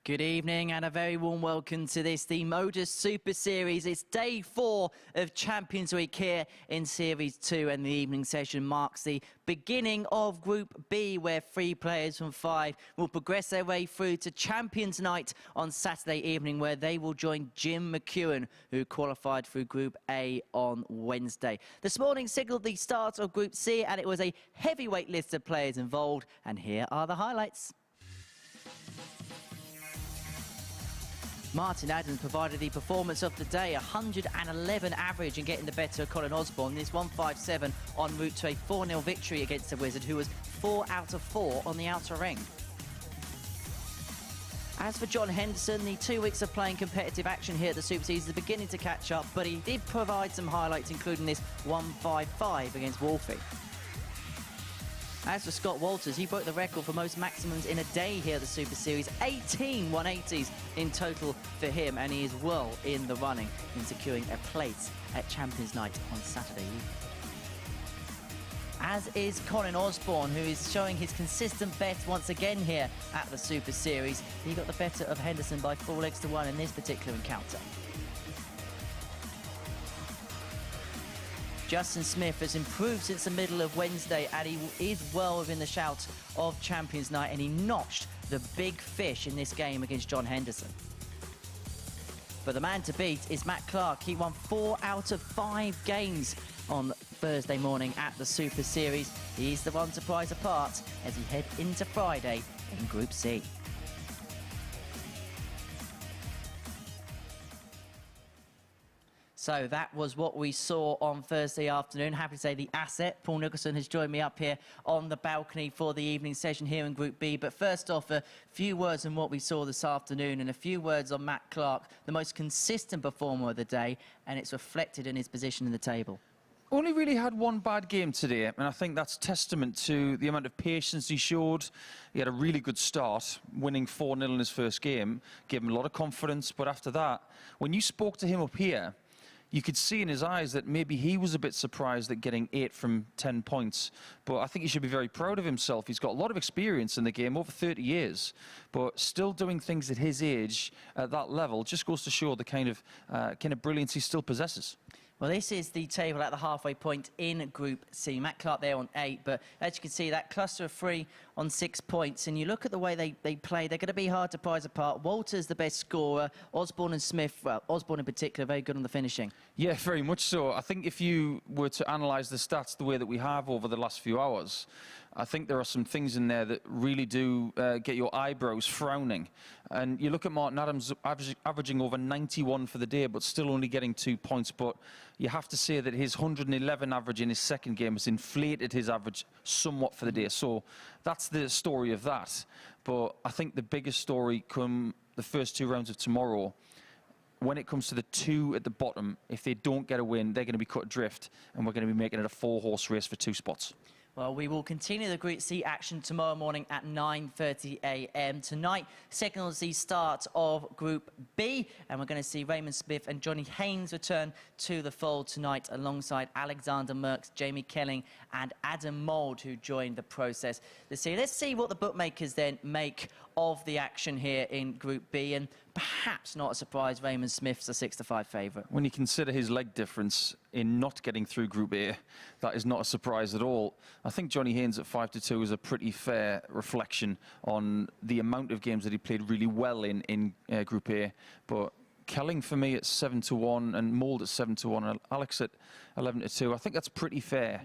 Good evening and a very warm welcome to this, the MODUS Super Series. It's day 4 of Champions Week here in Series 2, and the evening session marks the beginning of Group B, where 3 players from 5 will progress their way through to Champions Night on Saturday evening, where they will join Jim McEwen, who qualified through Group A on Wednesday. This morning signalled the start of Group C, and it was a heavyweight list of players involved, and here are the highlights. Martin Adams provided the performance of the day, 111 average and getting the better of Colin Osborne. This 157 en route to a 4-0 victory against the Wizard, who was 4 out of 4 on the outer ring. As for John Henderson, the 2 weeks of playing competitive action here at the Super Series is beginning to catch up, but he did provide some highlights, including this 155 against Wolfie. As for Scott Walters, he broke the record for most maximums in a day here at the Super Series. 18 180s in total for him, and he is well in the running in securing a place at Champions Night on Saturday evening. As is Colin Osborne, who is showing his consistent best once again here at the Super Series. He got the better of Henderson by 4 legs to 1 in this particular encounter. Justin Smith has improved since the middle of Wednesday, and he is well within the shout of Champions Night, and he notched the big fish in this game against John Henderson. But the man to beat is Matt Clark. He won 4 out of 5 games on Thursday morning at the Super Series. He's the one to prize apart as he head into Friday in Group C. So that was what we saw on Thursday afternoon. Happy to say the asset, Paul Nicholson, has joined me up here on the balcony for the evening session here in Group B. But first off, a few words on what we saw this afternoon and a few words on Matt Clark, the most consistent performer of the day, and it's reflected in his position in the table. Only really had one bad game today, and I think that's testament to the amount of patience he showed. He had a really good start, winning 4-0 in his first game, gave him a lot of confidence. But after that, when you spoke to him up here, you could see in his eyes that maybe he was a bit surprised at getting 8 from 10 points. But I think he should be very proud of himself. He's got a lot of experience in the game, over 30 years, but still doing things at his age, at that level, just goes to show the kind of brilliance he still possesses. Well, this is the table at the halfway point in Group C. Matt Clark there on 8, but as you can see, that cluster of 3 on 6 points. And you look at the way they play, they're going to be hard to prize apart. Walter's the best scorer. Osborne and Smith, well, Osborne in particular, very good on the finishing. Yeah, very much so. I think if you were to analyse the stats the way that we have over the last few hours, I think there are some things in there that really do get your eyebrows frowning. And you look at Martin Adams averaging over 91 for the day, but still only getting 2 points. But you have to say that his 111 average in his second game has inflated his average somewhat for the day. So that's the story of that. But I think the biggest story come the first 2 rounds of tomorrow. When it comes to the 2 at the bottom, if they don't get a win, they're going to be cut adrift, and we're going to be making it a 4-horse race for 2 spots. Well, we will continue the Group C action tomorrow morning at 9:30 a.m. Tonight signals the start of Group B, and we're going to see Raymond Smith and Johnny Haynes return to the fold tonight alongside Alexander Merks, Jamie Kelling and Adam Mould, who joined the process this year. Let's see what the bookmakers then make of the action here in Group B, and perhaps not a surprise, Raymond Smith's a 6-5 favourite. When you consider his leg difference in not getting through Group A, that is not a surprise at all. I think Johnny Haynes at 5-2 is a pretty fair reflection on the amount of games that he played really well in Group A. But Kelling for me at 7-1 and Mould at 7-1 and Alex at 11-2. I think that's pretty fair.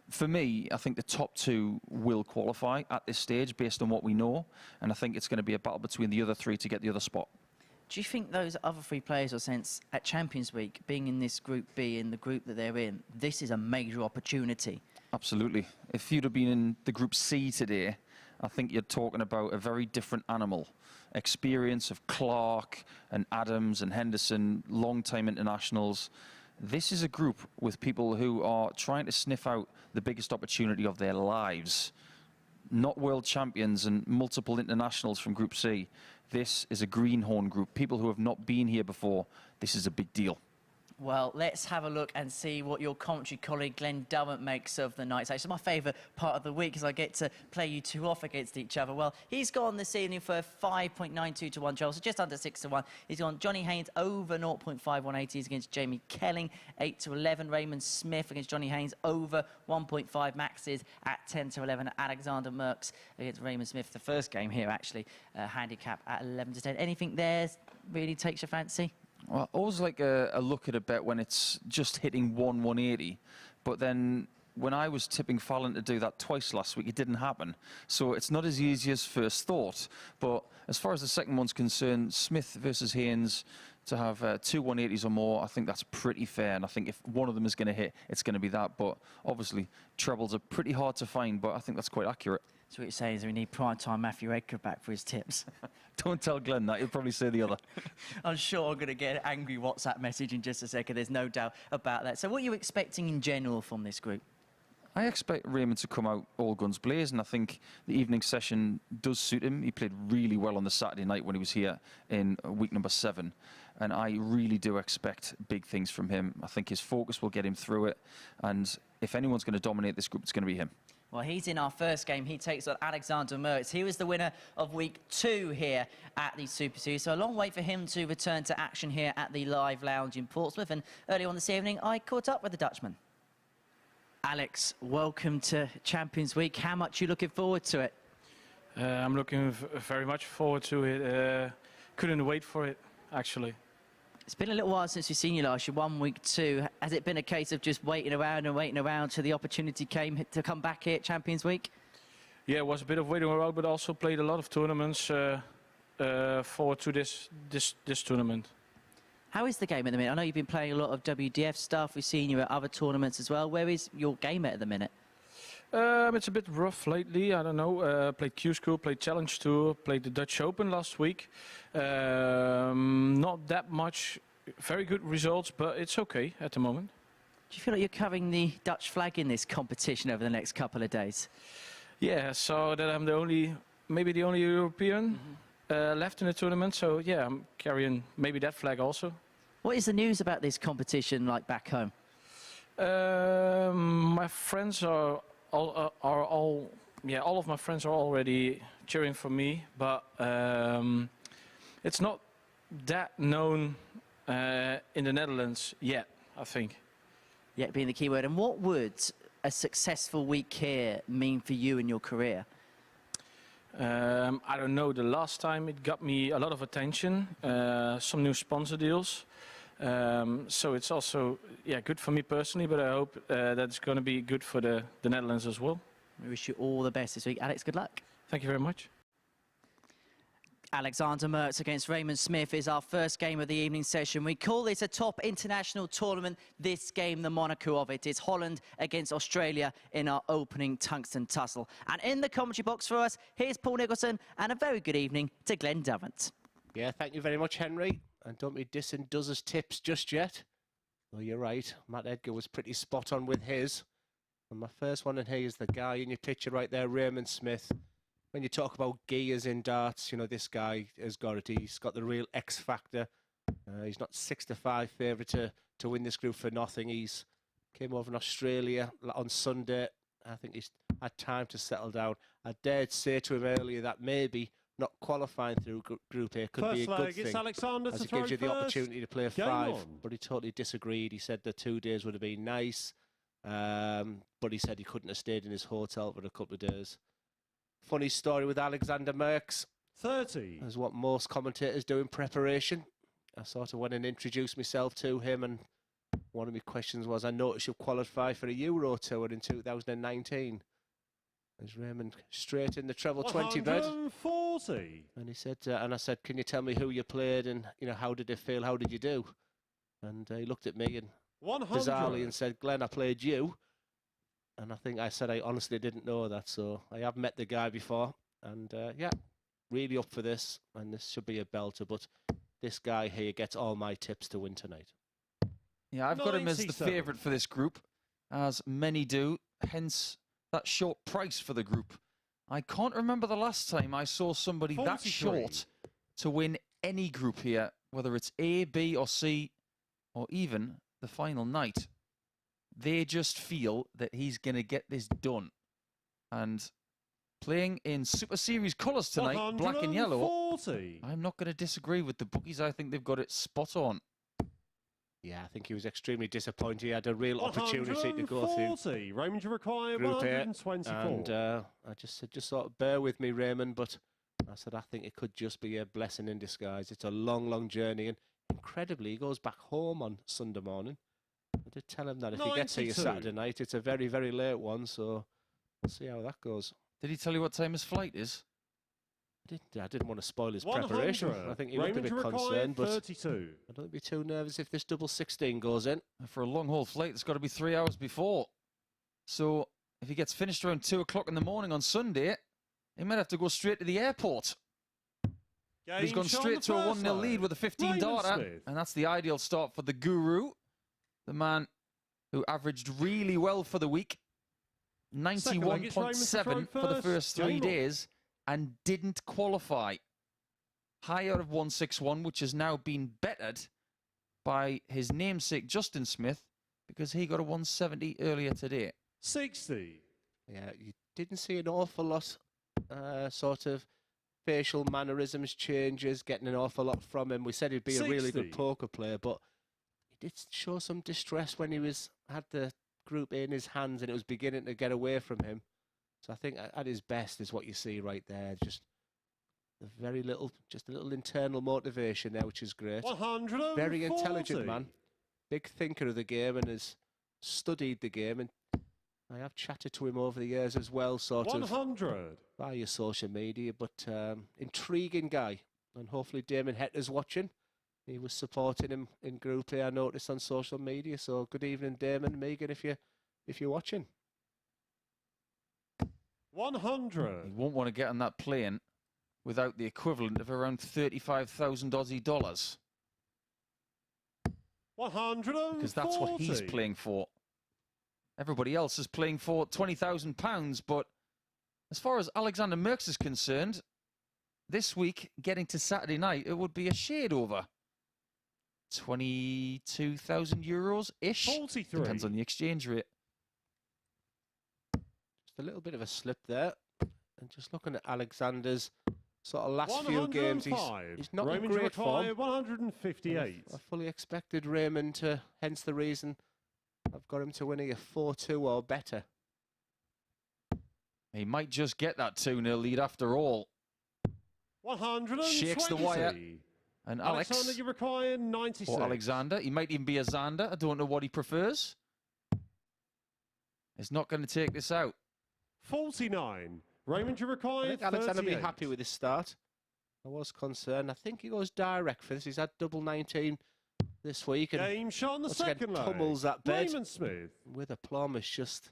For me, I think the top 2 will qualify at this stage based on what we know, and I think it's going to be a battle between the other 3 to get the other spot. Do you think those other 3 players will sense at Champions Week, being in this Group B, in the group that they're in, this is a major opportunity? Absolutely. If you'd have been in the Group C today, I think you're talking about a very different animal. Experience of Clark and Adams and Henderson, long-time internationals. This is a group with people who are trying to sniff out the biggest opportunity of their lives. Not world champions and multiple internationals from Group C. This is a greenhorn group, people who have not been here before. This is a big deal. Well, let's have a look and see what your commentary colleague Glenn Dummett makes of the night. It's my favourite part of the week because I get to play you two off against each other. Well, he's gone this evening for 5.92 to 1 Charles, so just under 6 to 1. He's gone Johnny Haynes over 0.5180s against Jamie Kelling, 8 to 11. Raymond Smith against Johnny Haynes over 1.5 maxes at 10 to 11. Alexander Merks against Raymond Smith, the first game here actually, handicap at 11 to 10. Anything there really takes your fancy? Well, I always like a look at a bet when it's just hitting 180, but then when I was tipping Fallon to do that twice last week, it didn't happen. So it's not as easy as first thought. But as far as the second one's concerned, Smith versus Haynes, to have two 180s or more, I think that's pretty fair. And I think if one of them is going to hit, it's going to be that. But obviously, trebles are pretty hard to find, but I think that's quite accurate. So what you're saying is we need prime-time Matthew Edgar back for his tips. Don't tell Glenn that. He'll probably say the other. I'm sure I'm going to get an angry WhatsApp message in just a second. There's no doubt about that. So what are you expecting in general from this group? I expect Raymond to come out all guns blazing. I think the evening session does suit him. He played really well on the Saturday night when he was here in week number 7. And I really do expect big things from him. I think his focus will get him through it. And if anyone's going to dominate this group, it's going to be him. Well, he's in our first game. He takes on Alexander Merkx. He was the winner of week 2 here at the Super Series. So a long wait for him to return to action here at the Live Lounge in Portsmouth. And earlier on this evening, I caught up with the Dutchman. Alex, welcome to Champions Week. How much are you looking forward to it? I'm looking very much forward to it. Couldn't wait for it, actually. It's been a little while since we've seen you last. You won week 2. Has it been a case of just waiting around till the opportunity came to come back here at Champions Week? Yeah, it was a bit of waiting around, but also played a lot of tournaments forward to this tournament. How is the game at the minute? I know you've been playing a lot of WDF stuff. We've seen you at other tournaments as well. Where is your game at the minute? It's a bit rough lately. I don't know. Played Q-School, played Challenge Tour, played the Dutch Open last week. Not that much very good results, but it's okay at the moment. Do you feel like you're carrying the Dutch flag in this competition over the next couple of days? Yeah, so that I'm maybe the only European left in the tournament. So yeah, I'm carrying maybe that flag also. What is the news about this competition like back home? My friends are all of my friends are already cheering for me, but it's not that known in the Netherlands yet, I think. Yet being the key word. And what would a successful week here mean for you in your career? I don't know. The last time it got me a lot of attention, some new sponsor deals. So it's also good for me personally, but I hope that it's going to be good for the Netherlands as well. We wish you all the best this week. Alex, good luck. Thank you very much. Alexander Merkx against Raymond Smith is our first game of the evening session. We call this a top international tournament. This game, the moniker of it, is Holland against Australia in our opening tungsten tussle. And in the commentary box for us, here's Paul Nicholson, and a very good evening to Glenn Dummett. Yeah, thank you very much, Henry. And don't be dissing Does' tips just yet. Well, you're right. Matt Edgar was pretty spot on with his. And my first one in here is the guy in your picture right there, Raymond Smith. When you talk about gears in darts, you know, this guy has got it. He's got the real X factor. He's not 6-5 favourite to win this group for nothing. He's came over in Australia on Sunday. I think he's had time to settle down. I dared say to him earlier that maybe not qualifying through Group A could be a good thing, Alexander as it gives you the opportunity to play 5. But he totally disagreed. He said the 2 days would have been nice, but he said he couldn't have stayed in his hotel for a couple of days. Funny story with Alexander Merkx. 30. As what most commentators do in preparation. I sort of went and introduced myself to him, and one of my questions was, I noticed you qualified for a Euro Tour in 2019. As Raymond straight in the treble 20 bed. 140. And he said, and I said, can you tell me who you played and, you know, how did it feel? How did you do? And he looked at me and 100. bizarrely and said, Glenn, I played you. And I think I said I honestly didn't know that. So I have met the guy before. And yeah, really up for this. And this should be a belter. But this guy here gets all my tips to win tonight. Yeah, I've got him as the favourite for this group, as many do. Hence that short price for the group. I can't remember the last time I saw somebody 43. that short to win any group here, whether it's A, B or C, or even the final night. They just feel that he's going to get this done. And playing in Super Series colours tonight, black and yellow, 140. I'm not going to disagree with the bookies. I think they've got it spot on. Yeah, I think he was extremely disappointed. He had a real opportunity to go through Raymond, you require Group A, 124. and I just said, just sort of bear with me, Raymond, but I said, I think it could just be a blessing in disguise. It's a long, long journey, and incredibly, he goes back home on Sunday morning. I did tell him that if he gets here Saturday night, it's a very, very late one, so we'll see how that goes. Did he tell you what time his flight is? I didn't want to spoil his preparation. I think he looked a bit concerned, but 32. I don't be too nervous if this double 16 goes in. For a long-haul flight, it's got to be 3 hours before. So if he gets finished around 2 o'clock in the morning on Sunday, he might have to go straight to the airport. He's gone straight to a 1-0 lead with a 15-darter, and that's the ideal start for the guru, the man who averaged really well for the week, 91.7 for the first 3 days, and didn't qualify. High out of 161, which has now been bettered by his namesake Justin Smith, because he got a 170 earlier today. 60. Yeah, you didn't see an awful lot sort of facial mannerisms changes, getting an awful lot from him. We said he'd be a really good poker player, but he did show some distress when he had the Group A in his hands and it was beginning to get away from him. So I think at his best is what you see right there. Just a little internal motivation there, which is great. 140. Very intelligent man, big thinker of the game, and has studied the game. And I have chatted to him over the years as well, sort 100. of via social media. But intriguing guy, and hopefully Damon Hetter's watching. He was supporting him in Group A, I noticed on social media. So good evening, Damon, Megan, if you're watching. 100. He won't want to get on that plane without the equivalent of around 35,000 Aussie dollars. 140. Because that's what he's playing for. Everybody else is playing for £20,000, but as far as Alexander Merks is concerned, this week, getting to Saturday night, it would be a shade over 22,000 euros-ish. 43. Depends on the exchange rate. Just a little bit of a slip there. And just looking at Alexander's sort of last few games, he's not in great form. 158. I fully expected Raymond to, hence the reason I've got him to win here 4-2 or better. He might just get that 2-0 lead after all. 120. Shakes the wire. And Alexander, you require 96. Or Alexander. He might even be a Xander. I don't know what he prefers. He's not going to take this out. 49. Raymond, you require I think Alexander will be 38. happy with his start. I was concerned. I think he goes direct for this. He's had double 19 this week. And game shot on the second leg. Tumbles that bed. Raymond Smith. With aplomb, is just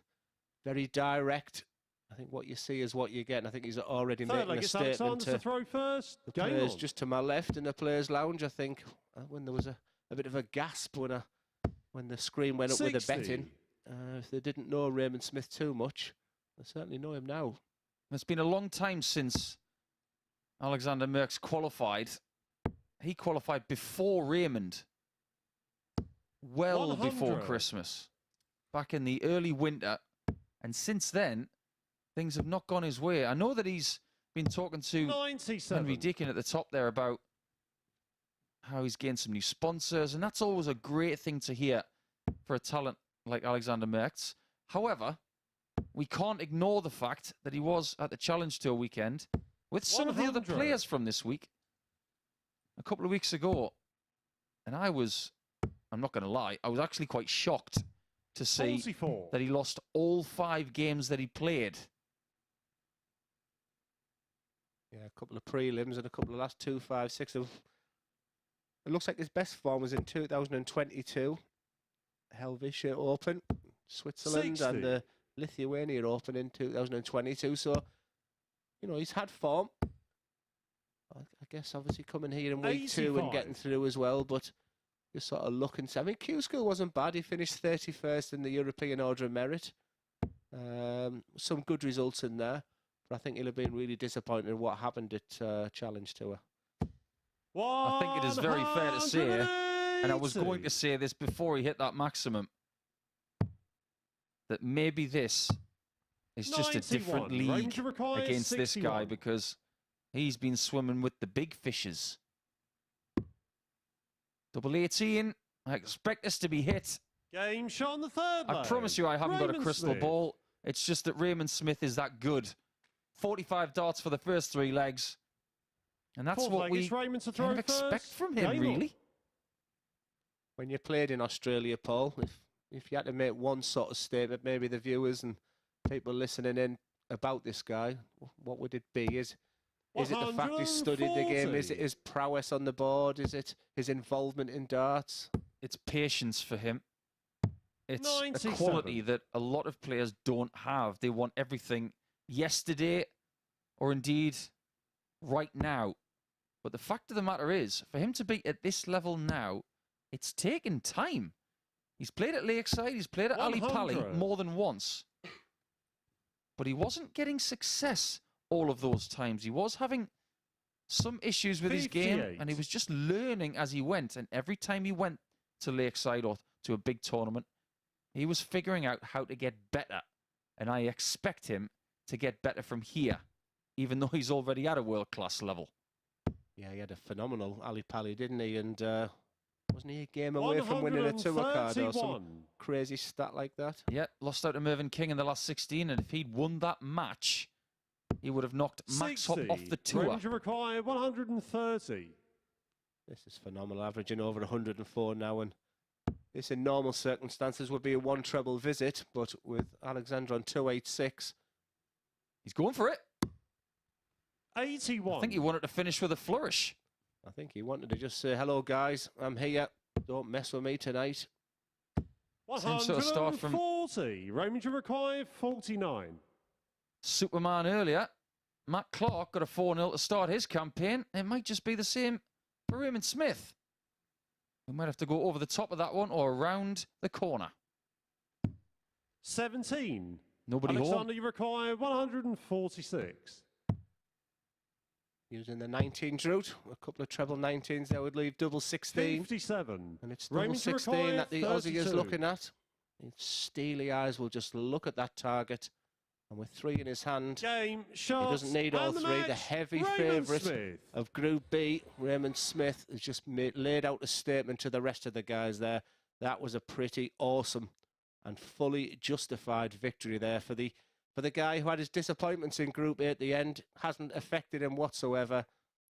very direct. I think what you see is what you get. And I think he's already making a statement to throw first. The players just to my left in the players' lounge. I think when there was a bit of a gasp when the screen went up 60. with the betting. If they didn't know Raymond Smith too much, they certainly know him now. It's been a long time since Alexander Merks qualified. He qualified before Raymond. Well 100. Before Christmas. Back in the early winter. And since then, things have not gone his way. I know that he's been talking to 97. Henry Deacon at the top there about how he's gained some new sponsors. And that's always a great thing to hear for a talent like Alexander Merks. However, we can't ignore the fact that he was at the Challenge Tour weekend with some of the other players from this week a couple of weeks ago. And I'm not going to lie, I was actually quite shocked to see 44. that he lost all 5 games that he played. Yeah, a couple of prelims and a couple of last 2, 5, 6 of. It looks like his best form was in 2022, Helvetia Open, Switzerland, 60. and the Lithuania Open in 2022. So, he's had form. I guess obviously coming here in week 2 and getting through as well, but you're sort of looking. I mean, Q-School wasn't bad. He finished 31st in the European Order of Merit. Some good results in there, but I think he'll have been really disappointed in what happened at Challenge Tour. I think it is very fair to say And I was going to say this before he hit that maximum, that maybe this is just a different league against this guy because he's been swimming with the big fishes. Double 18. I expect this to be hit. Game shot on the third leg. I promise you I haven't got a Raymond crystal Smith. ball. It's just that Raymond Smith is that good. 45 darts for the first 3 legs. And that's Fourth what leg, we it's Raymond to kind throw of expect first. from him, Game really. When you played in Australia, Paul, if you had to make one sort of statement, maybe the viewers and people listening in about this guy, what would it be? Is it the fact he studied the game? Is it his prowess on the board? Is it his involvement in darts? It's patience for him. It's a 97. quality that a lot of players don't have. They want everything yesterday or indeed right now. But the fact of the matter is, for him to be at this level now, it's taken time. He's played at Lakeside, he's played at Ali Pali 100. more than once. But he wasn't getting success all of those times. He was having some issues with his game, 58. and he was just learning as he went. And every time he went to Lakeside or to a big tournament, he was figuring out how to get better. And I expect him to get better from here, even though he's already at a world-class level. Yeah, he had a phenomenal Ali Pali, didn't he? And wasn't he a game away from winning a tour card or some crazy stat like that? Yeah, lost out to Mervyn King in the last 16, and if he'd won that match, he would have knocked Max Hop off the tour. Range required 130. This is phenomenal, averaging over 104 now, and this in normal circumstances would be a 1 treble visit, but with Alexander on 286. He's going for it. 81. I think he wanted to finish with a flourish. I think he wanted to just say, hello guys, I'm here, don't mess with me tonight. Same sort of start from 140. Range required 49. Superman earlier. Matt Clark got a 4-0 to start his campaign. It might just be the same for Raymond Smith. We might have to go over the top of that one or around the corner. 17. Nobody Alexander, home. you require 146. Using the 19s route, a couple of treble 19s there would leave double 16. 57. And it's double Raymond 16 required that the Aussie is 32. looking at. His steely eyes will just look at that target. And with 3 in his hand, Game, he shots, doesn't need all and 3. The match, heavy Raymond favourite Smith. of Group B, Raymond Smith, has just laid out a statement to the rest of the guys there. That was a pretty awesome and fully justified victory there for the guy who had his disappointments in Group A at the end. Hasn't affected him whatsoever.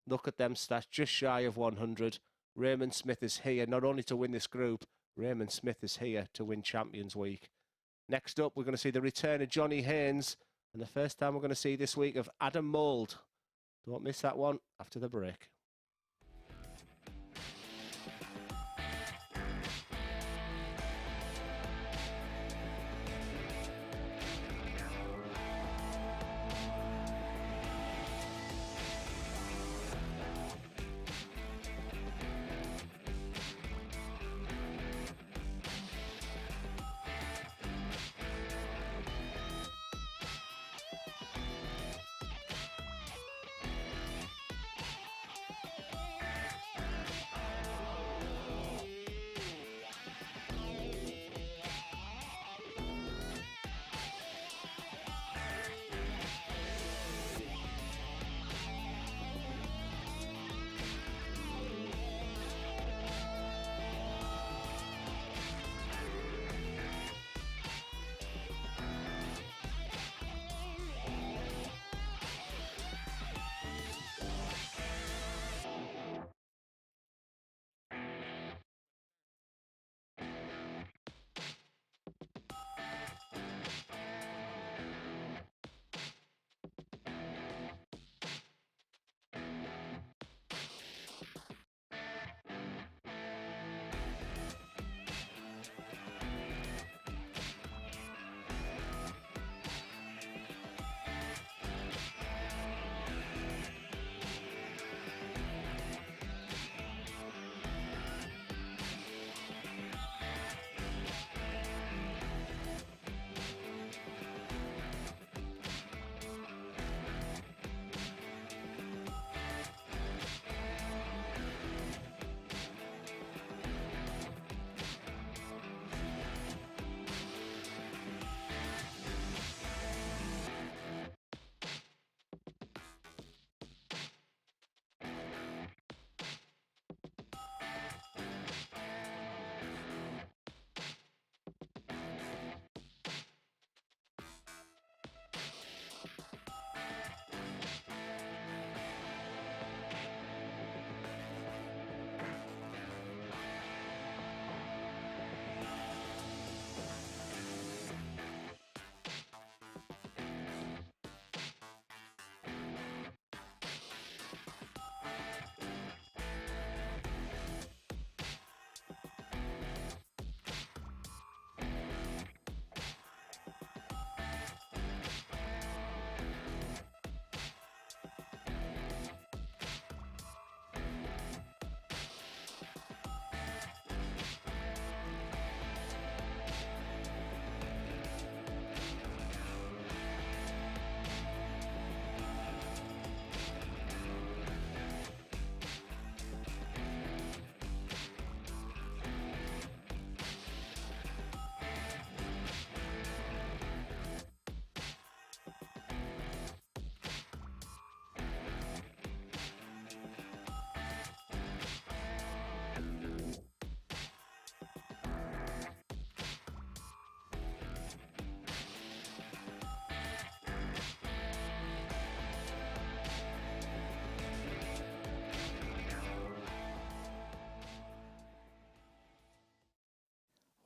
Look at them stats, just shy of 100. Raymond Smith is here not only to win this group, Raymond Smith is here to win Champions Week. Next up, we're going to see the return of Johnny Haynes, and the first time we're going to see this week of Adam Mould. Don't miss that one after the break.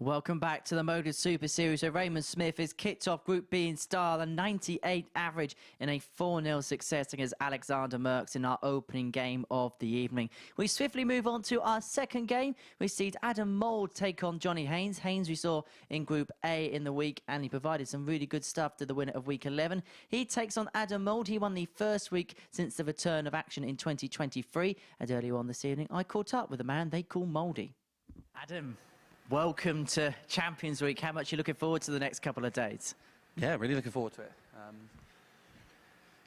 Welcome back to the MODUS Super Series. So Raymond Smith has kicked off Group B in style, a 98 average in a 4-0 success against Alexander Merks in our opening game of the evening. We swiftly move on to our second game. We see Adam Mould take on Johnny Haynes. Haynes we saw in Group A in the week, and he provided some really good stuff to the winner of Week 11. He takes on Adam Mould. He won the first week since the return of action in 2023. And earlier on this evening, I caught up with a man they call Mouldy. Adam, welcome to Champions Week. How much are you looking forward to the next couple of days? Yeah, really looking forward to it.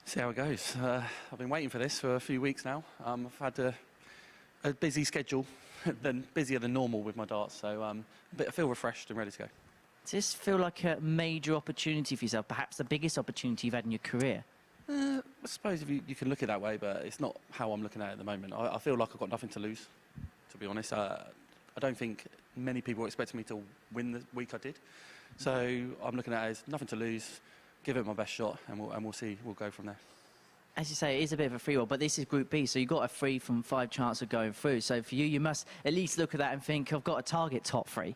See how it goes. I've been waiting for this for a few weeks now. I've had a busy schedule, busier than normal with my darts, so I feel refreshed and ready to go. Does this feel like a major opportunity for yourself, perhaps the biggest opportunity you've had in your career? I suppose if you can look at it that way, but it's not how I'm looking at it at the moment. I feel like I've got nothing to lose, to be honest. I don't think many people were expecting me to win the week I did. So I'm looking at it as nothing to lose, give it my best shot, and we'll see. We'll go from there. As you say, it is a bit of a free roll, but this is Group B, so you've got a 3 from 5 chance of going through. So for you, you must at least look at that and think, I've got to target top 3.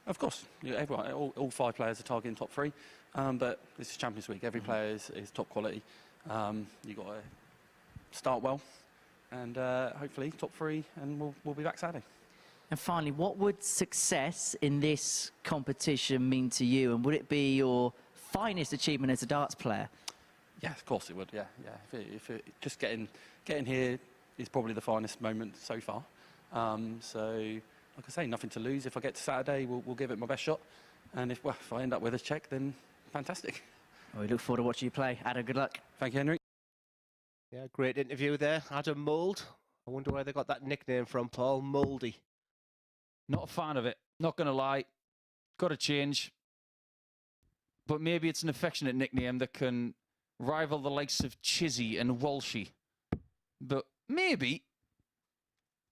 Of course, everyone, all 5 players are targeting top 3, but this is Champions Week. Every player is top quality. You've got to start well, and hopefully top 3, and we'll be back Saturday. And finally, what would success in this competition mean to you? And would it be your finest achievement as a darts player? Yeah, of course it would. Yeah. Just getting here is probably the finest moment so far. So, like I say, nothing to lose. If I get to Saturday, we'll give it my best shot. And if I end up with a check, then fantastic. Well, we look forward to watching you play. Adam, good luck. Thank you, Henry. Yeah, great interview there. Adam Mould. I wonder where they got that nickname from, Paul. Mouldy. Not a fan of it, not going to lie. Got to change. But maybe it's an affectionate nickname that can rival the likes of Chizzy and Walshy. But maybe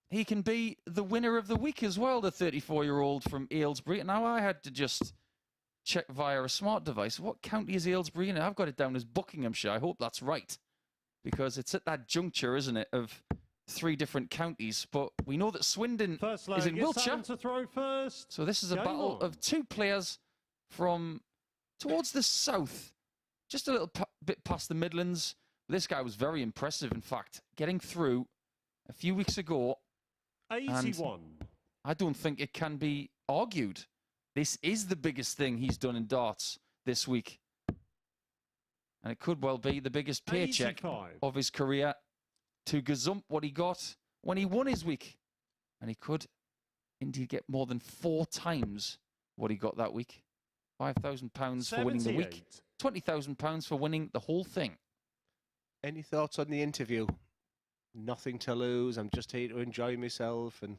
he can be the winner of the week as well, the 34-year-old from Aylesbury. Now, I had to just check via a smart device. What county is Aylesbury in? I've got it down as Buckinghamshire. I hope that's right. Because it's at that juncture, isn't it, of 3 different counties, but we know that Swindon is in Wiltshire. To throw first. So this is a battle of 2 players from towards the south, just a little bit past the Midlands. This guy was very impressive, in fact, getting through a few weeks ago. 81. I don't think it can be argued. This is the biggest thing he's done in darts this week. And it could well be the biggest paycheck 85. of his career, to gazump what he got when he won his week. And he could indeed get more than 4 times what he got that week. £5,000 for winning the week. £20,000 for winning the whole thing. Any thoughts on the interview? Nothing to lose. I'm just here to enjoy myself. And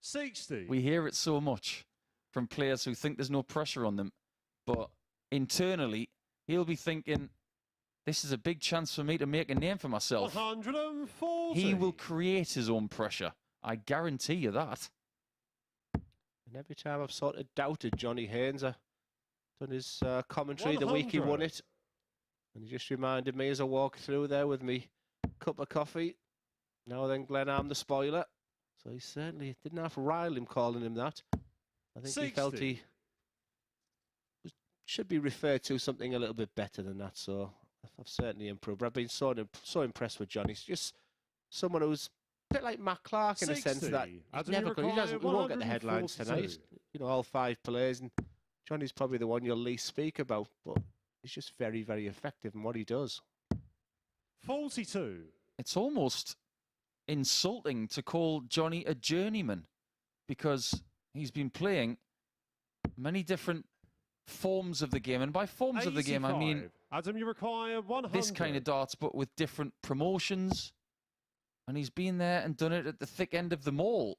60. We hear it so much from players who think there's no pressure on them. But internally, he'll be thinking, this is a big chance for me to make a name for myself. 140. He will create his own pressure. I guarantee you that. And every time I've sort of doubted Johnny Haynes, I've done his commentary the week he won it. And he just reminded me as I walked through there with me cup of coffee. Now then, Glenn, I'm the spoiler. So he certainly didn't have to rile him calling him that. I think 60. he felt he should be referred to something a little bit better than that. So I've certainly improved. I've been so impressed with Johnny. He's just someone who's a bit like Matt Clark in 60. a sense that he's never going. He won't get the headlines tonight. You know, all 5 players, and Johnny's probably the one you'll least speak about. But he's just very, very effective in what he does. 42. It's almost insulting to call Johnny a journeyman, because he's been playing many different forms of the game. And by forms 85. of the game, I mean Adam, you require 100. this kind of darts, but with different promotions. And he's been there and done it at the thick end of them all.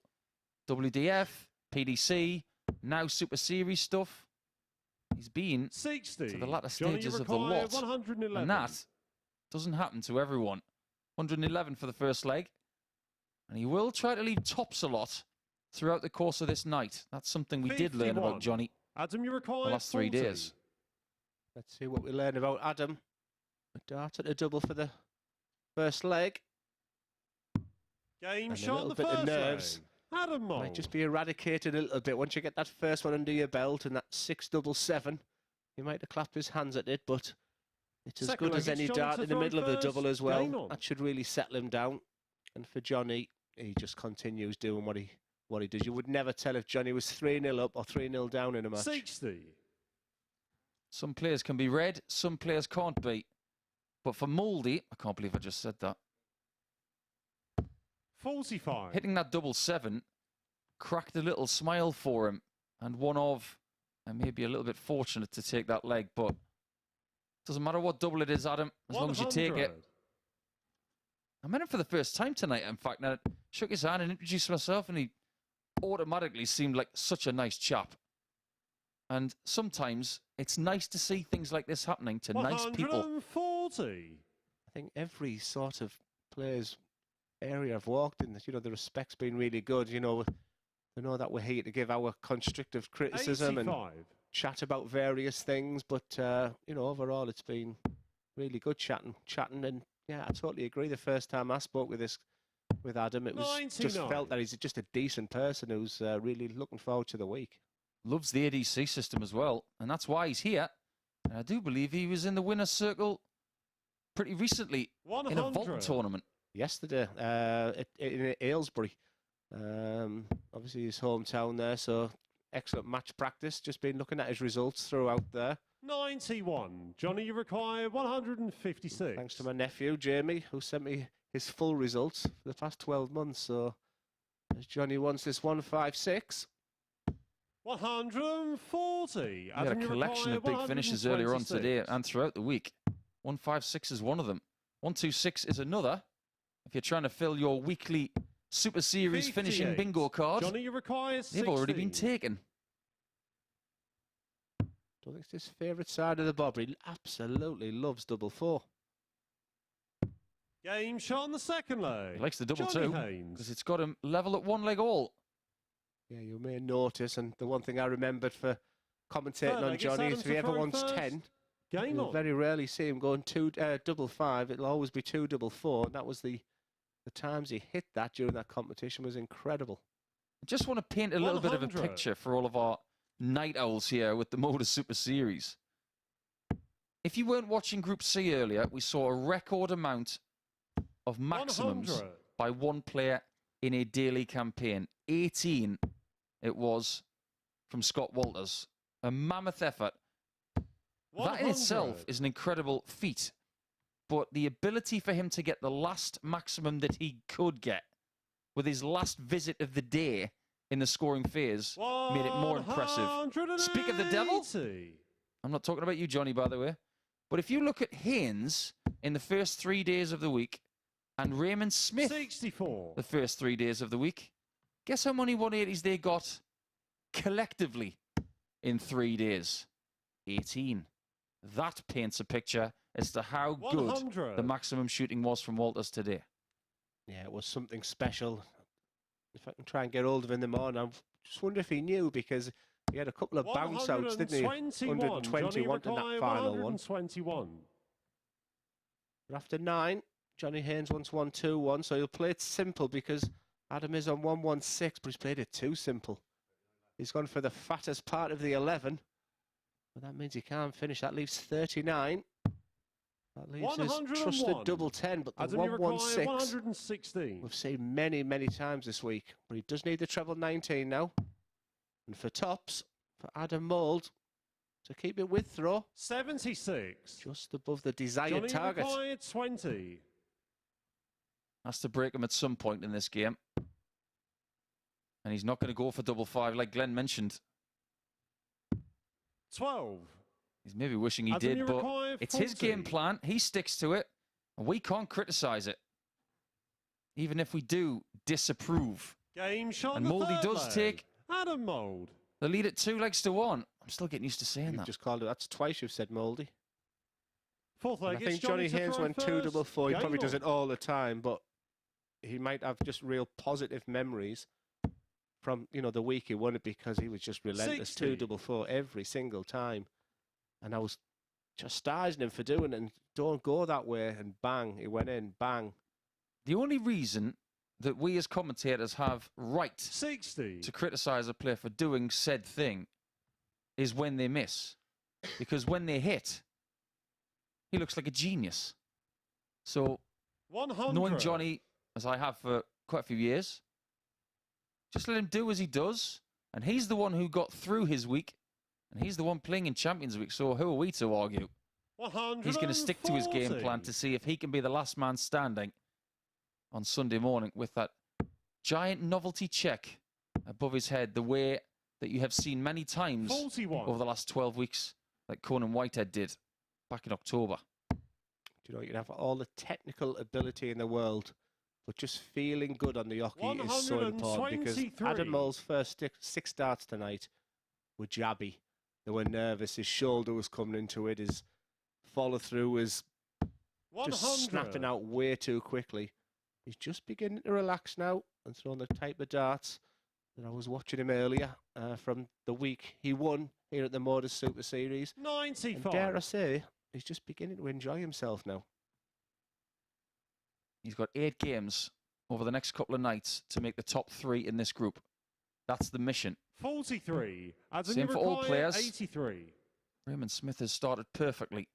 WDF, PDC, now Super Series stuff. He's been 60. to the latter Johnny, stages you of the lot. 111. And that doesn't happen to everyone. 111 for the first leg. And he will try to leave tops a lot throughout the course of this night. That's something we did learn about Johnny Adam, you require the last 3 days. Let's see what we learn about Adam. A dart at a double for the first leg. Game And a shot little the bit of first nerves. leg. Adam Mould. Might just be eradicated a little bit. Once you get that first one under your belt and that 6-7-7, he might have clapped his hands at it, but it's as Second good as leg, any it's Johnny dart to in the throw middle of the first. double as Game well. on. That should really settle him down. And for Johnny, he just continues doing what he does. You would never tell if Johnny was 3-0 up or 3-0 down in a match. 60. Some players can be read, some players can't be. But for Mouldy, I can't believe I just said that. 45. Hitting that 7-7 cracked a little smile for him, and one of, and maybe a little bit fortunate to take that leg, but doesn't matter what double it is, Adam, as long as you take it. 100. I met him for the first time tonight, in fact, and I shook his hand and introduced myself, and he automatically seemed like such a nice chap. And sometimes it's nice to see things like this happening to nice people. 140. I think every sort of player's area I've walked in, you know, the respect's been really good. You know, they know that we're here to give our constructive criticism 85. and chat about various things, but you know, overall it's been really good chatting, and yeah, I totally agree. The first time I spoke with Adam, it was just 99. felt that he's just a decent person who's really looking forward to the week. Loves the ADC system as well, and that's why he's here. And I do believe he was in the winner's circle pretty recently 100. in a vault tournament. Yesterday in Aylesbury, obviously his hometown there, so excellent match practice. Just been looking at his results throughout there. 91. Johnny, you require 156. Thanks to my nephew Jamie, who sent me his full results for the past 12 months. So as Johnny wants this 156. 140. We had a collection of big finishes earlier on today and throughout the week. 156 is one of them. 126 is another. If you're trying to fill your weekly Super Series 58. finishing bingo card, Johnny, you require 60. they've already been taken. Don't think it's his favourite side of the bob. He absolutely loves 4. Game shot on the second leg. He likes the double Johnny two Haynes. because it's got him level at one leg all. Yeah, you may notice, and the one thing I remembered for commentating Third on leg, it's Johnny Adam is if to he ever throw wants first. 10, Game you'll on. very rarely see him going 2-5. It'll always be 2-4, and that was the times he hit that during that competition was incredible. I just want to paint a little bit of a 100. picture for all of our night owls here with the MODUS Super Series. If you weren't watching Group C earlier, we saw a record amount of maximums 100. by one player in a daily campaign. 18 it was from Scott Walters. A mammoth effort. That in itself 100. is an incredible feat. But the ability for him to get the last maximum that he could get with his last visit of the day in the scoring phase made it more impressive. 180. Speak of the devil. I'm not talking about you, Johnny, by the way. But if you look at Haynes in the first 3 days of the week and Raymond Smith 64. the first 3 days of the week, guess how many 180s they got collectively in 3 days? 18. That paints a picture as to how good 100. the maximum shooting was from Walters today. Yeah, it was something special. If I can try and get hold of him in the morning, I just wonder if he knew, because he had a couple of bounce outs, didn't he? 121 in that final one. 121. But after 9, Johnny Haynes wants 1-2-1, so he'll play it simple because Adam is on 1-1-6, but he's played it too simple. He's gone for the fattest part of the 11. But that means he can't finish. That leaves 39. That leaves his 101. trusted double 10, but the Adam, you require 1-1-6 116. we've seen many, many times this week. But he does need the treble 19 now. And for tops, for Adam Mould, to keep it with throw, 76. just above the desired Johnny, you target. require 20. Has to break him at some point in this game. And he's not going to go for double 5 like Glenn mentioned. 12. He's maybe wishing he Adam, did, you but require it's his 40. game plan. He sticks to it, and we can't criticise it, even if we do disapprove. Game shot And on the Mouldy third does leg. take Adam Mould. the lead at 2-1. I'm still getting used to saying You've that. just called it. That's twice you've said Mouldy. Fourth And leg. I It's think Johnny to Haynes throw went first. 2-4. He Game probably does on. it all the time, but he might have just real positive memories from, you know, the week he won it, because he was just relentless. 60. 2-4 every single time. And I was chastising him for doing it, and don't go that way, and bang, he went in, bang. The only reason that we as commentators have right 60. to criticise a player for doing said thing is when they miss. Because when they hit, he looks like a genius. So, 100. knowing Johnny, as I have for quite a few years, just let him do as he does. And he's the one who got through his week. And he's the one playing in Champions Week. So who are we to argue? 140. He's going to stick to his game plan to see if he can be the last man standing on Sunday morning with that giant novelty check above his head, the way that you have seen many times 41. over the last 12 weeks, like Conan Whitehead did back in October. Do you know, you can have all the technical ability in the world, but just feeling good on the hockey is so important, because 123. Adam Mould's first six starts tonight were jabby. They were nervous. His shoulder was coming into it. His follow-through was 100. just snapping out way too quickly. He's just beginning to relax now and throwing the type of darts that I was watching him earlier from the week he won here at the MODUS Super Series. 95. And dare I say, he's just beginning to enjoy himself now. He's got 8 games over the next couple of nights to make the top 3 in this group. That's the mission. 43. As Same for all players. 83. Raymond Smith has started perfectly.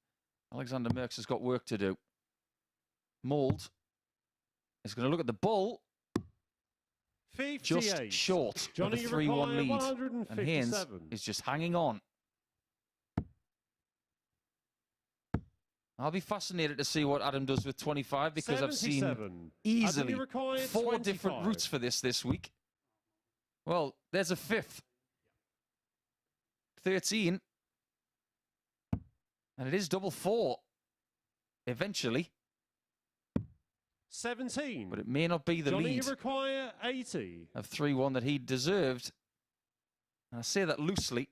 Alexander Merks has got work to do. Mould is going to look at the bull. 58. Just short of a 3-1 lead. And Haynes is just hanging on. I'll be fascinated to see what Adam does with 25, because I've seen easily 4 different routes for this week. Well, there's a 5th. 13. And it is double 4 eventually. 17. But it may not be the Johnny, lead you require 80. of 3-1 that he deserved. And I say that loosely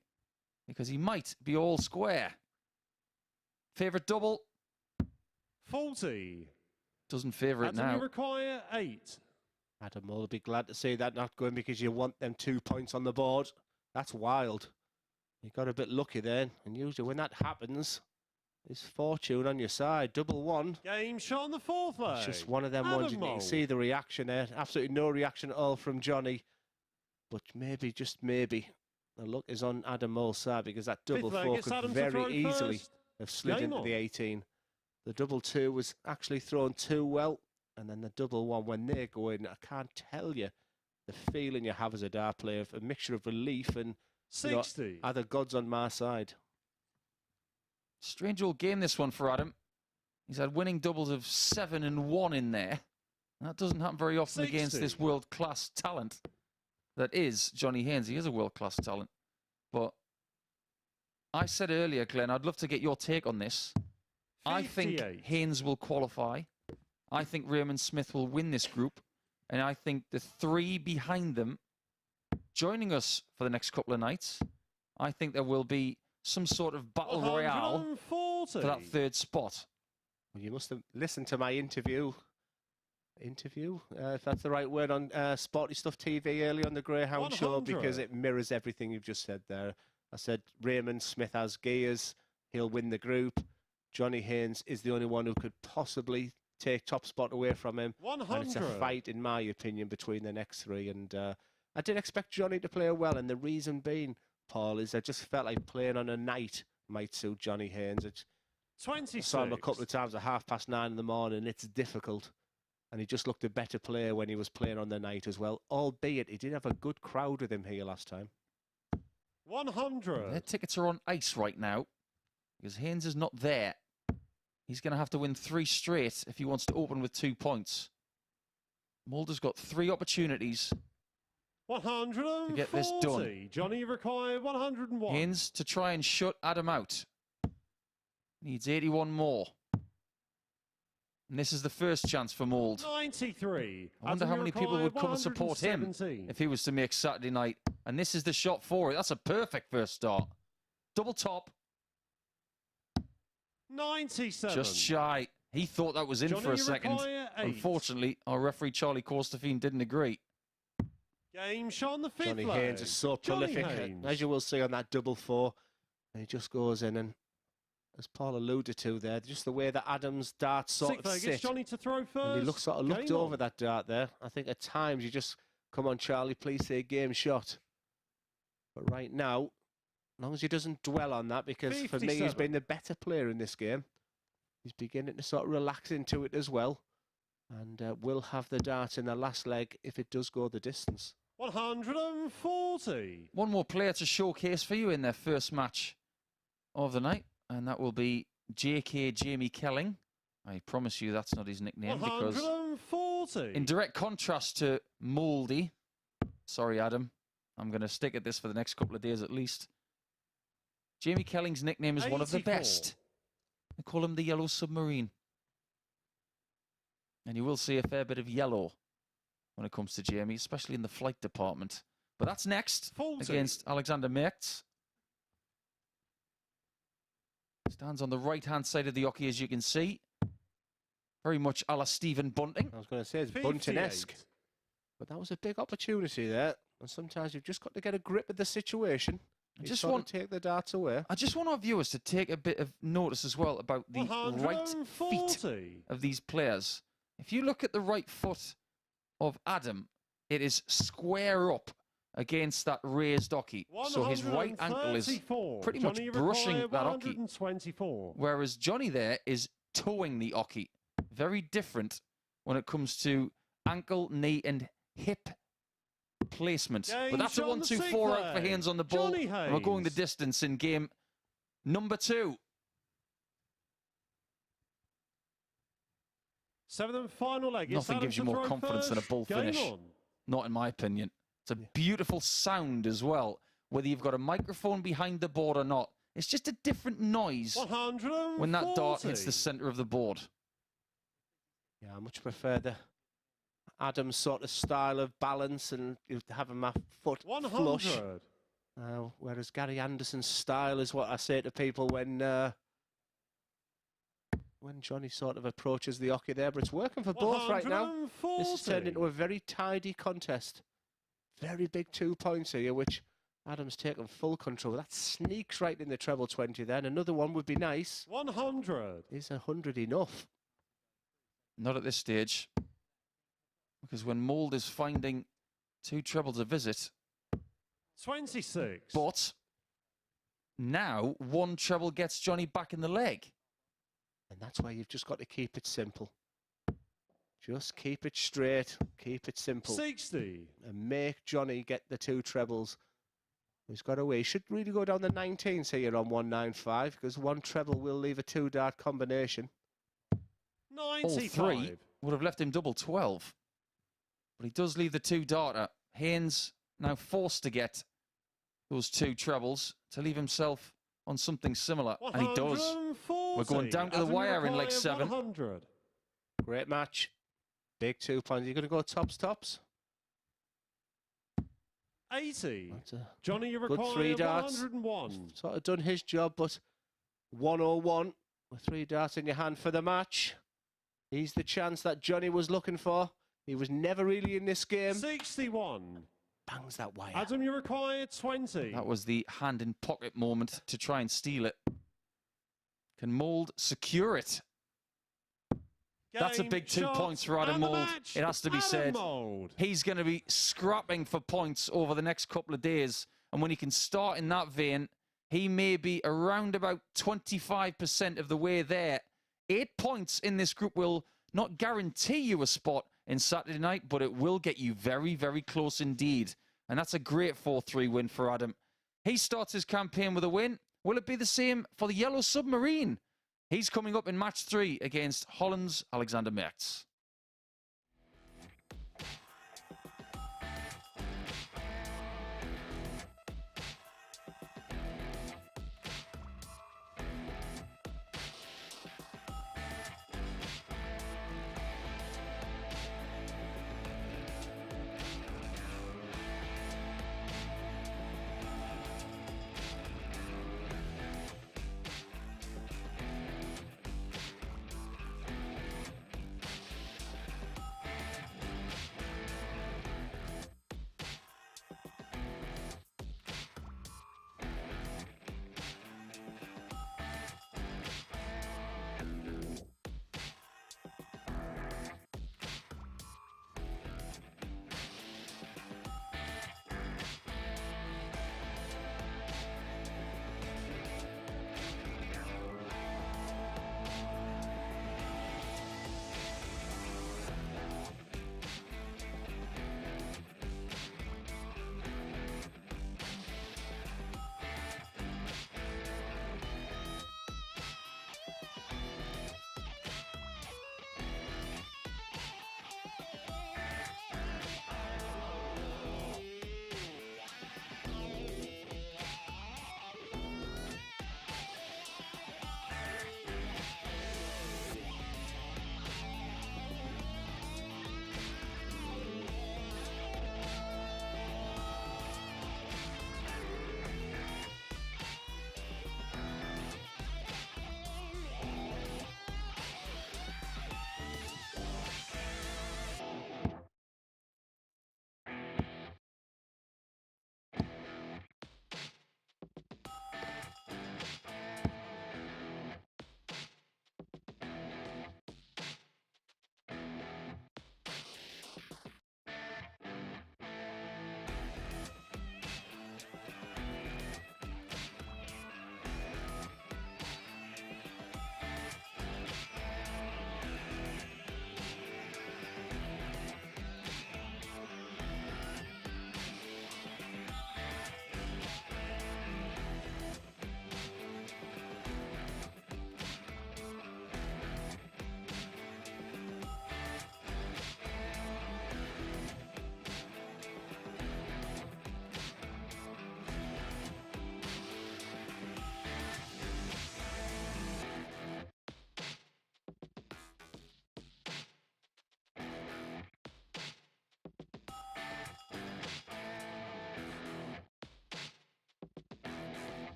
because he might be all square. Favourite double. 40. Doesn't favour it Adam, now. you require 8. Adam will be glad to see that not going, because you want them 2 points on the board. That's wild. You got a bit lucky then, and usually when that happens, there's fortune on your side. Double 1. Game shot on the 4th leg. It's just one of them Adam ones you can Mould. see the reaction there. Absolutely no reaction at all from Johnny. But maybe, just maybe, the luck is on Adam Mould's side, because that double 4 gets could Adam to very throw easily first. have slid Game into on. the 18. The double 2 was actually thrown too well. And then the double 1, when they go in, I can't tell you the feeling you have as a dart player, a mixture of relief and 60. are the gods on my side. Strange old game, this one, for Adam. He's had winning doubles of 7 and 1 in there. And that doesn't happen very often 60. against this world-class talent that is Johnny Haynes. He is a world-class talent. But I said earlier, Glenn, I'd love to get your take on this. I think 58. Haynes will qualify. I think Raymond Smith will win this group. And I think the 3 behind them joining us for the next couple of nights, I think there will be some sort of battle royale 140. for that 3rd spot. Well, you must have listened to my interview, if that's the right word, on Sporty Stuff TV earlier on the Greyhound Show, 100. because it mirrors everything you've just said there. I said Raymond Smith has gears. He'll win the group. Johnny Haynes is the only one who could possibly take top spot away from him. 100. And it's a fight, in my opinion, between the next 3. And I did expect Johnny to play well. And the reason being, Paul, is I just felt like playing on a night might suit Johnny Haynes. I 26. saw him a couple of times at 9:30 in the morning. It's difficult. And he just looked a better player when he was playing on the night as well. Albeit, he did have a good crowd with him here last time. 100. Their tickets are on ice right now because Haynes is not there. He's going to have to win 3 straight if he wants to open with 2 points. Mould has got 3 opportunities 140. to get this done. Johnny, you require 101. Haynes to try and shut Adam out. Needs 81 more. And this is the first chance for Mould. 93. I wonder how many people would come and support him 117. if he was to make Saturday night. And this is the shot for it. That's a perfect first start. Double top. 97. Just shy. He thought that was in Johnny, for a you second. require 8. Unfortunately, our referee, Charlie Corstefine, didn't agree. Game shot on the 5th Johnny leg. Haynes is so Johnny prolific, Haynes. as you will see on that double 4. And he just goes in and as Paul alluded to there, just the way that Adam's darts sort Sixth of leg, sit. it's Johnny to throw first. And he looks sort of looked Game over on. that dart there. I think at times you just, come on, Charlie, please say game shot. But right now, as long as he doesn't dwell on that, because for me, he's 57. been the better player in this game. He's beginning to sort of relax into it as well. And will have the dart in the last leg if it does go the distance. 140. One more player to showcase for you in their first match of the night, and that will be JK Jamie Kelling. I promise you that's not his nickname, because 140. in direct contrast to Mouldy, sorry Adam, I'm going to stick at this for the next couple of days at least. Jamie Kelling's nickname is one of the 84. best. They call him the Yellow Submarine. And you will see a fair bit of yellow when it comes to Jamie, especially in the flight department. But that's next 40. against Alexander Merkx. Stands on the right-hand side of the hockey, as you can see. Very much a la Stephen Bunting. I was going to say it's 58. Bunting-esque. But that was a big opportunity there. And sometimes you've just got to get a grip of the situation. I You just sort of want take the darts away. I just want our viewers to take a bit of notice as well about the right feet 140. of these players. If you look at the right foot of Adam, it is square up against that raised hockey. So his right ankle is 134. pretty much Johnny brushing required that hockey. 124. Whereas Johnny there is toeing the hockey. Very different when it comes to ankle, knee and hip placement. Game But that's a shot on the 1-2-4 out for leg. Haynes on the ball. Johnny And we're going the Haynes. distance in game number 2. Seventh and final leg. It's Nothing Adam gives you to more throw confidence than a first. bull Game finish. on. Not in my opinion. It's a beautiful sound as well, whether you've got a microphone behind the board or not. It's just a different noise 140. when that dart hits the centre of the board. Yeah, I much prefer the Adam's sort of style of balance and having my foot 100. flush. Whereas Gary Anderson's style is what I say to people when Johnny sort of approaches the hockey there. But it's working for both right now. This has turned into a very tidy contest. Very big 2 points here, which Adam's taken full control. That sneaks right in the treble 20 then. Another one would be nice. 100. Is 100 enough? Not at this stage. Because when Mould is finding 2 trebles a visit, 26. but now 1 treble gets Johnny back in the leg. And that's why you've just got to keep it simple. Just keep it straight, keep it simple. 60. And make Johnny get the 2 trebles. He's got away. He should really go down the 19s here on 195, because 1 treble will leave a 2-dart combination. All 95. 3 would have left him double 12. But he does leave the 2-darter. Haynes now forced to get those 2 trebles to leave himself on something similar. And he does. 140. We're going down to the Adam wire in leg required 7. 100. Great match. Big 2 points. You're going to go tops? 80. That's a Johnny, you good require 3 darts. 101. Sort of done his job, but 101 with 3 darts in your hand for the match. He's the chance that Johnny was looking for. He was never really in this game. 61. Bangs that wire. Adam, you require 20. That was the hand in pocket moment to try and steal it. Can Mould secure it? That's a Game, big 2 shot, points for Adam and the Mould. match. It has to be Adam said. Mould. He's going to be scrapping for points over the next couple of days. And when he can start in that vein, he may be around about 25% of the way there. 8 points in this group will not guarantee you a spot in Saturday night, but it will get you very, very close indeed. And that's a great 4-3 win for Adam. He starts his campaign with a win. Will it be the same for the Yellow Submarine? He's coming up in match 3 against Holland's Alexander Merkx.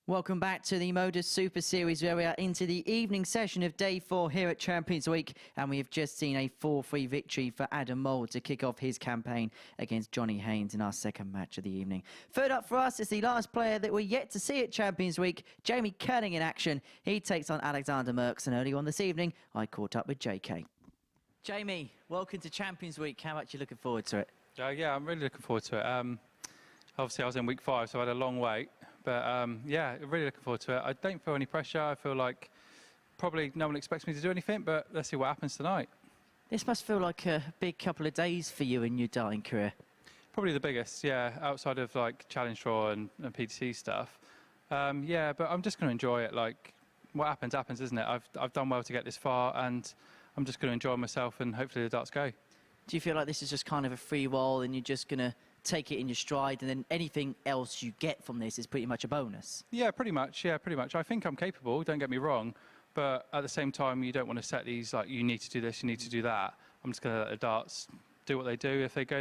Welcome back to the MODUS Super Series, where we are into the evening session of day 4 here at Champions Week, and we have just seen a 4-3 victory for Adam Mould to kick off his campaign against Johnny Haynes in our second match of the evening. Third up for us is the last player that we're yet to see at Champions Week, Jamie Kelling in action. He takes on Alexander Merks, and early on this evening, I caught up with JK. Jamie, welcome to Champions Week. How much are you looking forward to it? Yeah, I'm really looking forward to it. Obviously, I was in week 5, so I had a long wait. But yeah, really looking forward to it. I don't feel any pressure. I feel like probably no one expects me to do anything, but let's see what happens tonight. This must feel like a big couple of days for you in your darting career. Probably the biggest, yeah, outside of like Challenge Draw and PTC stuff. Yeah, but I'm just going to enjoy it. Like, what happens, happens, isn't it? I've done well to get this far, and I'm just going to enjoy myself, and hopefully the darts go. Do you feel like this is just kind of a free roll and you're just going to take it in your stride, and then anything else you get from this is pretty much a bonus? Yeah, pretty much. Yeah, pretty much. I think I'm capable, don't get me wrong, but at the same time, you don't want to set these, like, you need to do this, you need to do that. I'm just going to let the darts do what they do. If they go,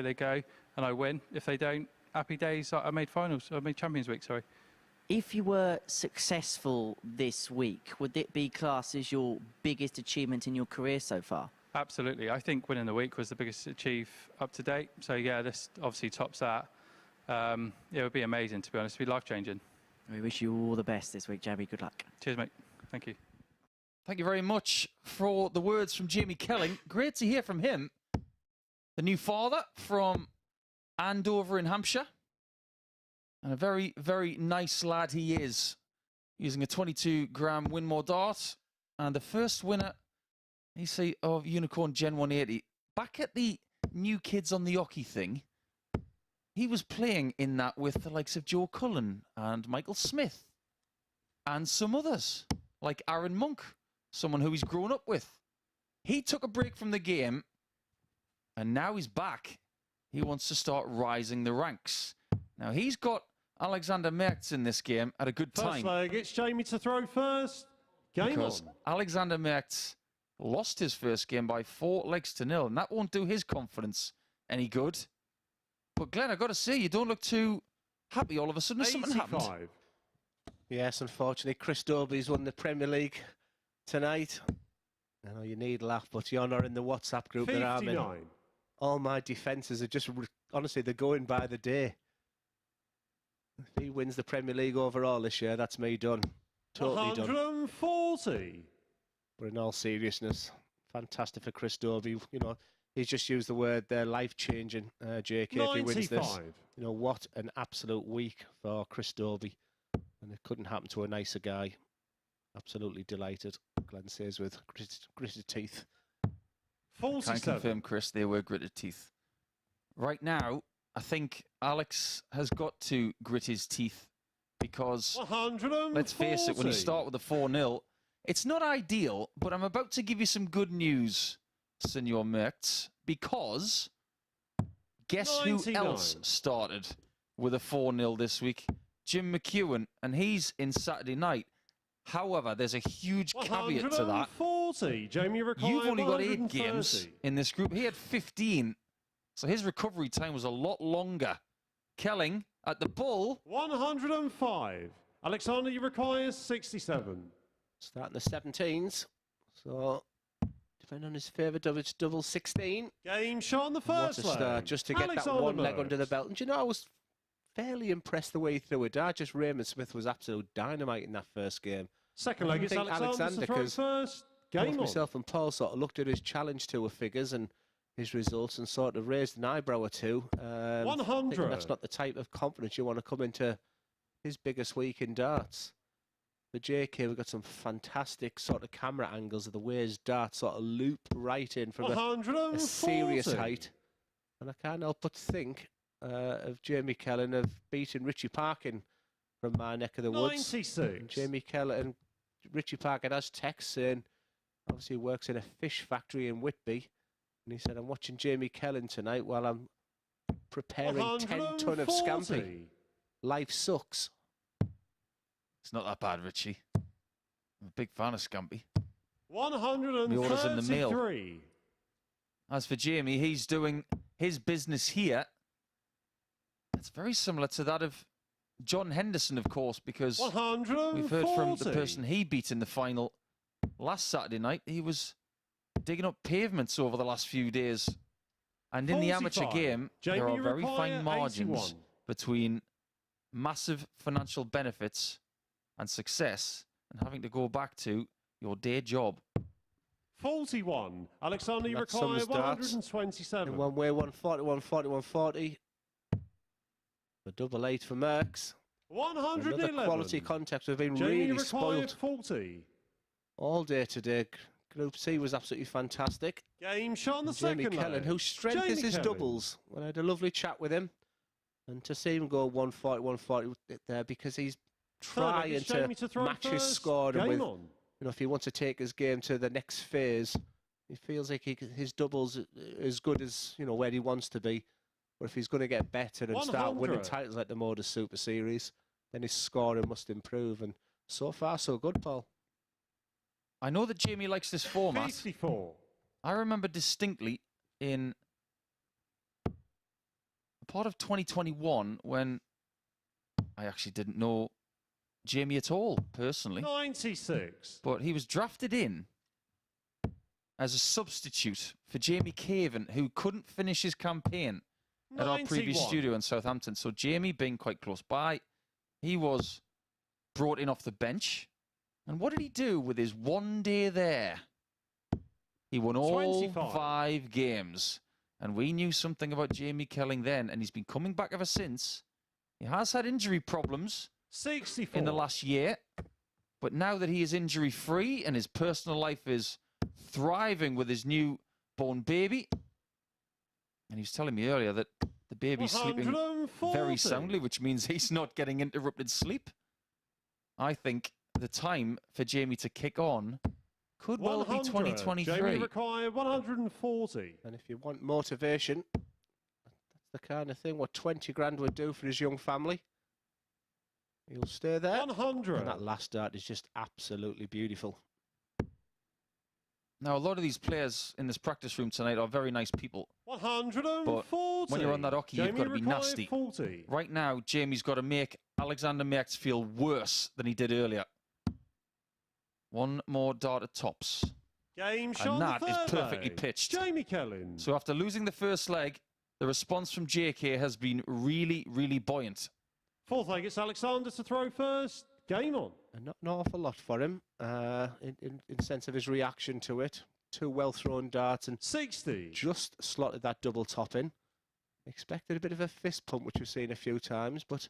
and I win. If they don't, happy days. I made finals. I made Champions Week, sorry. If you were successful this week, would it be classed as your biggest achievement in your career so far? Absolutely. I think winning the week was the biggest achieve up to date. So, yeah, this obviously tops that. It would be amazing, to be honest. It would be life-changing. We wish you all the best this week, Jamie. Good luck. Cheers, mate. Thank you. Thank you very much for the words from Jamie Kelling. Great to hear from him. The new father from Andover in Hampshire. And a very, very nice lad he is. Using a 22-gram Winmore dart. And the first winner, you see, of Unicorn Gen 180. Back at the New Kids on the Hockey thing, he was playing in that with the likes of Joe Cullen and Michael Smith and some others, like Aaron Monk, someone who he's grown up with. He took a break from the game, and now he's back. He wants to start rising the ranks. Now, he's got Alexander Merkx in this game at a good time. First leg, it's Jamie to throw first. Game because on. Alexander Merkx lost his first game by 4-0, and that won't do his confidence any good. But Glenn, I've got to say, you don't look too happy all of a sudden. Something happened. Yes, unfortunately, Chris Dobie's won the Premier League tonight. I know you need a laugh, but you're not in the WhatsApp group that I'm in. All my defences are just, honestly, they're going by the day. If he wins the Premier League overall this year, that's me done. Totally done. 140. But in all seriousness, fantastic for Chris Dobie. You know, he's just used the word there, life-changing, JK, 95. if he wins this. You know, what an absolute week for Chris Dobie. And it couldn't happen to a nicer guy. Absolutely delighted, Glenn says, with gritted teeth. 47. Can confirm, Chris, they were gritted teeth. Right now, I think Alex has got to grit his teeth because, 140. let's face it, when you start with a 4-0, it's not ideal, but I'm about to give you some good news, Senor Merkx, because guess 99. who else started with a 4-0 this week? Jim McEwen, and he's in Saturday night. However, there's a huge caveat to that. 140. Jamie You've only got 8 130. games in this group. He had 15, so his recovery time was a lot longer. Kelling at the bull. 105. Alexander, you require 67. Starting the 17s. So, depending on his favourite, it's double 16. Game shot on the first What a start, leg. just to get Alexander that one leg Merks. under the belt. And you know, I was fairly impressed the way he threw it. Just Raymond Smith was absolute dynamite in that first game. Second I leg, it's think Alexander to throw because first. both Game on. myself and Paul sort of looked at his challenge tour figures and his results and sort of raised an eyebrow or two. 100. Thinking that's not the type of confidence you want to come into his biggest week in darts. For JK, we've got some fantastic sort of camera angles of the way his darts sort of loop right in from a serious height. And I can't help but think of Jamie Kelling of beating Richie Parkin from my neck of the woods. 96. And Jamie Kelling and Richie Parkin has text saying, obviously he works in a fish factory in Whitby. And he said, I'm watching Jamie Kelling tonight while I'm preparing 10 ton of scampi. Life sucks. It's not that bad, Richie. I'm a big fan of scampi. 133. The order's in the mail. As for Jamie, he's doing his business here. It's very similar to that of John Henderson, of course, because 140. we've heard from the person he beat in the final last Saturday night. He was digging up pavements over the last few days. And in the amateur 45. game, Jamie, there are you very require fine margins 81. between massive financial benefits and success and having to go back to your day job. 41. Alexander, you That's some require starts. 127. In one way, 140, 140, 140. A double 8 for Merks. 111. Another quality contact. We've been Jamie, you really require spoiled 40. all day today. Group C was absolutely fantastic. Game shot on the Jamie second Kelling, leg. whose strength Jamie is his Kelling. doubles. Well, I had a lovely chat with him. And to see him go 140, 140 there because he's Third leg, trying it's to Jamie to throw match his first. score. And Game with, on. you know, if he wants to take his game to the next phase, he feels like his doubles as good as, you know, where he wants to be. But if he's going to get better and start winning 100. titles like the MODUS Super Series, then his scoring must improve. And so far, so good, Paul. I know that Jamie likes this format. 54. I remember distinctly in a part of 2021 when I actually didn't know Jamie at all, personally. 96. But he was drafted in as a substitute for Jamie Caven, who couldn't finish his campaign at our previous 91. studio in Southampton. So Jamie, being quite close by, he was brought in off the bench. And what did he do with his one day there? He won all 25. 5 games. And we knew something about Jamie Kelling then, and he's been coming back ever since. He has had injury problems 64. in the last year, but now that he is injury-free and his personal life is thriving with his newborn baby, and he was telling me earlier that the baby's sleeping 140. very soundly, which means he's not getting interrupted sleep. I think the time for Jamie to kick on could well be 2023. Jamie require 140. And if you want motivation, that's the kind of thing what 20 grand would do for his young family. He'll stay there. 100. And that last start is just absolutely beautiful. Now, a lot of these players in this practice room tonight are very nice people. 140. when you're on that hockey, you've Jamie got to be require nasty. 40. Right now, Jamie's got to make Alexander Merkx feel worse than he did earlier. One more dart at tops. Game shot And on that the is third perfectly leg. pitched. Jamie Kelling. So after losing the first leg, the response from JK has been really, really buoyant. Fourth leg, it's Alexander to throw first. Game on. And not an awful lot for him in sense of his reaction to it. 2 well-thrown darts and 60. just slotted that double top in. Expected a bit of a fist pump, which we've seen a few times, but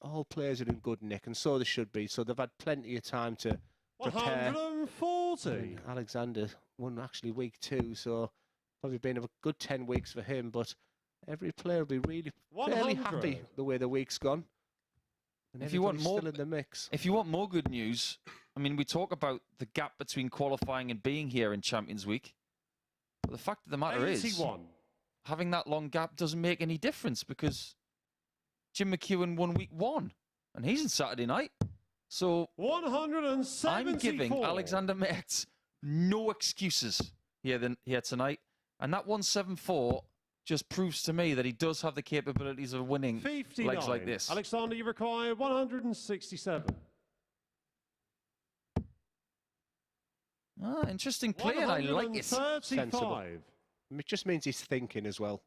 all players are in good nick, and so they should be. So they've had plenty of time to prepare. 140. And Alexander won actually week 2, so probably been a good 10 weeks for him, but every player will be really fairly 100. happy the way the week's gone. And If you want everybody's more- still in the mix. If you want more good news, I mean, we talk about the gap between qualifying and being here in Champions Week. But the fact of the matter is, 81. having that long gap doesn't make any difference because Jim McEwen won week 1 and he's in Saturday night. So 174. I'm giving Alexander Merkx no excuses here tonight. And that 174 just proves to me that he does have the capabilities of winning 59. legs like this. Alexander, you require 167. Interesting play, and I like it. 135. It just means he's thinking as well.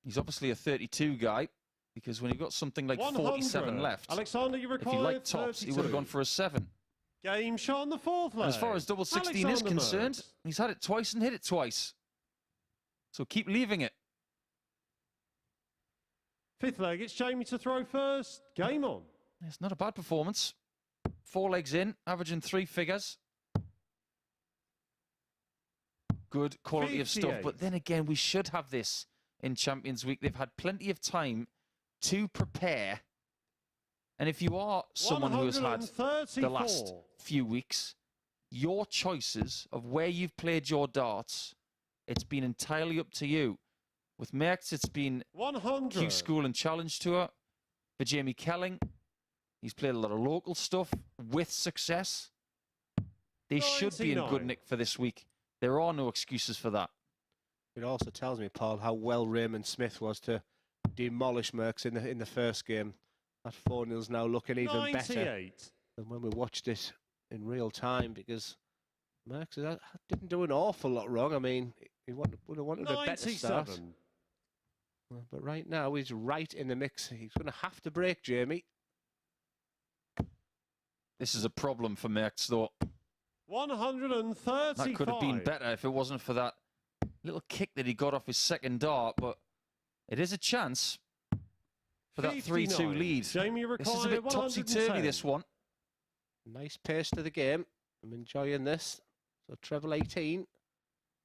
He's obviously a 32 guy because when you've got something like 47 100. left, Alexander, you if require he liked tops, 32. he would have gone for a 7. Game shot on the fourth leg. And as far as double 16 is Alexander concerned, Merks. he's had it twice and hit it twice. So keep leaving it. Fifth leg, it's Jamie to throw first. Game on. It's not a bad performance. 4 legs in, averaging 3 figures. Good quality of stuff. 58. But then again, we should have this in Champions Week. They've had plenty of time to prepare. And if you are someone who has had the last 134. few weeks, your choices of where you've played your darts, it's been entirely up to you. With Merkx, it's been 100. Q School and Challenge Tour. For Jamie Kelling, he's played a lot of local stuff with success. They should be in good 99. nick for this week. There are no excuses for that. It also tells me, Paul, how well Raymond Smith was to demolish Merks in the first game. That 4-0's now looking even better than when we watched it in real time, because Merks didn't do an awful lot wrong. I mean, he would have wanted a better start. But right now, he's right in the mix. He's going to have to break Jamie. This is a problem for Merks, though. 135. That could have been better if it wasn't for that little kick that he got off his second dart, but it is a chance for that 3-2 lead. Jamie this is a bit topsy-turvy, this one. Nice pace to the game. I'm enjoying this. So treble 18.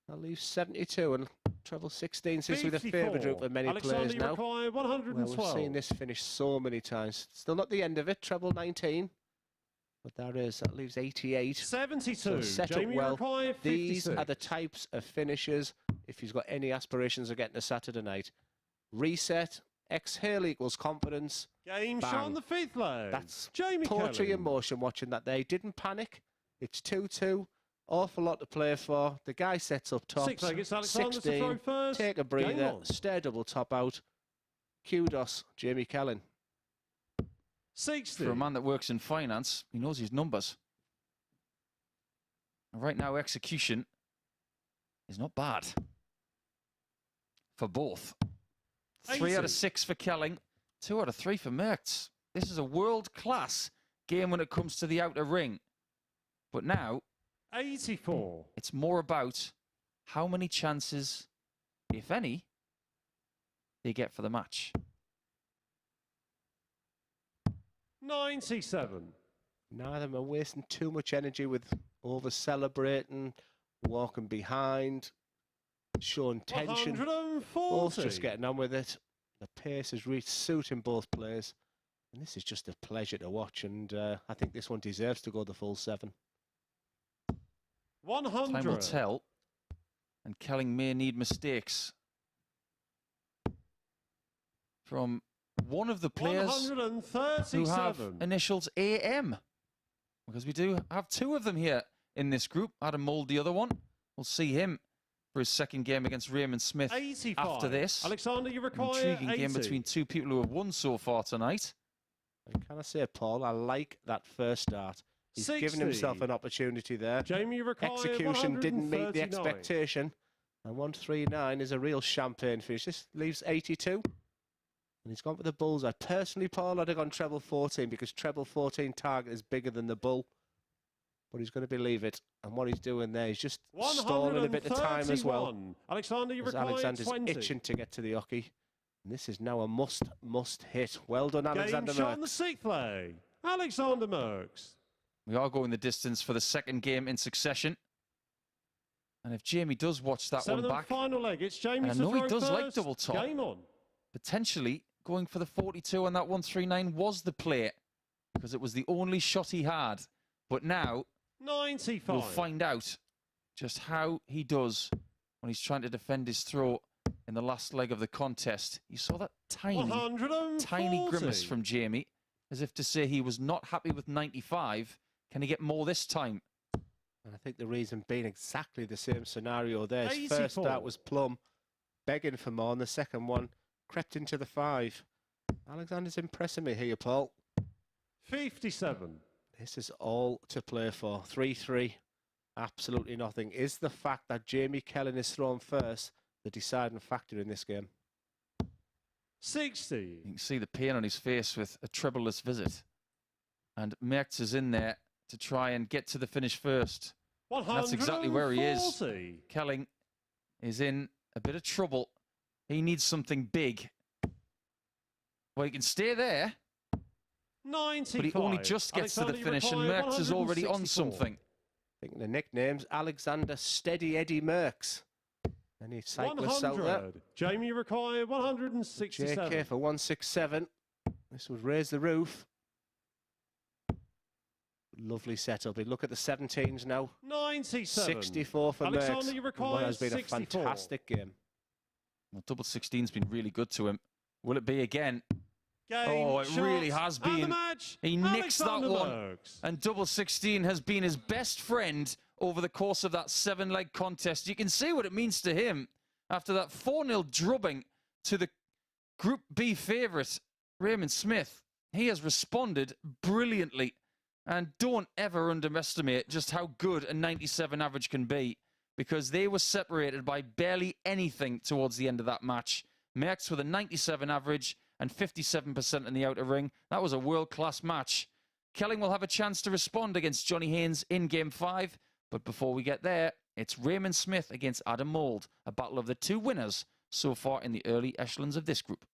That leaves 72, and treble 16 seems to be the favourite group for many players now. Well, we've seen this finish so many times. Still not the end of it, treble 19. But that leaves 88. 72. So set up well. These are the types of finishes if he's got any aspirations of getting a Saturday night. Reset, exhale equals confidence. Game bang. shot on the 5th leg. That's Jamie poetry Kelling. in motion watching that there. He didn't panic. It's 2-2. Awful lot to play for. The guy sets up tops. 6 leg, it's Alexander 16. to throw first. Take a breather. Stare double top out. Kudos, Jamie Kelling. 60. For a man that works in finance, he knows his numbers. And right now, execution is not bad for both. 3 out of 6 for Kelling, 2 out of 3 for Merkx. This is a world-class game when it comes to the outer ring. But now, 84. It's more about how many chances, if any, they get for the match. 97. Neither of them are wasting too much energy with over-celebrating, walking behind, showing tension. 140. Both just getting on with it. The pace has reached suiting both players. And this is just a pleasure to watch. And I think this one deserves to go the full 7. 100. Time will tell. And Kelling may need mistakes from one of the players who have initials AM. Because we do have 2 of them here in this group. Adam Mould, the other one. We'll see him for his second game against Raymond Smith 85. after this. Alexander, you An require intriguing 80. game between 2 people who have won so far tonight. And can I say, Paul, I like that first start. He's 60. given himself an opportunity there. Jamie, you require Execution didn't meet the 139. expectation. And 139 is a real champagne finish. This leaves 82. And he's gone for the bulls. I personally, Paul, I'd have gone treble 14 because treble 14 target is bigger than the bull. But he's going to believe it. And what he's doing there, he's just stalling a bit of time as well. Alexander, you require Alexander's 20. itching to get to the hockey. And this is now a must hit. Well done, Alexander Game shot on the Merks. 6th leg. Alexander Merks. We are going the distance for the second game in succession. And if Jamie does watch that one back, Final leg. It's Jamie and I know he does first. like double top. Game on. Potentially going for the 42 on that 139 was the play because it was the only shot he had. But now 95. we'll find out just how he does when he's trying to defend his throw in the last leg of the contest. You saw that tiny grimace from Jamie, as if to say he was not happy with 95. Can he get more this time? And I think the reason being exactly the same scenario there. His 84. first start was plumb, begging for more, and the second one crept into the 5. Alexander's impressing me here, Paul. 57. This is all to play for. 3-3, absolutely nothing. Is the fact that Jamie Kelling is thrown first the deciding factor in this game? 60. You can see the pain on his face with a trebleless visit. And Merkx is in there to try and get to the finish first. That's exactly where he is. Kelling is in a bit of trouble. He needs something big. Well, he can stay there. 95. But he only just gets to the finish, and Merkx is already on something. I think the nickname's Alexander Steady Eddie Merkx. And he cyclists out there. Jamie require 167. JK for 167. This would raise the roof. Lovely setup. Look at the 17s now. 97. 64 for Alexander, you Merkx. require What has been 64. a fantastic game. Well, double 16's been really good to him. Will it be again? Game, Oh, it shot, really has and the been. match, He nicks that Alexander one. Merkx. And double 16 has been his best friend over the course of that 7-leg contest. You can see what it means to him after that 4-0 drubbing to the Group B favourite, Raymond Smith, he has responded brilliantly. And don't ever underestimate just how good a 97 average can be, because they were separated by barely anything towards the end of that match. Merks with a 97 average and 57% in the outer ring. That was a world-class match. Kelling will have a chance to respond against Johnny Haynes in Game 5. But before we get there, it's Raymond Smith against Adam Mould, a battle of the two winners so far in the early echelons of this group.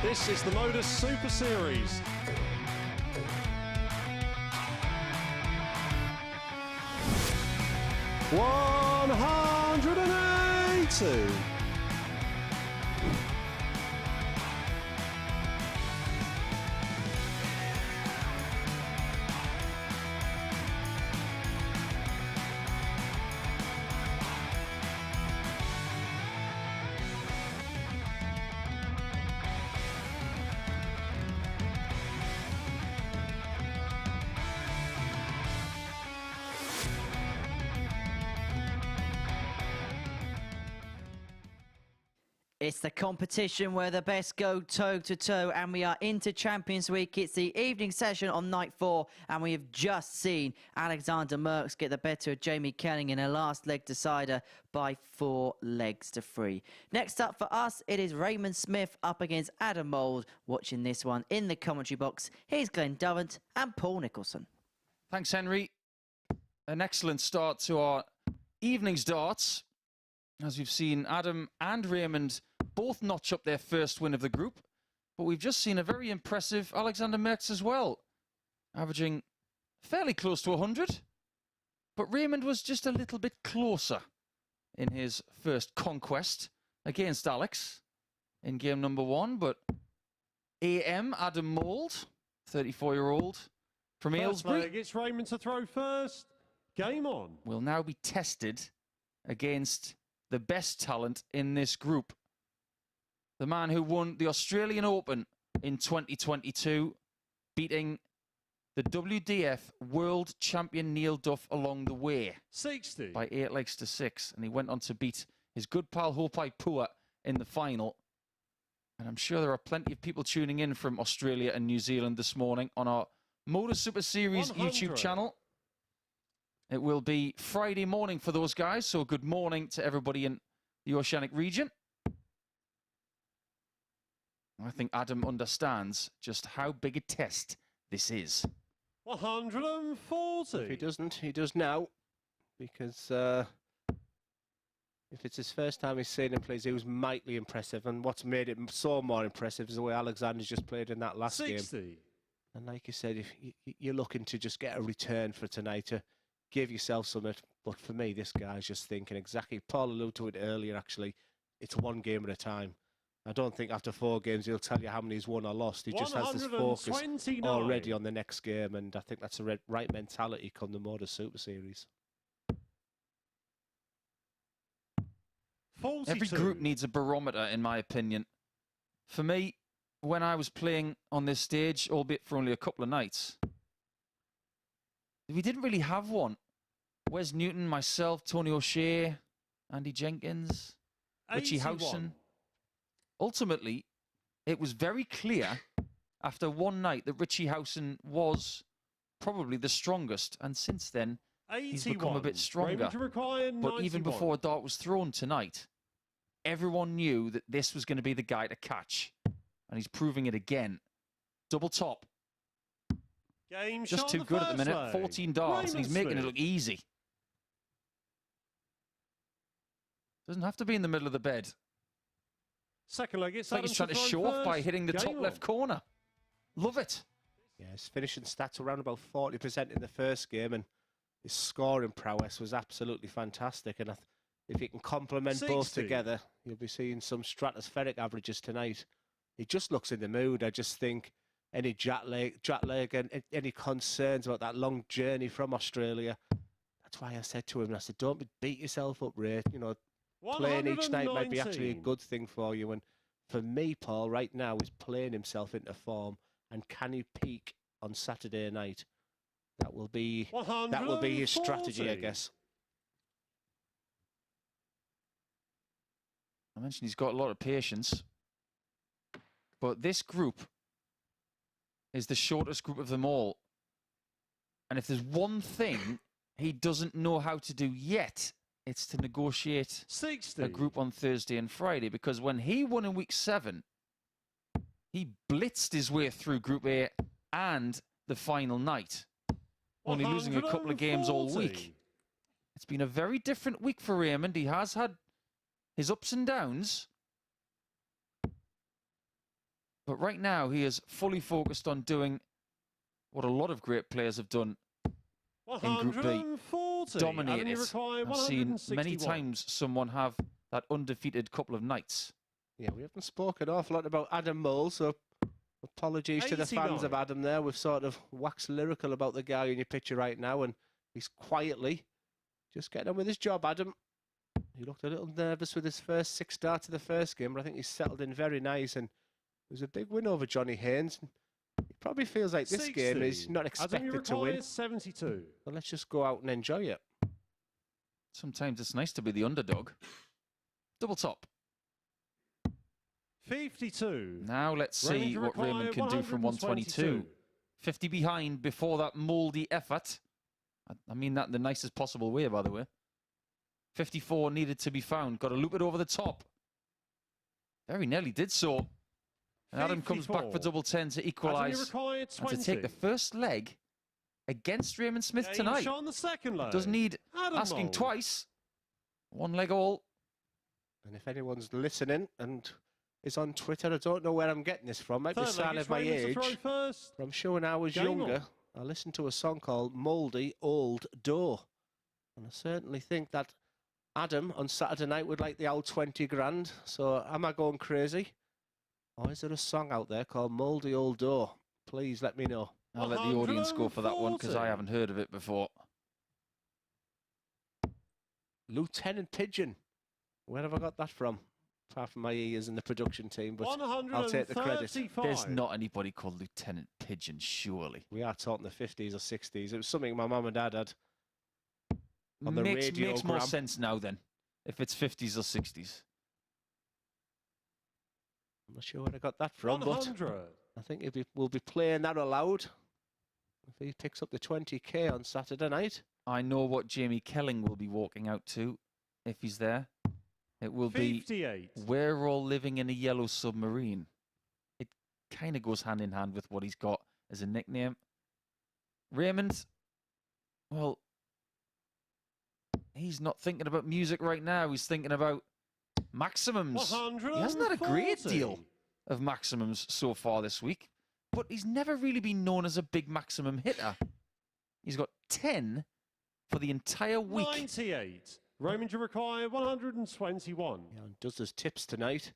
This is the MODUS Super Series. $180. It's the competition where the best go toe-to-toe, and we are into Champions Week. It's the evening session on night 4, and we have just seen Alexander Merks get the better of Jamie Kelling in a last leg decider by 4 legs to 3. Next up for us, it is Raymond Smith up against Adam Mould. Watching this one in the commentary box, here's Glenn Durrant and Paul Nicholson. Thanks, Henry. An excellent start to our evening's darts, as we've seen Adam and Raymond both notch up their first win of the group, but we've just seen a very impressive Alexander Merkx as well, averaging fairly close to 100, but Raymond was just a little bit closer in his first conquest against Alex in game number 1, but Adam Mould, 34-year-old from Aylesbury, it's Raymond to throw first. Game on. Will now be tested against the best talent in this group. The man who won the Australian Open in 2022, beating the WDF World Champion Neil Duff along the way 60 by 8 legs to 6. And he went on to beat his good pal Hopai Pua in the final. And I'm sure there are plenty of people tuning in from Australia and New Zealand this morning on our MODUS Super Series 100. YouTube channel. It will be Friday morning for those guys, so good morning to everybody in the Oceanic region. I think Adam understands just how big a test this is. 140. If he doesn't, he does now, because if it's his first time he's seen him play, he was mightily impressive, and what's made it so more impressive is the way Alexander's just played in that last 60. game. And like you said, if you're looking to just get a return for tonight, to give yourself something. But for me, this guy's just thinking exactly. Paul alluded to it earlier, actually. It's one game at a time. I don't think after 4 games he'll tell you how many he's won or lost. He just has this focus already on the next game, and I think that's the right mentality come the MODUS Super Series. 42. Every group needs a barometer, in my opinion. For me, when I was playing on this stage, albeit for only a couple of nights, we didn't really have one. Wes Newton, myself, Tony O'Shea, Andy Jenkins, Richie 81. Howson. Ultimately, it was very clear after one night that Richie Howson was probably the strongest, and since then, 81. he's become a bit stronger. But even before a dart was thrown tonight, everyone knew that this was going to be the guy to catch, and he's proving it again. Double top. Game Just too good at the minute. 14 darts, and he's making it look easy. Doesn't have to be in the middle of the bed. Second leg, It's like he's trying to show off by hitting the top left corner. Love it. Yeah, his finishing stats around about 40% in the first game, and his scoring prowess was absolutely fantastic. And if he can complement both together, you'll be seeing some stratospheric averages tonight. He just looks in the mood. I just think any jet lag and any concerns about that long journey from Australia. That's why I said to him, I said, don't beat yourself up, Ray. You know, playing each night might be actually a good thing for you. And for me, Paul, right now, is playing himself into form. And can he peak on Saturday night? That will be his strategy, I guess. I mentioned he's got a lot of patience. But this group is the shortest group of them all. And if there's one thing he doesn't know how to do yet, it's to negotiate 60. a group on Thursday and Friday. Because when he won in week 7, he blitzed his way through Group A and the final night, only losing a couple of games all week. It's been a very different week for Raymond. He has had his ups and downs. But right now, he is fully focused on doing what a lot of great players have done in Group B. Dominate it. I've seen many times someone have that undefeated couple of nights. Yeah, we haven't spoken an awful lot about Adam Mould, so apologies to the fans of Adam there. We've sort of waxed lyrical about the guy in your picture right now, and he's quietly just getting on with his job, Adam. He looked a little nervous with his first 6 darts of the first game, but I think he's settled in very nice, and it was a big win over Johnny Haynes. He probably feels like this game is not expected to win. 72. But let's just go out and enjoy it. Sometimes it's nice to be the underdog. Double top. 52. Now let's see what Raymond can do from 122. 50 behind before that mouldy effort. I mean that in the nicest possible way, by the way. 54 needed to be found. Got to loop it over the top. Very nearly did so. And Adam comes back for double 10 to equalise and to take the first leg against Raymond Smith tonight. On the second leg. Doesn't need asking Mould. twice. One leg all. And if anyone's listening and is on Twitter, I don't know where I'm getting this from. Might be a Third sign leg, of it's my Raymond to age. throw first. But I'm sure when I was Game younger, on. I listened to a song called Mouldy Old Door. And I certainly think that Adam on Saturday night would like the old 20 grand. So am I going crazy? Or is there a song out there called Mouldy Old Door? Please let me know. I'll let the audience go for that one because I 140. haven't heard of it before. Lieutenant Pigeon. Where have I got that from? Apart from my ears and the production team, but I'll take the credit. 135. There's not anybody called Lieutenant Pigeon, surely. We are talking the 50s or 60s. It was something my mum and dad had on the Makes more radiogram. sense now then, if it's 50s or 60s. I'm not sure where I got that from, but 100. I think we'll be playing that aloud if he picks up the 20k on Saturday night. I know what Jamie Kelling will be walking out to if he's there. It will be 58. We're All Living in a Yellow Submarine. It kind of goes hand in hand with what he's got as a nickname. Raymond, well, he's not thinking about music right now. He's thinking about maximums. He hasn't had a great 140. deal of maximums so far this week, but he's never really been known as a big maximum hitter. He's got 10 for the entire week. 98. Raymond, you require 121. Yeah, and does his tips tonight.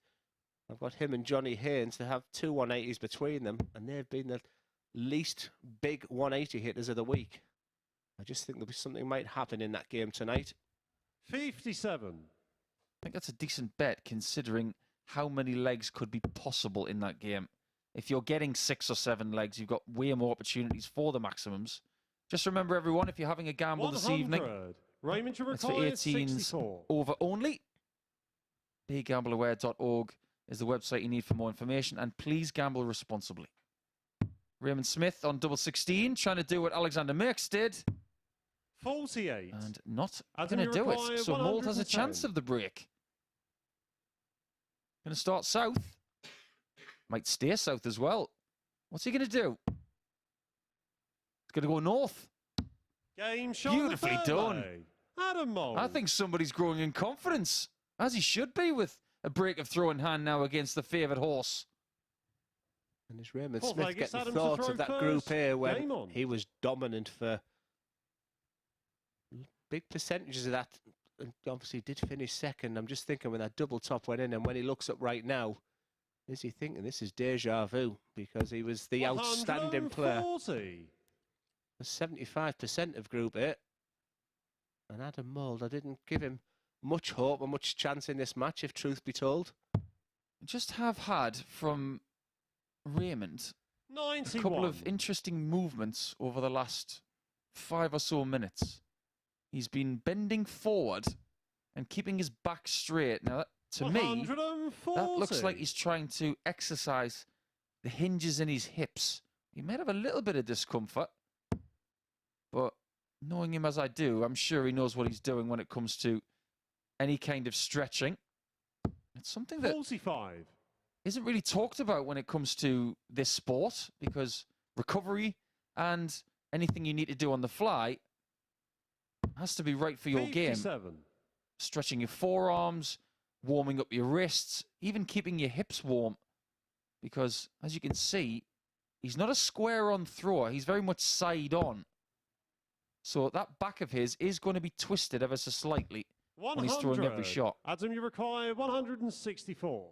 I've got him and Johnny Haynes to have two 180s between them, and they've been the least big 180 hitters of the week. I just think there'll be something might happen in that game tonight. 57. I think that's a decent bet considering how many legs could be possible in that game. If you're getting 6 or 7 legs, you've got way more opportunities for the maximums. Just remember, everyone, if you're having a gamble this evening, 100. Raymond, you it's for require 18s 64. over only. BigGambleAware.org is the website you need for more information, and please gamble responsibly. Raymond Smith on double 16, trying to do what Alexander Merkx did, 48. and not Adam, going to you do require it. So Mould has a 110. chance of the break. Going to start south. Might stay south as well. What's he going to do? He's going to go north. Game shot. Beautifully done. Adam Mould. I think somebody's growing in confidence, as he should be, with a break of throw in hand now against the favoured horse. And is Raymond Fourth Smith leg, it's getting Adam to thoughts throw of that first. group here when Game on. he was dominant for big percentages of that, and obviously did finish second. I'm just thinking when that double top went in, and when he looks up right now, is he thinking this is deja vu because he was the outstanding player 140. for 75% of Group A. And Adam Mould, I didn't give him much hope or much chance in this match, if truth be told. Just have had from Raymond 91. a couple of interesting movements over the last 5 or so minutes. He's been bending forward and keeping his back straight. Now, that, to me, 140. that looks like he's trying to exercise the hinges in his hips. He might have a little bit of discomfort, but knowing him as I do, I'm sure he knows what he's doing when it comes to any kind of stretching. It's something that 45. isn't really talked about when it comes to this sport, because recovery and anything you need to do on the fly has to be right for your game. 57. Stretching your forearms, warming up your wrists, even keeping your hips warm. Because, as you can see, he's not a square-on thrower. He's very much side-on. So that back of his is going to be twisted ever so slightly when he's throwing every 100. shot. Adam, you require 164.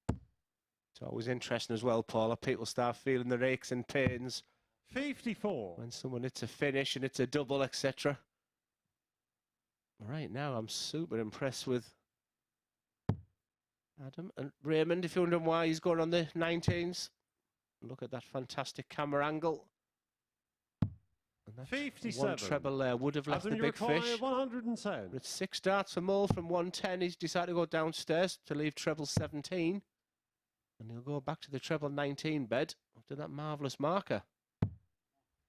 It's always interesting as well, Paula. People start feeling the aches and pains 54. when someone hits a finish and it's a double, etc. Right now, I'm super impressed with Adam and Raymond. If you're wondering why he's going on the 19s, look at that fantastic camera angle. And that 57. one treble there would have left Adam, the you big require fish. 110. But it's 6 darts for Mould from 110. He's decided to go downstairs to leave treble 17. And he'll go back to the treble 19 bed after that marvellous marker.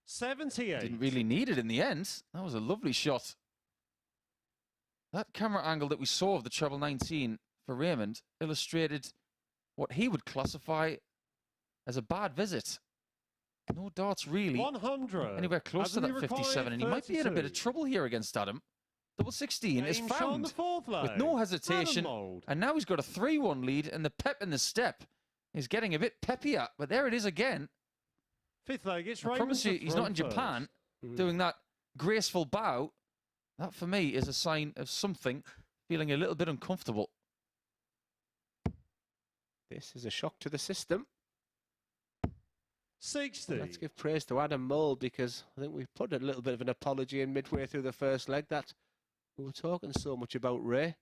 78. Didn't really need it in the end. That was a lovely shot. That camera angle that we saw of the treble 19 for Raymond illustrated what he would classify as a bad visit. No darts really 100. anywhere close to Adam, that you require 57, and he might be in a bit of 32. trouble here against Adam. Double 16 is Game shot on the found fourth leg. with no hesitation, Mould. and now he's got a 3-1 lead, and the pep in the step is getting a bit peppier. But there it is again. Fifth leg, it's I Raymond promise you, to he's throw not in Japan Mm. doing that graceful bow. That, for me, is a sign of something feeling a little bit uncomfortable. This is a shock to the system. 60. Let's give praise to Adam Mould, because I think we put a little bit of an apology in midway through the first leg that we were talking so much about Ray.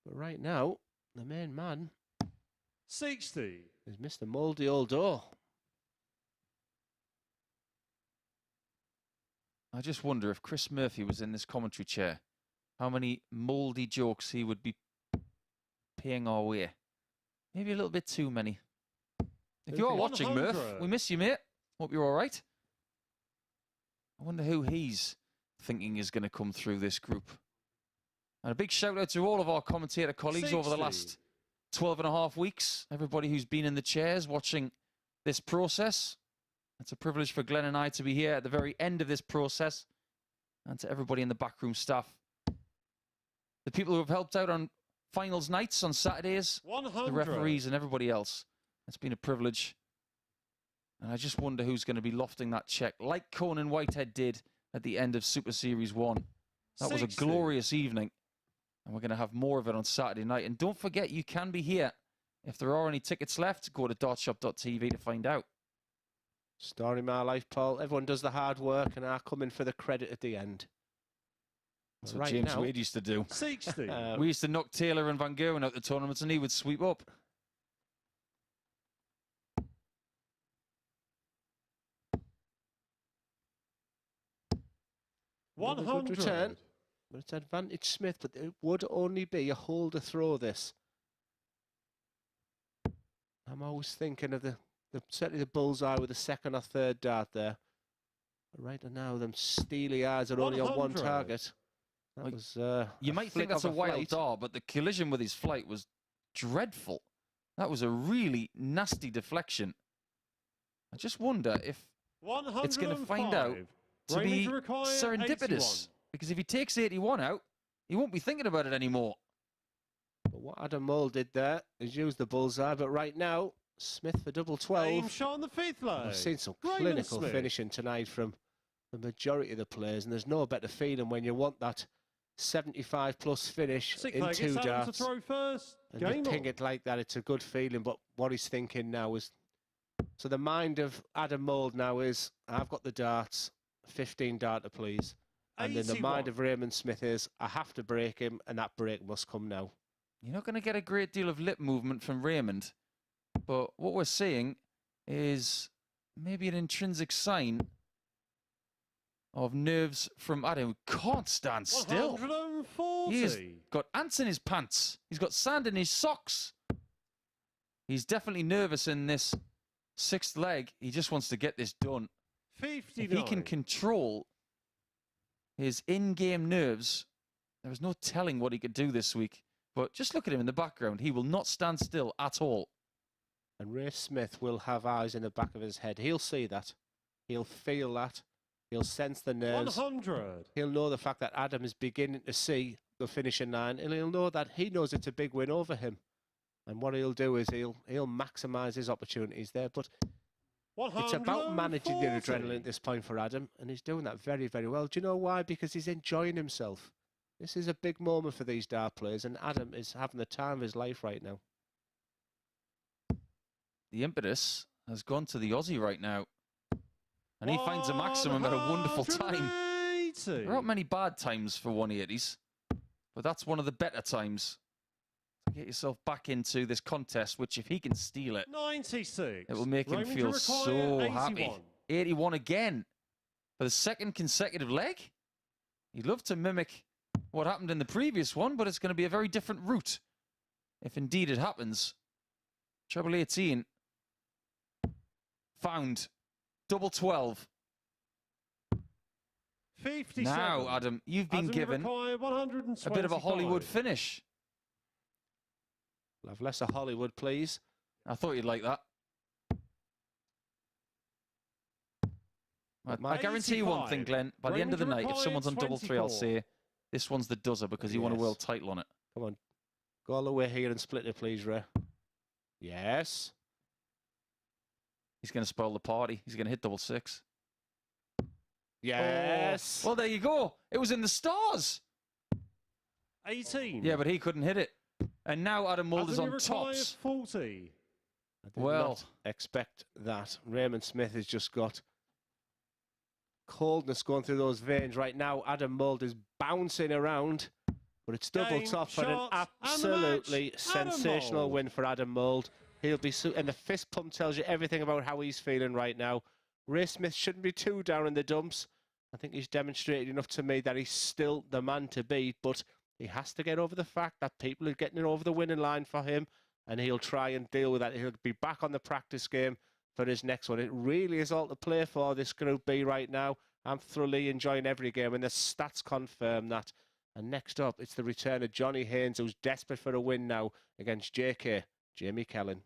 But right now, the main man 60. is Mr. Mouldy Old Door. I just wonder if Chris Murphy was in this commentary chair, how many mouldy jokes he would be paying our way. Maybe a little bit too many. If you are watching, Murph, 100. we miss you, mate. Hope you're all right. I wonder who he's thinking is going to come through this group. And a big shout out to all of our commentator colleagues over the 60. last 12 and a half weeks. Everybody who's been in the chairs watching this process. It's a privilege for Glenn and I to be here at the very end of this process. And to everybody in the backroom staff. The people who have helped out on finals nights on Saturdays. 100. The referees and everybody else. It's been a privilege. And I just wonder who's going to be lofting that check, like Conan Whitehead did at the end of Super Series 1. That was a 60. glorious evening. And we're going to have more of it on Saturday night. And don't forget, you can be here. If there are any tickets left, go to dartshop.tv to find out. Story of my life, Paul. Everyone does the hard work and I come in for the credit at the end. That's But what right James now, Wade used to do. 60. We used to knock Taylor and Van Gerwen out the tournaments and he would sweep up. another good 100. return. But it's advantage Smith, but it would only be a holder throw this. I'm always thinking of certainly the bullseye with the second or third dart there. But right now, them steely eyes are only on one 100. target. That Like, was You might think flick that's of a wild flight. dart, but the collision with his flight was dreadful. That was a really nasty deflection. I just wonder if it's going to find out to be serendipitous. Because if he takes 81 out, he won't be thinking about it anymore. But what Adam Mould did there is use the bullseye. But right now, Smith for double 12. Game shot on the fifth leg. I've seen some Raymond clinical Smith. finishing tonight from the majority of the players, and there's no better feeling when you want that 75 plus finish Sixth in leg, two it's Adam to darts. throw first. And Game to ping on. it like that, it's a good feeling. But what he's thinking now is, so the mind of Adam Mould now is, I've got the darts, 15 darter, please. And then the 81. mind of Raymond Smith is, I have to break him, and that break must come now. You're not going to get a great deal of lip movement from Raymond. But what we're seeing is maybe an intrinsic sign of nerves from Adam, who can't stand still. 140. He's got ants in his pants. He's got sand in his socks. He's definitely nervous in this sixth leg. He just wants to get this done. 59. If he can control his in-game nerves, there is no telling what he could do this week. But just look at him in the background. He will not stand still at all. And Ray Smith will have eyes in the back of his head. He'll see that. He'll feel that. He'll sense the nerves. 100. He'll know the fact that Adam is beginning to see the finishing line, and he'll know that he knows it's a big win over him. And what he'll do is he'll maximise his opportunities there. But it's about managing the 140. adrenaline at this point for Adam, and he's doing that very, very well. Do you know why? Because he's enjoying himself. This is a big moment for these dart players, and Adam is having the time of his life right now. The impetus has gone to the Aussie right now. And he finds a maximum at a wonderful time. 180. There aren't many bad times for 180s, but that's one of the better times to get yourself back into this contest, which if he can steal it, 96. it will make him Raymond, feel you require so 81. happy. 81 again. for the second consecutive leg. He'd love to mimic what happened in the previous one, but it's going to be a very different route, if indeed it happens. Treble 18. Found. Double 12. 57. Now, Adam, you've been Adam given a bit of a Hollywood finish. I'll have less of Hollywood, please. I thought you'd like that. I guarantee you one thing, Glenn. By the end of the night, if someone's on double 3, I'll say this one's the dozer because he won a world title on it. Come on. Go all the way here and split it, please, Ray. Yes. He's going to spoil the party. He's going to hit double 6. Yes. Well, there you go. It was in the stars. 18. Yeah, but he couldn't hit it. And now Adam Mould is on Required tops. 40. I did not expect that. Raymond Smith has just got coldness going through those veins right now. Adam Mould is bouncing around, but it's double top and an absolutely sensational win for Adam Mould. He'll be and the fist pump tells you everything about how he's feeling right now. Ray Smith shouldn't be too down in the dumps. I think he's demonstrated enough to me that he's still the man to beat, but he has to get over the fact that people are getting over the winning line for him, and he'll try and deal with that. He'll be back on the practice game for his next one. It really is all to play for, this Group B right now. I'm thoroughly enjoying every game, and the stats confirm that. And next up, it's the return of Johnny Haynes, who's desperate for a win now against JK, Jamie Kelling.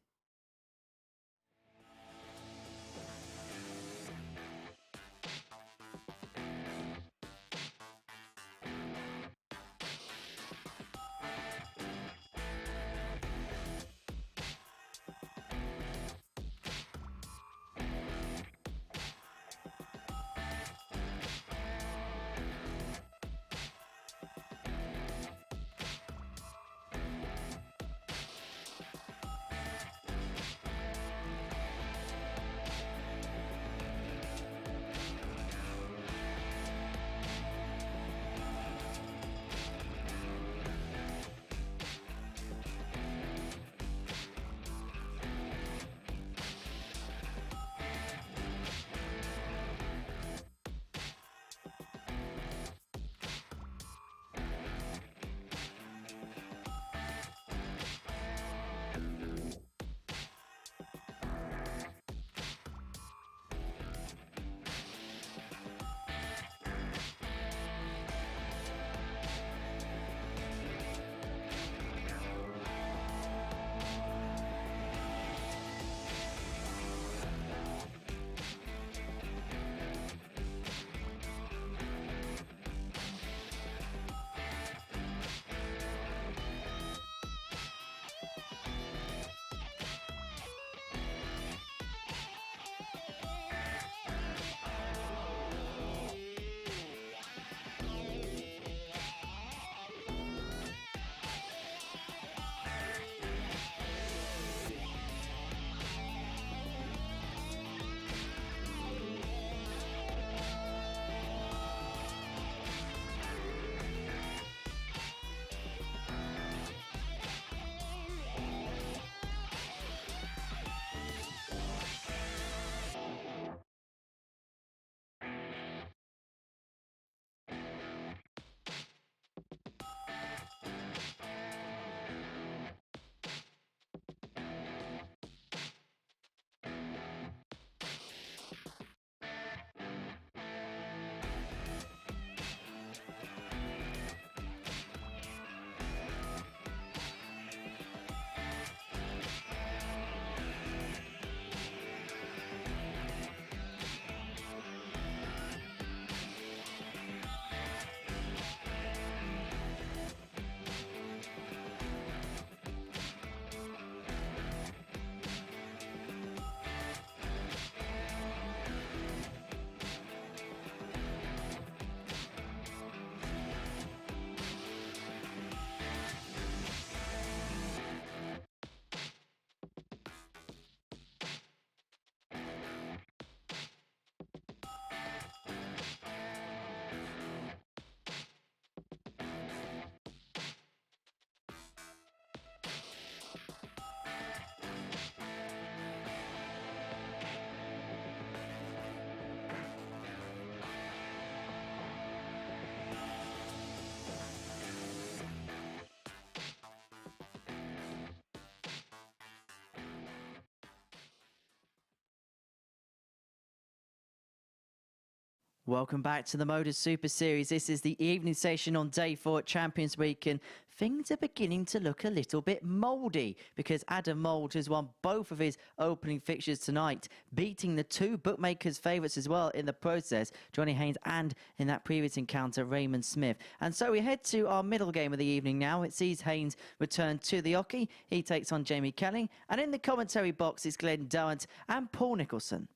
Welcome back to the MODUS Super Series. This is the evening session on day 4 at Champions Week, and things are beginning to look a little bit mouldy because Adam Mould has won both of his opening fixtures tonight, beating the 2 bookmakers' favourites as well in the process, Johnny Haynes and in that previous encounter, Raymond Smith. And so we head to our middle game of the evening now. It sees Haynes return to the hockey. He takes on Jamie Kelling, and in the commentary box it's Glenn Durrant and Paul Nicholson.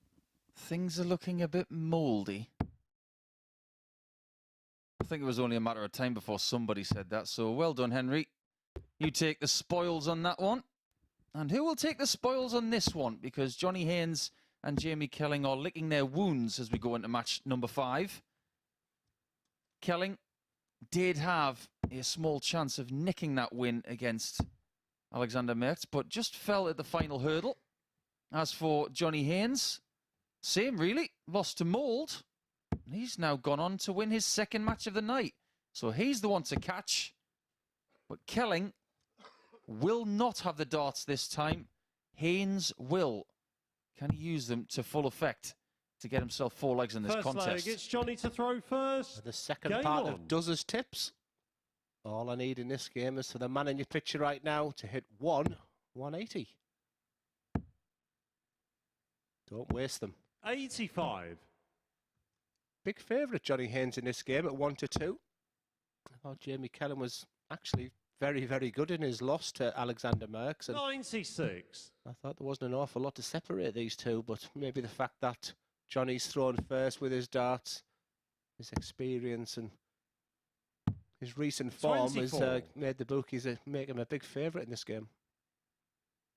Things are looking a bit mouldy. I think it was only a matter of time before somebody said that, so well done, Henry. You take the spoils on that one. And who will take the spoils on this one? Because Johnny Haynes and Jamie Kelling are licking their wounds as we go into match number 5. Kelling did have a small chance of nicking that win against Alexander Merkx, but just fell at the final hurdle. As for Johnny Haynes, same really, lost to Mould. And he's now gone on to win his second match of the night. So he's the one to catch. But Kelling will not have the darts this time. Haynes will. Can he use them to full effect to get himself 4 legs in this contest? First leg, it's Johnny to throw first. The second Game part on. of Does tips. All I need in this game is for the man in your picture right now to hit 180. Don't waste them. 85. Big favourite, Johnny Haynes, in this game at 1-2. I thought Jamie Kelling was actually very, very good in his loss to Alexander Merkx. And 96. I thought there wasn't an awful lot to separate these two, but maybe the fact that Johnny's thrown first with his darts, his experience and his recent form has 24. made the bookies make him a big favourite in this game.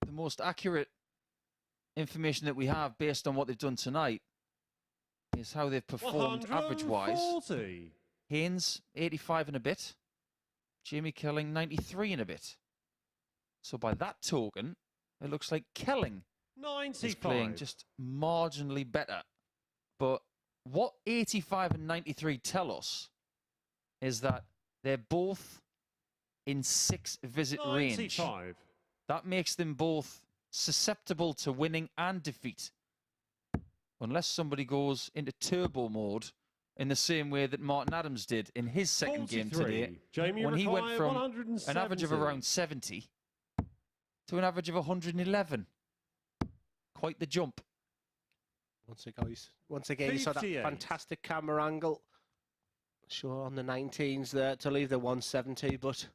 The most accurate information that we have based on what they've done tonight is how they've performed average-wise. 140. Haynes, 85 and a bit. Jamie Kelling, 93 and a bit. So by that token, it looks like Kelling 95. is playing just marginally better. But what 85 and 93 tell us is that they're both in 6-visit range. 95. That makes them both susceptible to winning and defeat. Unless somebody goes into turbo mode in the same way that Martin Adams did in his second game 43. today, Jamie when he went Mackay, from 170. an average of around 70 to an average of 111. Quite the jump. Once again, you saw that 58. fantastic camera angle. Sure, on the 19s there to leave the 170, but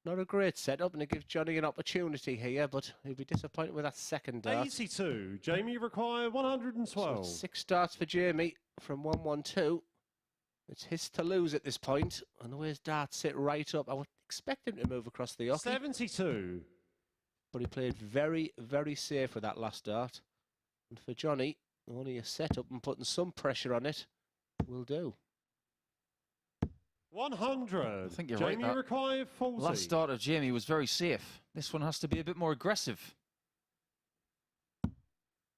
not a great setup, and it gives Johnny an opportunity here, but he'll be disappointed with that second dart. 82. Jamie require So 112. it's 6 darts for Jamie from 112. It's his to lose at this point, and the way his darts sit right up, I would expect him to move across the hockey, 72. but he played very, very safe with that last dart. And for Johnny, only a setup and putting some pressure on it will do. 100. I think you're Jamie right, that require 40. Last start of Jamie was very safe. This one has to be a bit more aggressive.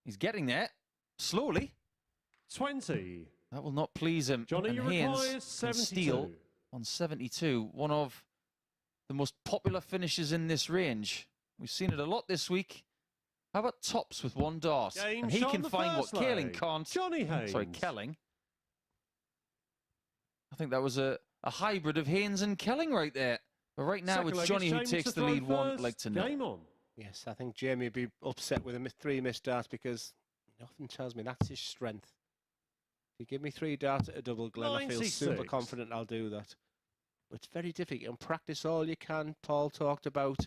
He's getting there, slowly. 20. That will not please him. Johnny And Haynes requires can 72. steal on 72, one of the most popular finishes in this range. We've seen it a lot this week. How about tops with 1 dart? Game And he shot can the find what first Kelling leg. can't. Johnny Haynes. Sorry, Kelling. I think that was a hybrid of Haynes and Kelling right there. But right now Second it's leg, Johnny who James takes to the throw lead 1 first. leg to 0. Game on. Yes, I think Jamie would be upset with 3 missed darts because nothing tells me that's his strength. If you give me 3 darts at a double, Glenn, I feel super 96. confident I'll do that. But it's very difficult. And practice all you can. Paul talked about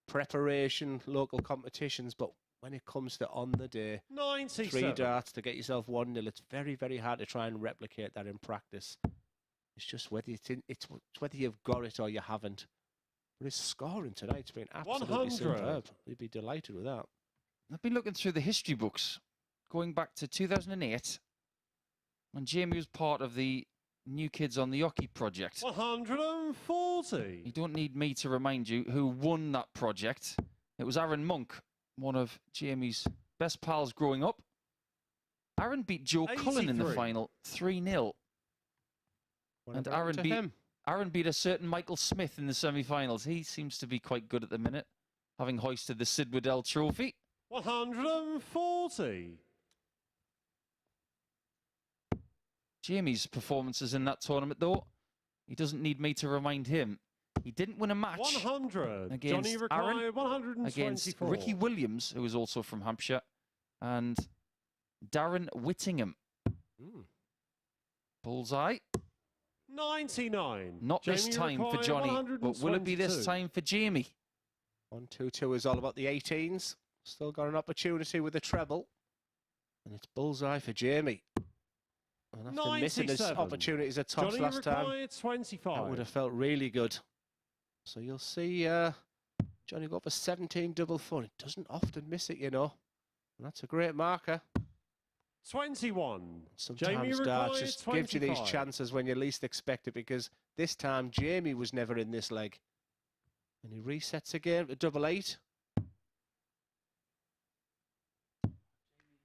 preparation, local competitions, but when it comes to on the day, 97. 3 darts to get yourself 1-0, it's very, very hard to try and replicate that in practice. It's just whether it's whether you've got it or you haven't. But his scoring tonight's been absolutely 100. superb. You'd be delighted with that. I've been looking through the history books, going back to 2008, when Jamie was part of the New Kids on the Hockey project. 140. You don't need me to remind you who won that project. It was Aaron Monk, one of Jamie's best pals growing up. Aaron beat Joe Cullen in the 83. final 3-0. And Aaron beat a certain Michael Smith in the semi-finals. He seems to be quite good at the minute, having hoisted the Sid Waddell trophy. 140. Jamie's performances in that tournament, though. He doesn't need me to remind him. He didn't win a match 100. against Johnny Aaron, required 124. against Ricky Williams, who is also from Hampshire, and Darren Whittingham. Bullseye. 99. Not this time for Johnny, but will it be this time for Jamie? 1-2-2 is all about the 18s. Still got an opportunity with the treble. And it's bullseye for Jamie. And after missing his opportunities at tops last time, 25. that would have felt really good. So you'll see Johnny go for 17 double fun. It doesn't often miss it, you know. And that's a great marker. 21. Sometimes darts just gives you these chances when you least expect it, because this time Jamie was never in this leg. And he resets again to double 8.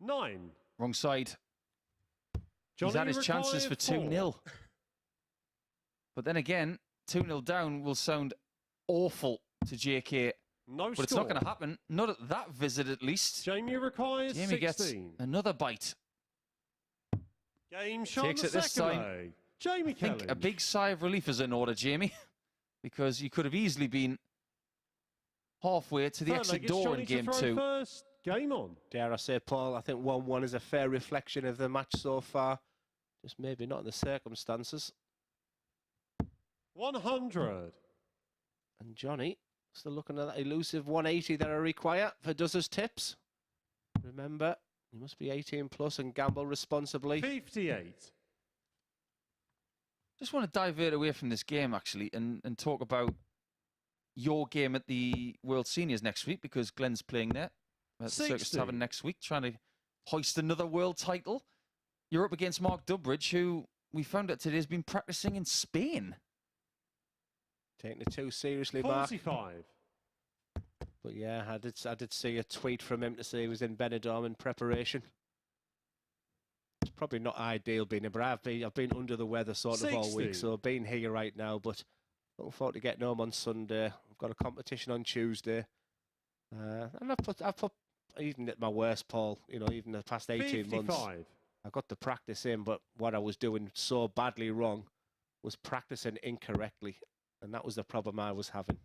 9. Wrong side. Johnny He's had his chances for 2-0. But then again, 2-0 down will sound awful to JK. No but it's not going to happen. Not at that visit, at least. Jamie requires Jamie 16. gets another bite. Game shot Takes it this time. Jamie I think Kelling. a big sigh of relief is in order, Jamie, because you could have easily been halfway to the exit door in game 2. First. Game on. Dare I say, Paul, I think 1-1 is a fair reflection of the match so far. Just maybe not in the circumstances. 100. And Johnny, still looking at that elusive 180 that I require for Does tips. Remember, you must be 18 plus and gamble responsibly. 58. Just want to divert away from this game, actually, and talk about your game at the World Seniors next week, because Glenn's playing there at Circus Tavern next week, trying to hoist another world title. You're up against Mark Dubridge, who we found out today has been practicing in Spain. Taking it too seriously, Mark. 45. But yeah, I did see a tweet from him to say he was in Benidorm in preparation. It's probably not ideal being here, but I've been under the weather sort of all week, so I've been here right now. But looking forward to getting home on Sunday. I've got a competition on Tuesday, and I've put even at my worst, Paul. You know, even the past 18 months, I got the practice in. But what I was doing so badly wrong was practicing incorrectly, and that was the problem I was having.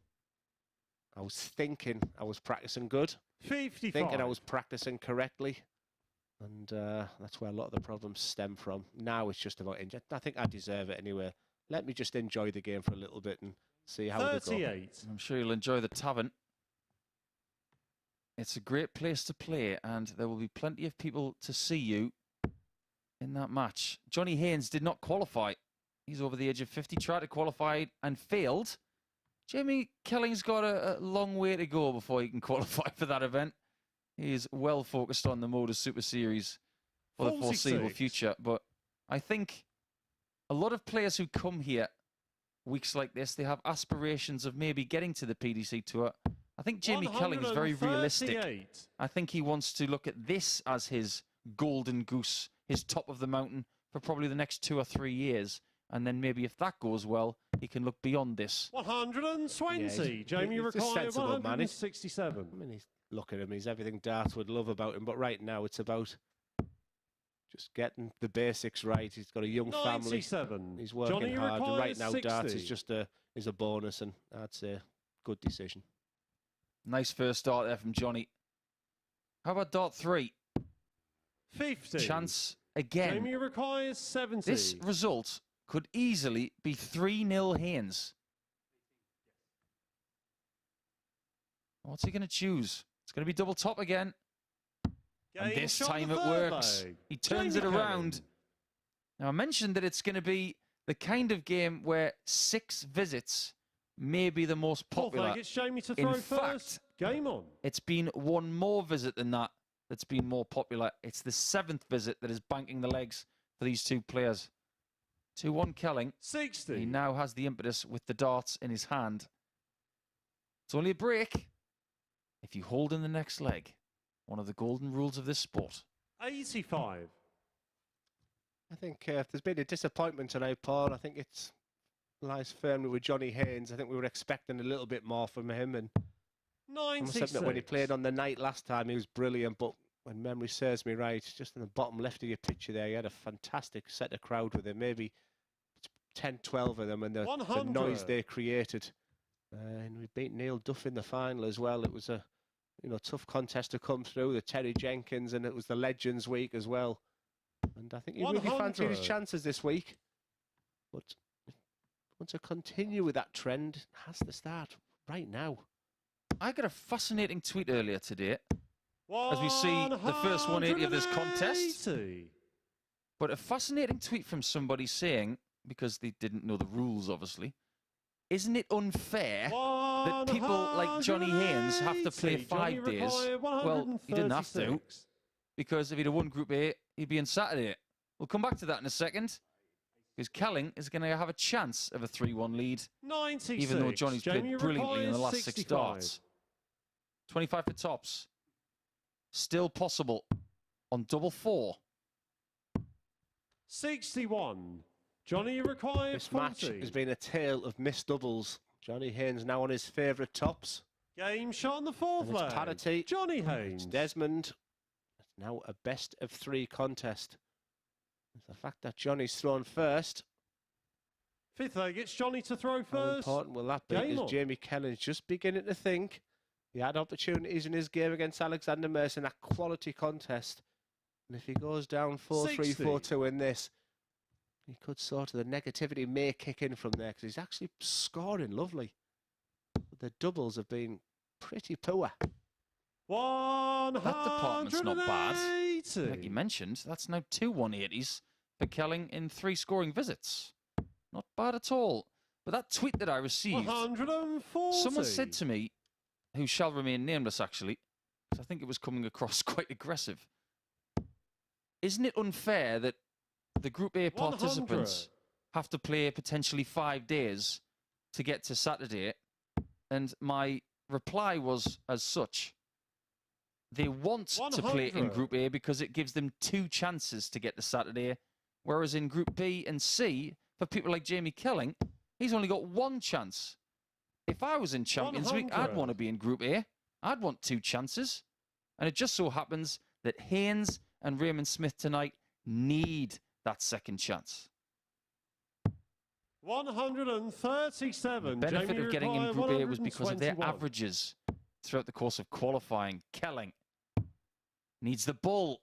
I was thinking I was practicing good, 55. thinking I was practicing correctly, and that's where a lot of the problems stem from. Now it's just about enjoy. I think I deserve it anyway. Let me just enjoy the game for a little bit and see how it goes. I'm sure you'll enjoy the tavern. It's a great place to play, and there will be plenty of people to see you in that match. Johnny Haynes did not qualify. He's over the age of 50, tried to qualify and failed. Jamie Kelling's got a long way to go before he can qualify for that event. He is well focused on the MODUS Super Series for the foreseeable future. But I think a lot of players who come here weeks like this, they have aspirations of maybe getting to the PDC Tour. I think Jamie Kelling is very realistic. I think he wants to look at this as his golden goose, his top of the mountain for probably the next 2 or 3 years. And then maybe if that goes well, he can look beyond this. 120. Jamie required 167. I mean, look at him. He's everything darts would love about him. But right now, it's about just getting the basics right. He's got a young family. He's working hard. And right now, darts is just a bonus. And I'd say good decision. Nice first start there from Johnny. How about dart 3? 50. Chance again. Jamie requires 70. This result could easily be 3-0 Haynes. What's he going to choose? It's going to be double top again. And this time it works. He turns it around. Now, I mentioned that it's going to be the kind of game where 6 visits may be the most popular. In fact, game on. It's been one more visit than that that's been more popular. It's the 7th visit that is banking the legs for these two players. 2-1 Kelling. 60. He now has the impetus with the darts in his hand. It's only a break if you hold in the next leg. One of the golden rules of this sport. 85. I think if there's been a disappointment tonight, Paul, I think it lies firmly with Johnny Haynes. I think we were expecting a little bit more from him. And 96. when he played on the night last time, he was brilliant. But when memory serves me right, just in the bottom left of your picture there, you had a fantastic set of crowd with him, maybe 10, 12 of them, and the noise they created. And we beat Neil Duff in the final as well. It was a tough contest to come through, the Terry Jenkins, and it was the Legends week as well. And I think he really fancied his chances this week. But want to continue with that trend, it has to start right now. I got a fascinating tweet earlier today as we see the first 180 of this contest. But a fascinating tweet from somebody saying, because they didn't know the rules, obviously, isn't it unfair that people like Johnny Haynes have to play 5 days? Well, he didn't have to, because if he'd have won Group A, he'd be on Saturday. We'll come back to that in a second, because Kelling is going to have a chance of a 3-1 lead, even though Johnny's played brilliantly in the last 6 starts. 25 for tops. Still possible on double 4. 61. Johnny requires This match has been a tale of missed doubles. Johnny Haynes now on his favourite tops. Game shot on the 4th leg. Parity. Johnny Haynes. It's Desmond. It's now a best of 3 contest. It's the fact that Johnny's thrown first. 5th leg, it's Johnny to throw How first. important will that be? As Jamie Kelling's just beginning to think. He had opportunities in his game against Alexander Merks in that quality contest. And if he goes down 4-3, 4-2 in this, he could sort of, the negativity may kick in from there, because he's actually scoring lovely. But the doubles have been pretty poor. That department's not bad. Like you mentioned, that's now 2 180s for Kelling in 3 scoring visits. Not bad at all. But that tweet that I received, someone said to me, who shall remain nameless actually, because I think it was coming across quite aggressive. Isn't it unfair that the Group A participants have to play potentially 5 days to get to Saturday? And my reply was as such. They want to play in Group A because it gives them 2 chances to get to Saturday, whereas in Group B and C, for people like Jamie Kelling, he's only got 1 chance. If I was in Champions League, I'd want to be in Group A. I'd want 2 chances. And it just so happens that Haynes and Raymond Smith tonight need that 2nd chance. 137. The benefit of getting in Group A was because of their averages throughout the course of qualifying. Kelling needs the ball.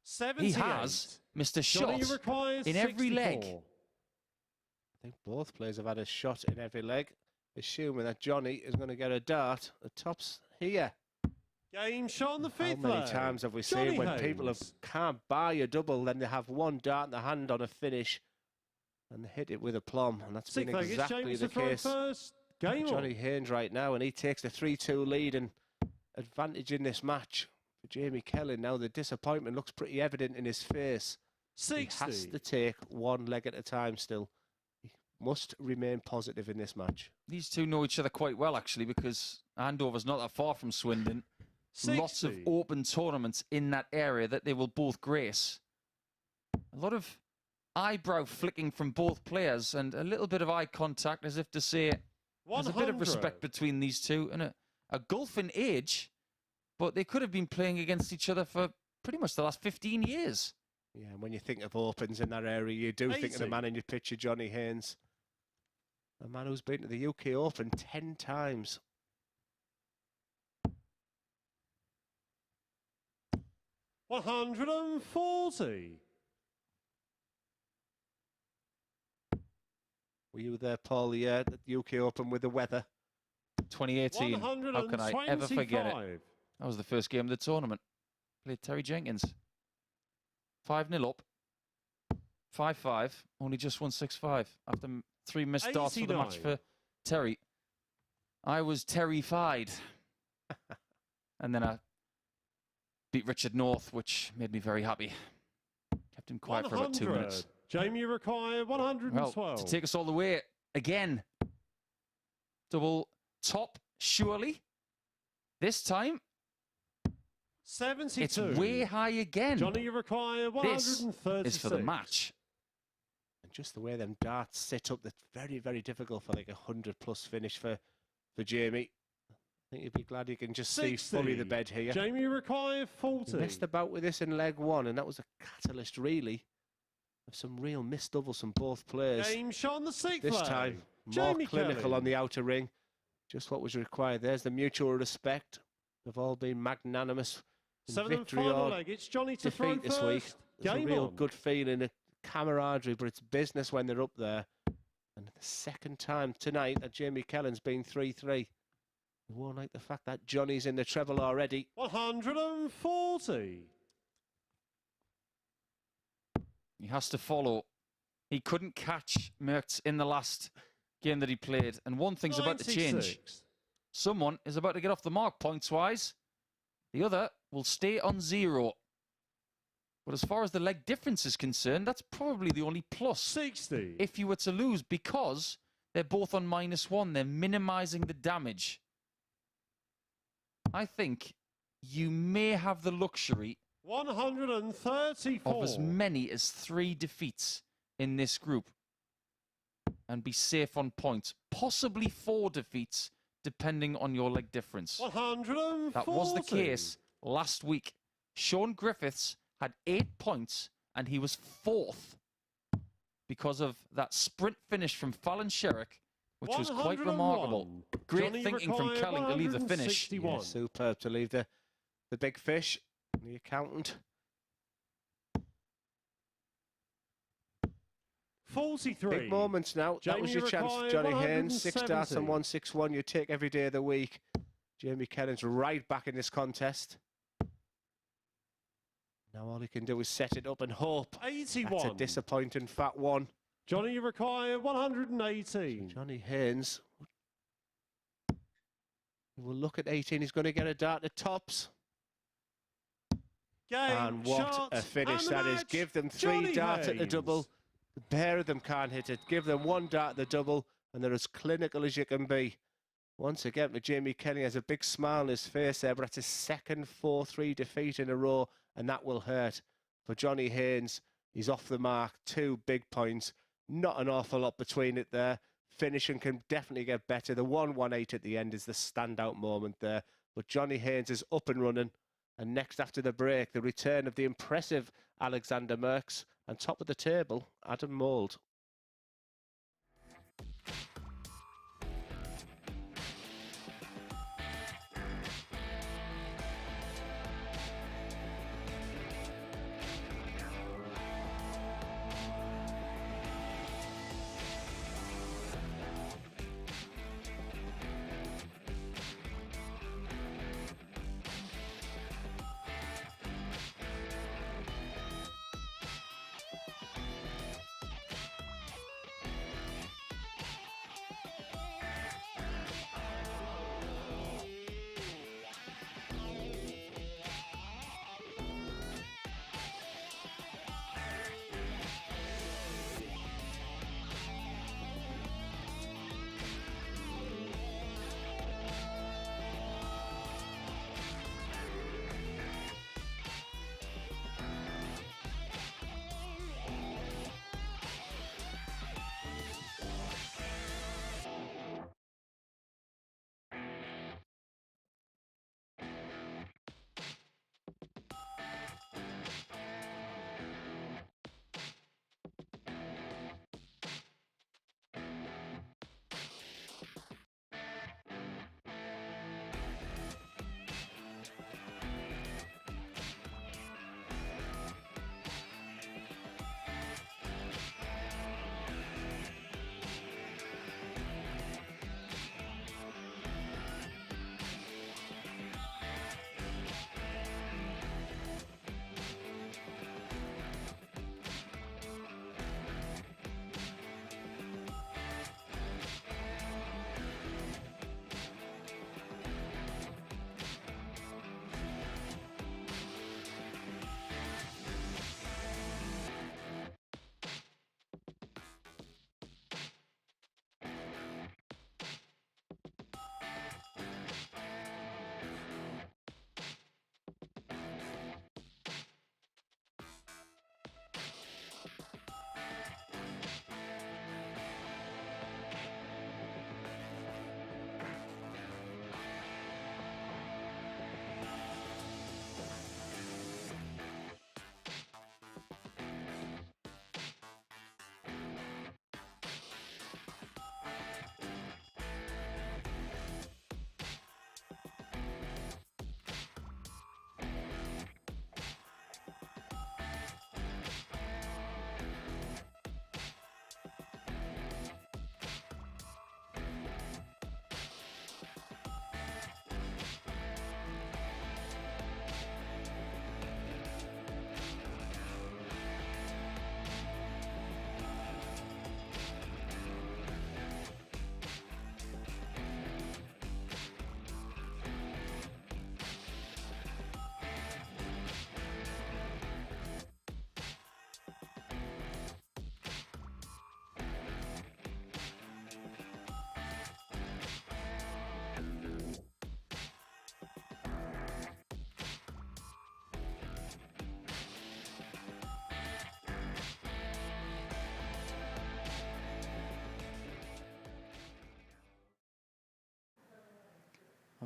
78. He has missed a shot in every leg. I think both players have had a shot in every leg, assuming that Johnny is going to get a dart. The top's here. Game shot on the 5th How many times have we seen when people can't buy a double, then they have 1 dart in the hand on a finish and they hit it with aplomb, and that's been exactly the case. Johnny Haynes right now, and he takes the 3-2 lead and advantage in this match. For Jamie Kelling now, the disappointment looks pretty evident in his face. 60. He has to take 1 leg at a time still. He must remain positive in this match. These two know each other quite well, actually, because Andover's not that far from Swindon. 60. Lots of open tournaments in that area that they will both grace. A lot of eyebrow flicking from both players and a little bit of eye contact as if to say there's a bit of respect between these two and a gulf in age, but they could have been playing against each other for pretty much the last 15 years. Yeah, and when you think of opens in that area, you do 80. think of the man in your picture, Johnny Haynes. A man who's been to the UK Open 10 times. $140. Were you there, Paul, at the UK Open with the weather? 2018. How can I ever forget it? That was the first game of the tournament. Played Terry Jenkins. 5-0 up. 5-5. Only just won 6-5 after 3 missed starts for the match for Terry. I was terrified. And then I beat Richard North, which made me very happy. Kept him quiet for about 2 minutes. Jamie required 112. Well, to take us all the way again. Double top, surely. This time, 72. it's way high again. Johnny required 136. This is for the match. And just the way them darts sit up, that's very, very difficult for like a 100+ finish for Jamie. think you'd be glad you can just see fully the bed here. Jamie require 40. He messed about with this in leg one, and that was a catalyst, really, of some real missed doubles from both players. Game shot on the 6th This leg. time, more Jamie clinical Kelling. on the outer ring. Just what was required. There's the mutual respect. They've all been magnanimous. In 7th and victory final or leg. It's Johnny to throw defeat this first. week. There's Game a real on. good feeling, a camaraderie, but it's business when they're up there. And the second time tonight that Jamie Kelling's been 3-3. You won't like the fact that Johnny's in the treble already. 140. He has to follow. He couldn't catch Merkx in the last game that he played. And one thing's about to change. 96. Someone is about to get off the mark points-wise. The other will stay on 0. But as far as the leg difference is concerned, that's probably the only plus 60. if you were to lose, because they're both on -1. They're minimising the damage. I think you may have the luxury 134. of as many as 3 defeats in this group and be safe on points. Possibly 4 defeats, depending on your leg difference. 140. That was the case last week. Sean Griffiths had 8 points and he was 4th because of that sprint finish from Fallon Sherrick, which was quite 101. remarkable. Great Johnny thinking from required Kelling to leave the finish. 161. Yeah, superb to leave the big fish, the accountant. 43. Big moments now. That was Jamie your chance, required Johnny Haynes. 6 starts and 170. 161. You take every day of the week. Jamie Kelling's right back in this contest. Now all he can do is set it up and hope. 81. That's a disappointing fat one. Johnny require 118. Johnny Haynes. We'll look at 18. He's going to get a dart at tops. Game, And what shot, a finish and the that is. match. Give them 3 Johnny darts at the Haynes. double. The pair of them can't hit it. Give them 1 dart at the double, and they're as clinical as you can be. Once again, Jamie Kelling has a big smile on his face there, but that's his second 4-3 defeat in a row, and that will hurt. For Johnny Haynes, he's off the mark. 2 big points. Not an awful lot between it there. Finishing can definitely get better. The 1-1-8 at the end is the standout moment there. But Johnny Haynes is up and running. And next after the break, the return of the impressive Alexander Merks. And top of the table, Adam Mould.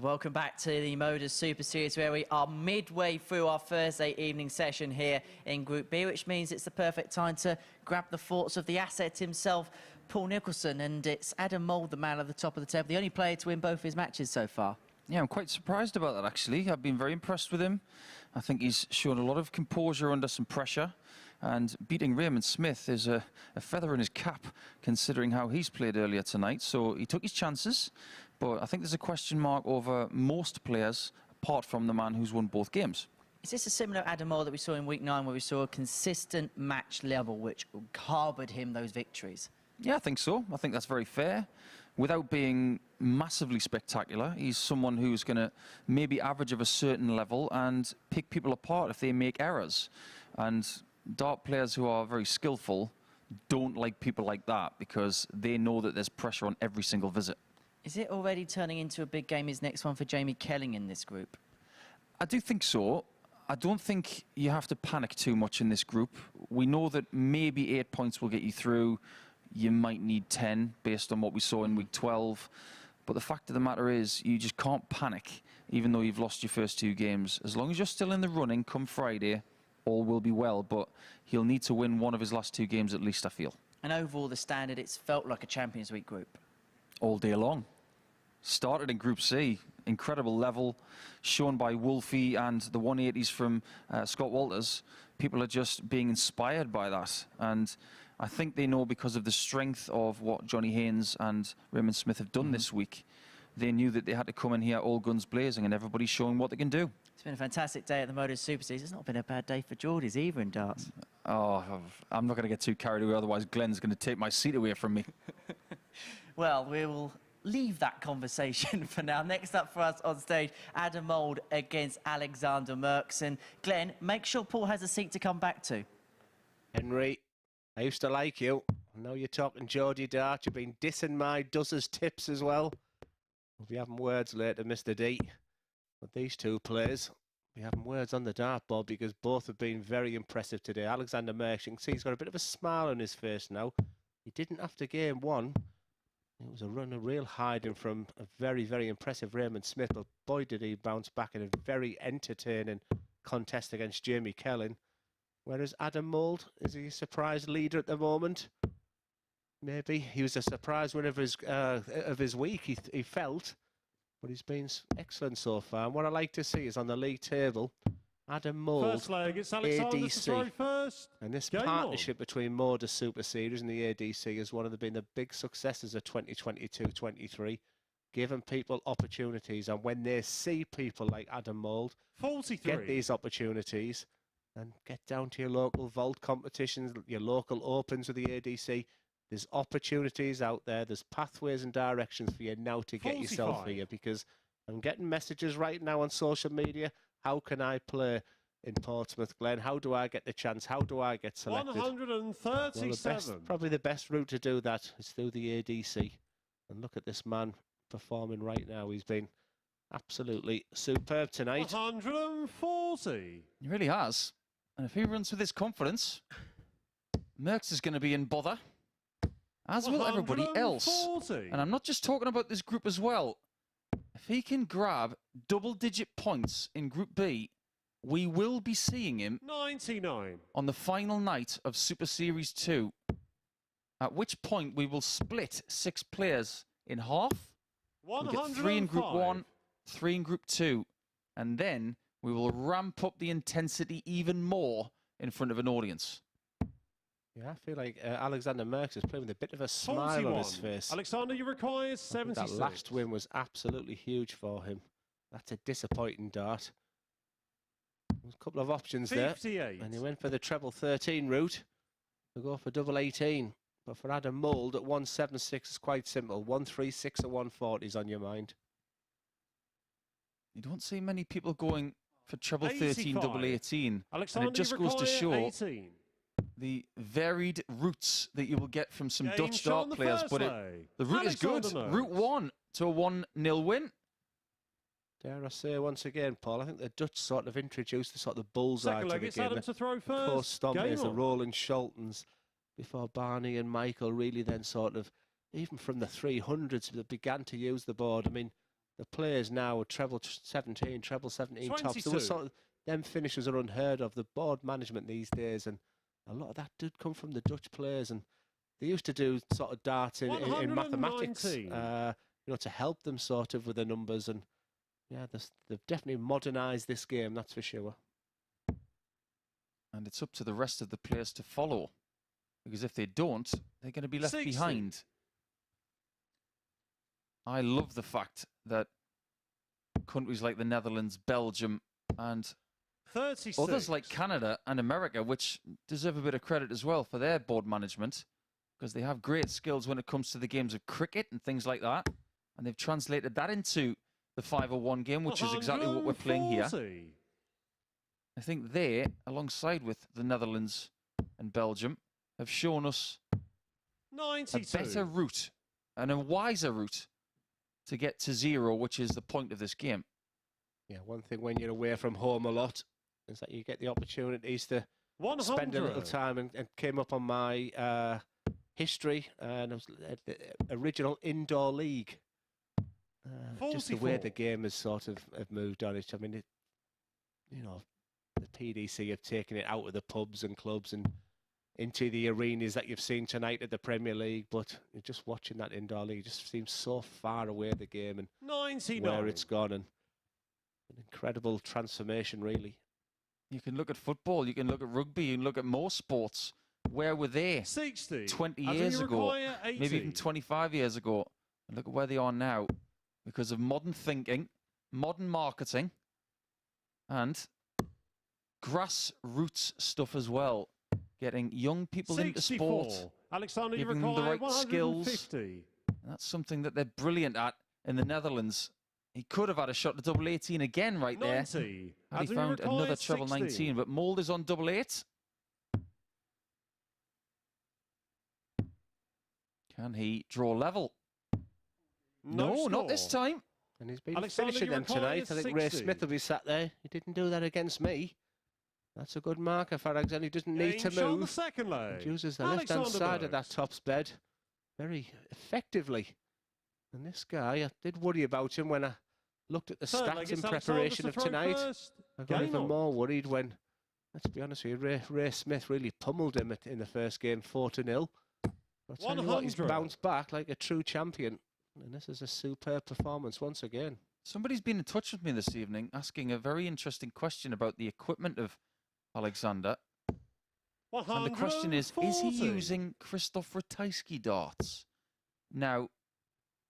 Welcome back to the MODUS Super Series, where we are midway through our Thursday evening session here in Group B, which means it's the perfect time to grab the thoughts of the asset himself, Paul Nicholson, and it's Adam Mould, the man at the top of the table, the only player to win both his matches so far. Yeah, I'm quite surprised about that, actually. I've been very impressed with him. I think he's shown a lot of composure under some pressure, and beating Raymond Smith is a feather in his cap, considering how he's played earlier tonight. So he took his chances, but I think there's a question mark over most players, apart from the man who's won both games. Is this a similar Adam Mould that we saw in week 9, where we saw a consistent match level which harboured him those victories? Yeah, I think so. I think that's very fair. Without being massively spectacular, he's someone who's going to maybe average of a certain level and pick people apart if they make errors. And dart players who are very skillful don't like people like that, because they know that there's pressure on every single visit. Is it already turning into a big game, his next one, for Jamie Kelling in this group? I do think so. I don't think you have to panic too much in this group. We know that maybe 8 points will get you through. You might need 10 based on what we saw in week 12. But the fact of the matter is, you just can't panic, even though you've lost your first 2 games. As long as you're still in the running come Friday, all will be well. But he'll need to win one of his last 2 games at least, I feel. And overall, the standard, it's felt like a Champions League group. All day long. Started in Group C. Incredible level shown by Wolfie and the 180s from Scott Walters. People are just being inspired by that. And I think they know, because of the strength of what Johnny Haynes and Raymond Smith have done this week, they knew that they had to come in here all guns blazing, and everybody's showing what they can do. It's been a fantastic day at the MODUS Super Series. It's not been a bad day for Geordies either in darts. Oh, I'm not going to get too carried away, otherwise Glenn's going to take my seat away from me. Well, we will leave that conversation for now. Next up for us on stage, Adam Mould against Alexander Merks. And Glenn, make sure Paul has a seat to come back to. Henry, I used to like you. I know you're talking Geordie Dart. You've been dissing my Dozzers tips as well. We'll be having words later, Mr. D. But these 2 players, we'll be having words on the dartboard, because both have been very impressive today. Alexander Merks, you can see he's got a bit of a smile on his face now. He didn't after game 1. It was a real hiding from a very, very impressive Raymond Smith. But boy, did he bounce back in a very entertaining contest against Jamie Kelling. Whereas Adam Mould, is he a surprise leader at the moment? Maybe. He was a surprise winner of his week, he felt. But he's been excellent so far. And what I like to see is on the league table, Adam Mould, First leg, it's Alexander to throw first. And this Game partnership between MODUS Super Series and the ADC is one of been the big successes of 2022-23, giving people opportunities. And when they see people like Adam Mould 43. get these opportunities and get down to your local vault competitions, your local opens with the ADC, there's opportunities out there. There's pathways and directions for you now to get yourself 45. here, because I'm getting messages right now on social media. How can I play in Portsmouth, Glen? How do I get the chance? How do I get selected? 137. Well, probably the best route to do that is through the ADC. And look at this man performing right now. He's been absolutely superb tonight. 140. He really has. And if he runs with this confidence, Merks is going to be in bother, as will everybody else. 140. And I'm not just talking about this group as well. If he can grab double-digit points in Group B, we will be seeing him 99. on the final night of Super Series 2, at which point we will split 6 players in half. We'll get 3 in Group 1, 3 in Group 2, and then we will ramp up the intensity even more in front of an audience. Yeah, I feel like Alexander Merks is playing with a bit of a smile 41. on his face. Alexander, you require 76. That last win was absolutely huge for him. That's a disappointing dart. There's a couple of options 58. there. And he went for the treble 13 route to go for double 18. But for Adam Mould at 176 is quite simple. 136 or 140 is on your mind. You don't see many people going for treble 13, 85. double 18. Alexander, and it just you goes to require show 18. the varied routes that you will get from some Game Dutch shot dart on the players. first But leg. the route is good. Alexander Merks. Route 1 to a 1-0 win. Dare I say once again, Paul, I think the Dutch sort of introduced the sort of bullseye Second to leg, the it's game. Adam to throw The first. Stompers, the on. Roland Scholtons, before Barney and Michael really then sort of, even from the 300s, that began to use the board. I mean, the players now are treble 17, treble 17 tops. 22. There was sort of, them finishes are unheard of. The board management these days, and a lot of that did come from the Dutch players, and they used to do sort of darts in mathematics, 119. you know, to help them sort of with the numbers. And yeah, they've definitely modernised this game, that's for sure. And it's up to the rest of the players to follow, because if they don't, they're going to be left 60. behind. I love the fact that countries like the Netherlands, Belgium, and 36. others like Canada and America, which deserve a bit of credit as well for their board management, because they have great skills when it comes to the games of cricket and things like that. And they've translated that into the 501 game, which is exactly what we're playing here. 140. I think they, alongside with the Netherlands and Belgium, have shown us a 92. better route and a wiser route to get to 0, which is the point of this game. Yeah, one thing when you're away from home a lot is that you get the opportunities to 100. spend a little time, and came up on my history, and it was the original indoor league. Just the way 44. the game has sort of have moved on. I mean, you know, the PDC have taken it out of the pubs and clubs and into the arenas that you've seen tonight at the Premier League. But you're just watching that indoor league, just seems so far away the game and 99. where it's gone, and an incredible transformation, really. You can look at football, you can look at rugby, you can look at most sports. Where were they 60. 20 As in years you ago, require 80. maybe even 25 years ago? And look at where they are now, because of modern thinking, modern marketing, and grassroots stuff as well. Getting young people into 64. sport, Alexander, you giving them the require right skills. 150. And that's something that they're brilliant at in the Netherlands. He could have had a shot at double 18 again right there. 90. Had he As in you found require another treble 60. 19, but Mould is on double 8. Can he draw level? No, not this score. time. And he's been Alexander, finishing you them require tonight. I think Ray 60. Smith will be sat there. He didn't do that against me. That's a good marker for Alexander. He doesn't need to Haynes on the move. second leg. He uses the left-hand Alexander side of that Merks. tops bed very effectively. And this guy, I did worry about him when I looked at the Third leg, stats in it's Alexander preparation to of throw tonight. first. I got Game even on. more worried when, let's be honest with you, Ray Smith really pummeled him in the first game, 4-0. I'll tell you what, he's 100. bounced back like a true champion. And this is a superb performance once again. Somebody's been in touch with me this evening asking a very interesting question about the equipment of Alexander. And the question is he 140. using Christoph Ratajski darts? Now,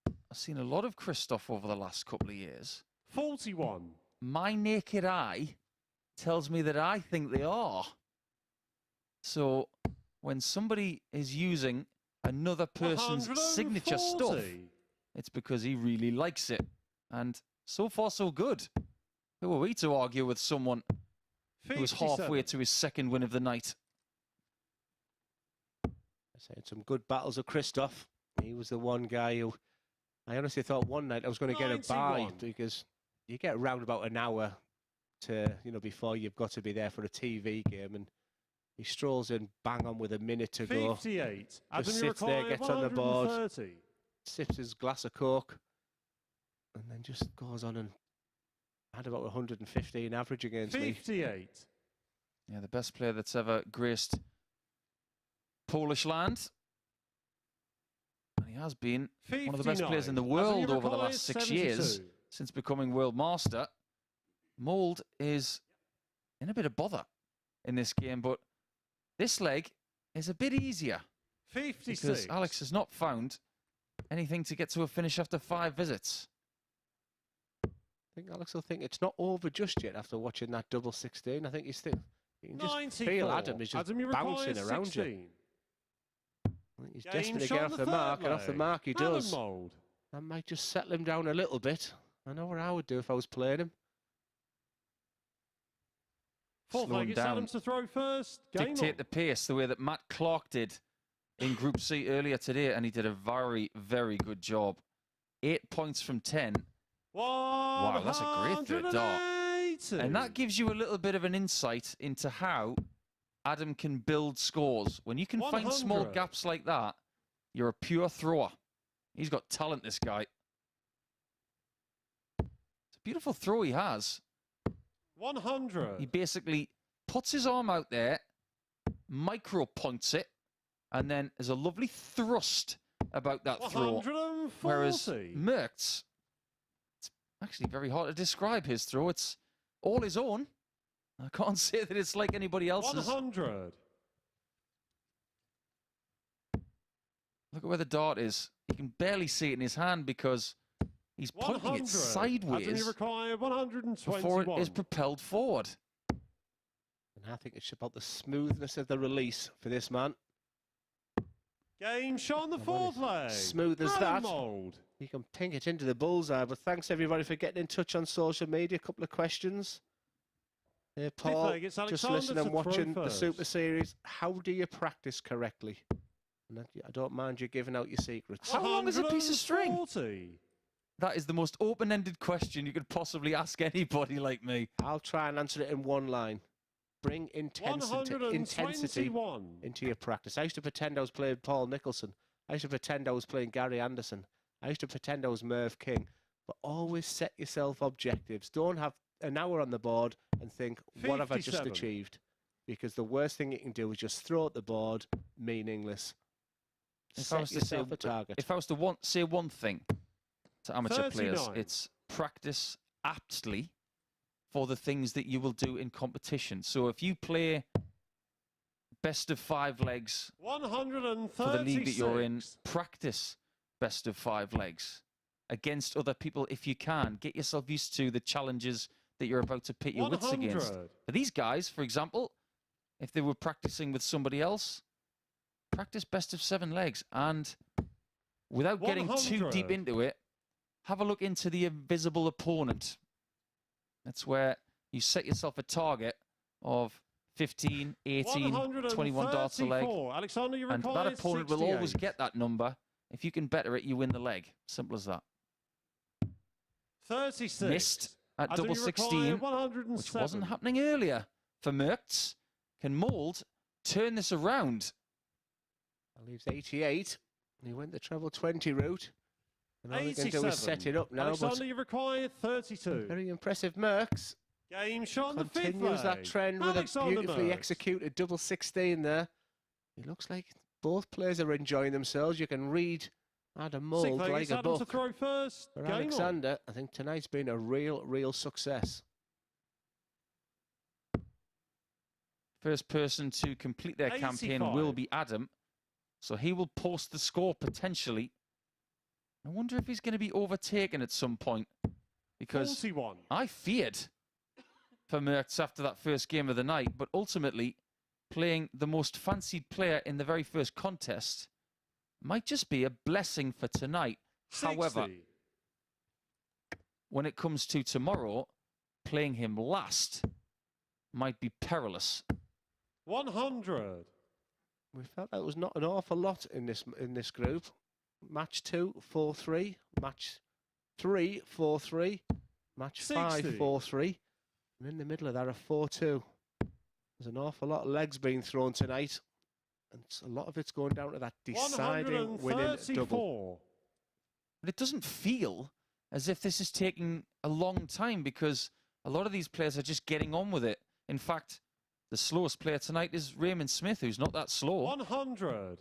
I've seen a lot of Christoph over the last couple of years. 41. My naked eye tells me that I think they are. So when somebody is using another person's signature stuff, 140. it's because he really likes it. And so far, so good. Who are we to argue with someone who was 57. halfway to his second win of the night? I said some good battles of Christoph. He was the one guy who I honestly thought one night I was going to get a bye 91. because you get around about an hour to, you know, before you've got to be there for a TV game, and he strolls in bang on with a minute to go. 58. Just Adam, you sits there, require gets on the board. 130. Sips his glass of Coke, and then just goes on and had about 115 average against me. 58. Yeah, the best player that's ever graced Polish land. And he has been 59. one of the best players in the Adam, world you over the require last 6 72. years since becoming world master. Mould is in a bit of bother in this game, but this leg is a bit easier 56. because Alex has not found anything to get to a finish after 5 visits. I think Alex will think it's not over just yet after watching that double 16. I think he's still. You can just 94. feel Adam is just Adam, you require bouncing around 16. you. I think he's Game desperate to shot get on off the the mark, third and off the leg. mark he Alan does. Mould. That might just settle him down a little bit. I know what I would do if I was playing him. Fourth Slow leg, him it's down. Adam to throw first. Game Dictate on. the pace the way that Matt Clark did in Group C earlier today, and he did a very, very good job. 8 points from 10. Wow, that's a great third dart. 180. And that gives you a little bit of an insight into how Adam can build scores. When you can find small 100. gaps like that, you're a pure thrower. He's got talent, this guy. beautiful throw he has. 100. He basically puts his arm out there, micro points it, and then there's a lovely thrust about that throw. 140. Whereas Merkx, it's actually very hard to describe his throw. It's all his own. I can't say that it's like anybody else's. 100. Look at where the dart is. You can barely see it in his hand because he's pointing it sideways Required, before it is propelled forward. And I think it's about the smoothness of the release for this man. Game shot on the fourth leg. Smooth as that. Mould. You can ping it into the bullseye. But thanks everybody for getting in touch on social media. A couple of questions. Here, Paul, leg, it's just Alexander listening and to throw watching the first. Super Series. How do you practice correctly? And I don't mind you giving out your secrets. How long is a piece of string? 140. That is the most open-ended question you could possibly ask anybody like me. I'll try and answer it in one line. Bring intensity into your practice. I used to pretend I was playing Paul Nicholson. I used to pretend I was playing Gary Anderson. I used to pretend I was Merv King. But always set yourself objectives. Don't have an hour on the board and think, what have I just 57. achieved? Because the worst thing you can do is just throw at the board, meaningless. Set yourself a target. If I was to say one thing to amateur players, 39. it's practice aptly for the things that you will do in competition. So if you play best of 5 legs 136. for the league that you're in, practice best of 5 legs against other people if you can. Get yourself used to the challenges that you're about to pit your wits against. 100. For these guys, for example, if they were practicing with somebody else, practice best of 7 legs. And without getting too 100. deep into it, have a look into the invisible opponent. That's where you set yourself a target of 15, 18, 21 darts a leg. Alexander, you And that require opponent will always get that number. If you can better it, you win the leg. Simple as that. 36. Missed at As double you require 16, 107. which wasn't happening earlier for Merkx. Can Mould turn this around? That leaves 88. He went the treble 20 route. And all he can do is set it up now. Alexander, But you require 32. very impressive Merkx. Game shot on the fifth Continues that leg. trend with a Alexander beautifully Merks. executed double 16 there. It looks like both players are enjoying themselves. You can read Adam Mould Sixth leg, like it's a Adam to book. throw first. For Game on. Alexander, I think tonight's been a real success. First person to complete their campaign will 85. be Adam. So he will post the score potentially. I wonder if he's going to be overtaken at some point. Because 41. I feared for Merkx after that first game of the night. But ultimately, playing the most fancied player in the very first contest might just be a blessing for tonight. 60. However, when it comes to tomorrow, playing him last might be perilous. 100. We felt that was not an awful lot in this group. Match 2, 4-3. Match 3, 4-3. Match 5, 60. 4-3. And in the middle of that, a 4-2. There's an awful lot of legs being thrown tonight. And a lot of it's going down to that deciding winning double. 134. But it doesn't feel as if this is taking a long time because a lot of these players are just getting on with it. In fact, the slowest player tonight is Raymond Smith, who's not that slow. 100.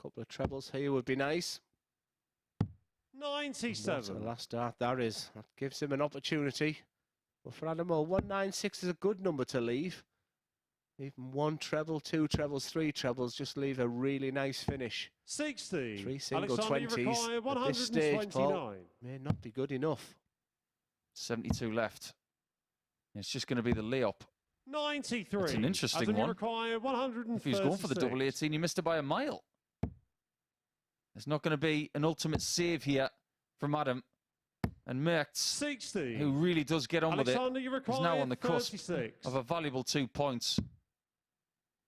Couple of trebles here would be nice. 97. The last dart, that gives him an opportunity. But for Adam Mould, 196 is a good number to leave. Even 1 treble, 2 trebles, 3 trebles just leave a really nice finish. 60. 3 single Alexander, 20s you require at this stage, 129. Paul, may not be good enough. 72 left. It's just going to be the layup. 93. It's an interesting Adam, you one. require 136. If he was going for the double 18, you missed it by a mile. There's not going to be an ultimate save here from Adam. And Merkx, 60. who really does get on with it, Alexander, you is require now on the cusp 36. of a valuable 2 points.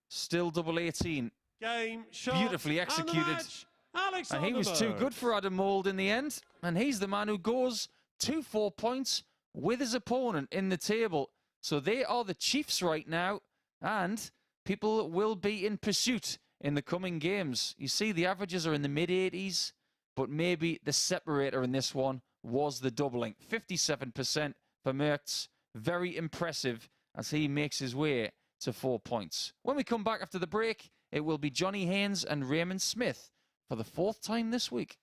Still double 18. Game shot. Beautifully and the executed. match. Alexander And he was too Merks. good for Adam Mould in the end. And he's the man who goes 2-4 points with his opponent in the table. So they are the Chiefs right now. And people will be in pursuit in the coming games. You see, the averages are in the mid-80s. but maybe the separator in this one was the doubling. 57% for Merkx. Very impressive as he makes his way to 4 points. When we come back after the break, it will be Johnny Haynes and Raymond Smith for the 4th time this week.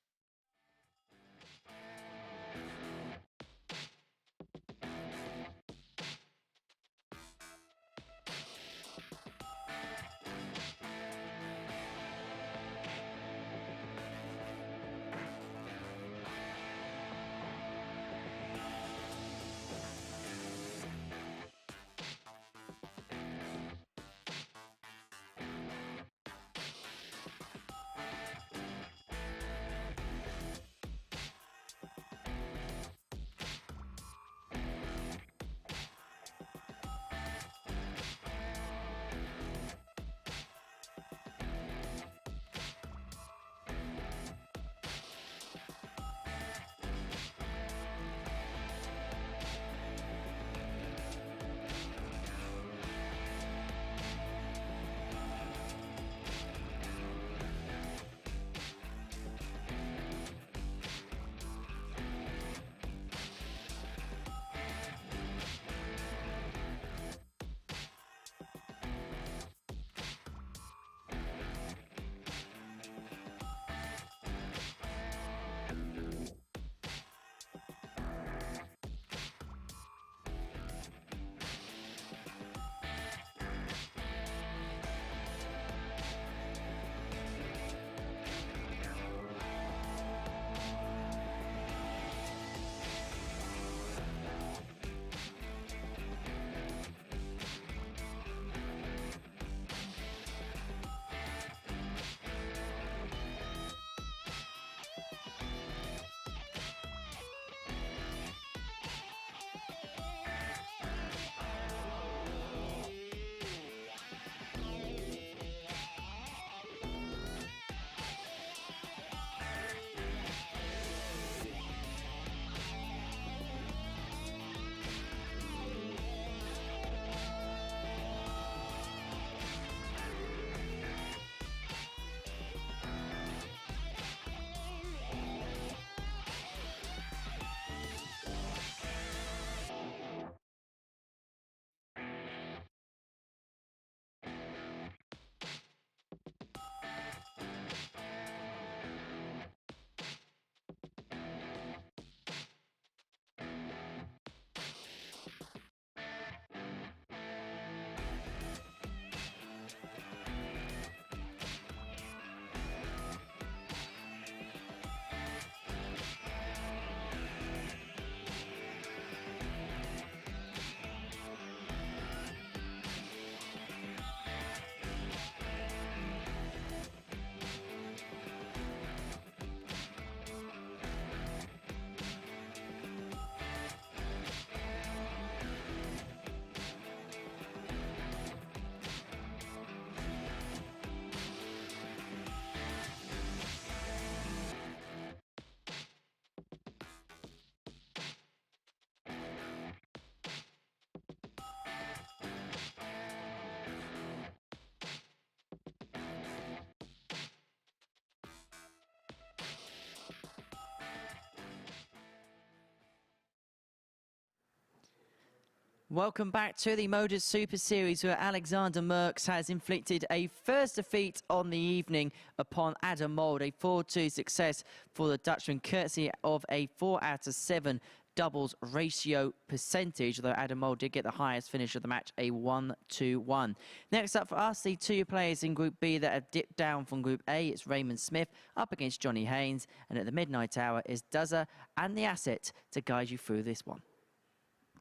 Welcome back to the MODUS Super Series, where Alexander Merks has inflicted a first defeat on the evening upon Adam Mould, a 4-2 success for the Dutchman, courtesy of a 4 out of 7 doubles ratio percentage, though Adam Mould did get the highest finish of the match, a 1-2-1. Next up for us, the two players in Group B that have dipped down from Group A. It's Raymond Smith up against Johnny Haynes, and at the midnight hour is Duzza and the Asset to guide you through this one.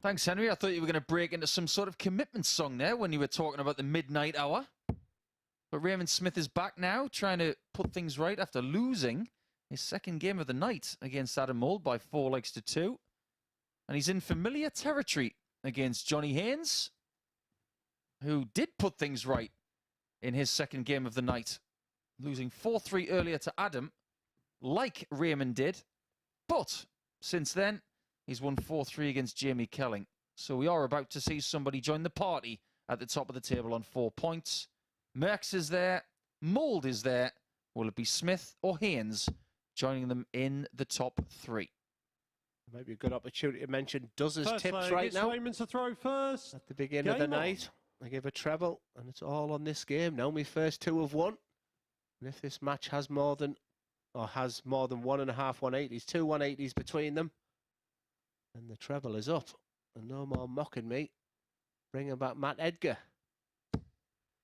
Thanks, Henry. I thought you were going to break into some sort of commitment song there when you were talking about the midnight hour. But Raymond Smith is back now, trying to put things right after losing his second game of the night against Adam Mould by 4 legs to 2. And he's in familiar territory against Johnny Haynes, who did put things right in his second game of the night, losing 4-3 earlier to Adam, like Raymond did. But since then, he's won 4-3 against Jamie Kelling. So we are about to see somebody join the party at the top of the table on 4 points. Merks is there. Mould is there. Will it be Smith or Haynes joining them in the top 3. Maybe a good opportunity to mention Does's First tips tips leg, right it's now. Raymond to throw first. At the beginning of the night, I gave a treble, and it's all on this game now. My first 2 have won. And if this match has more than 1.5 180s, 2 180s between them, then the treble is up. And no more mocking me. Bringing back Matt Edgar.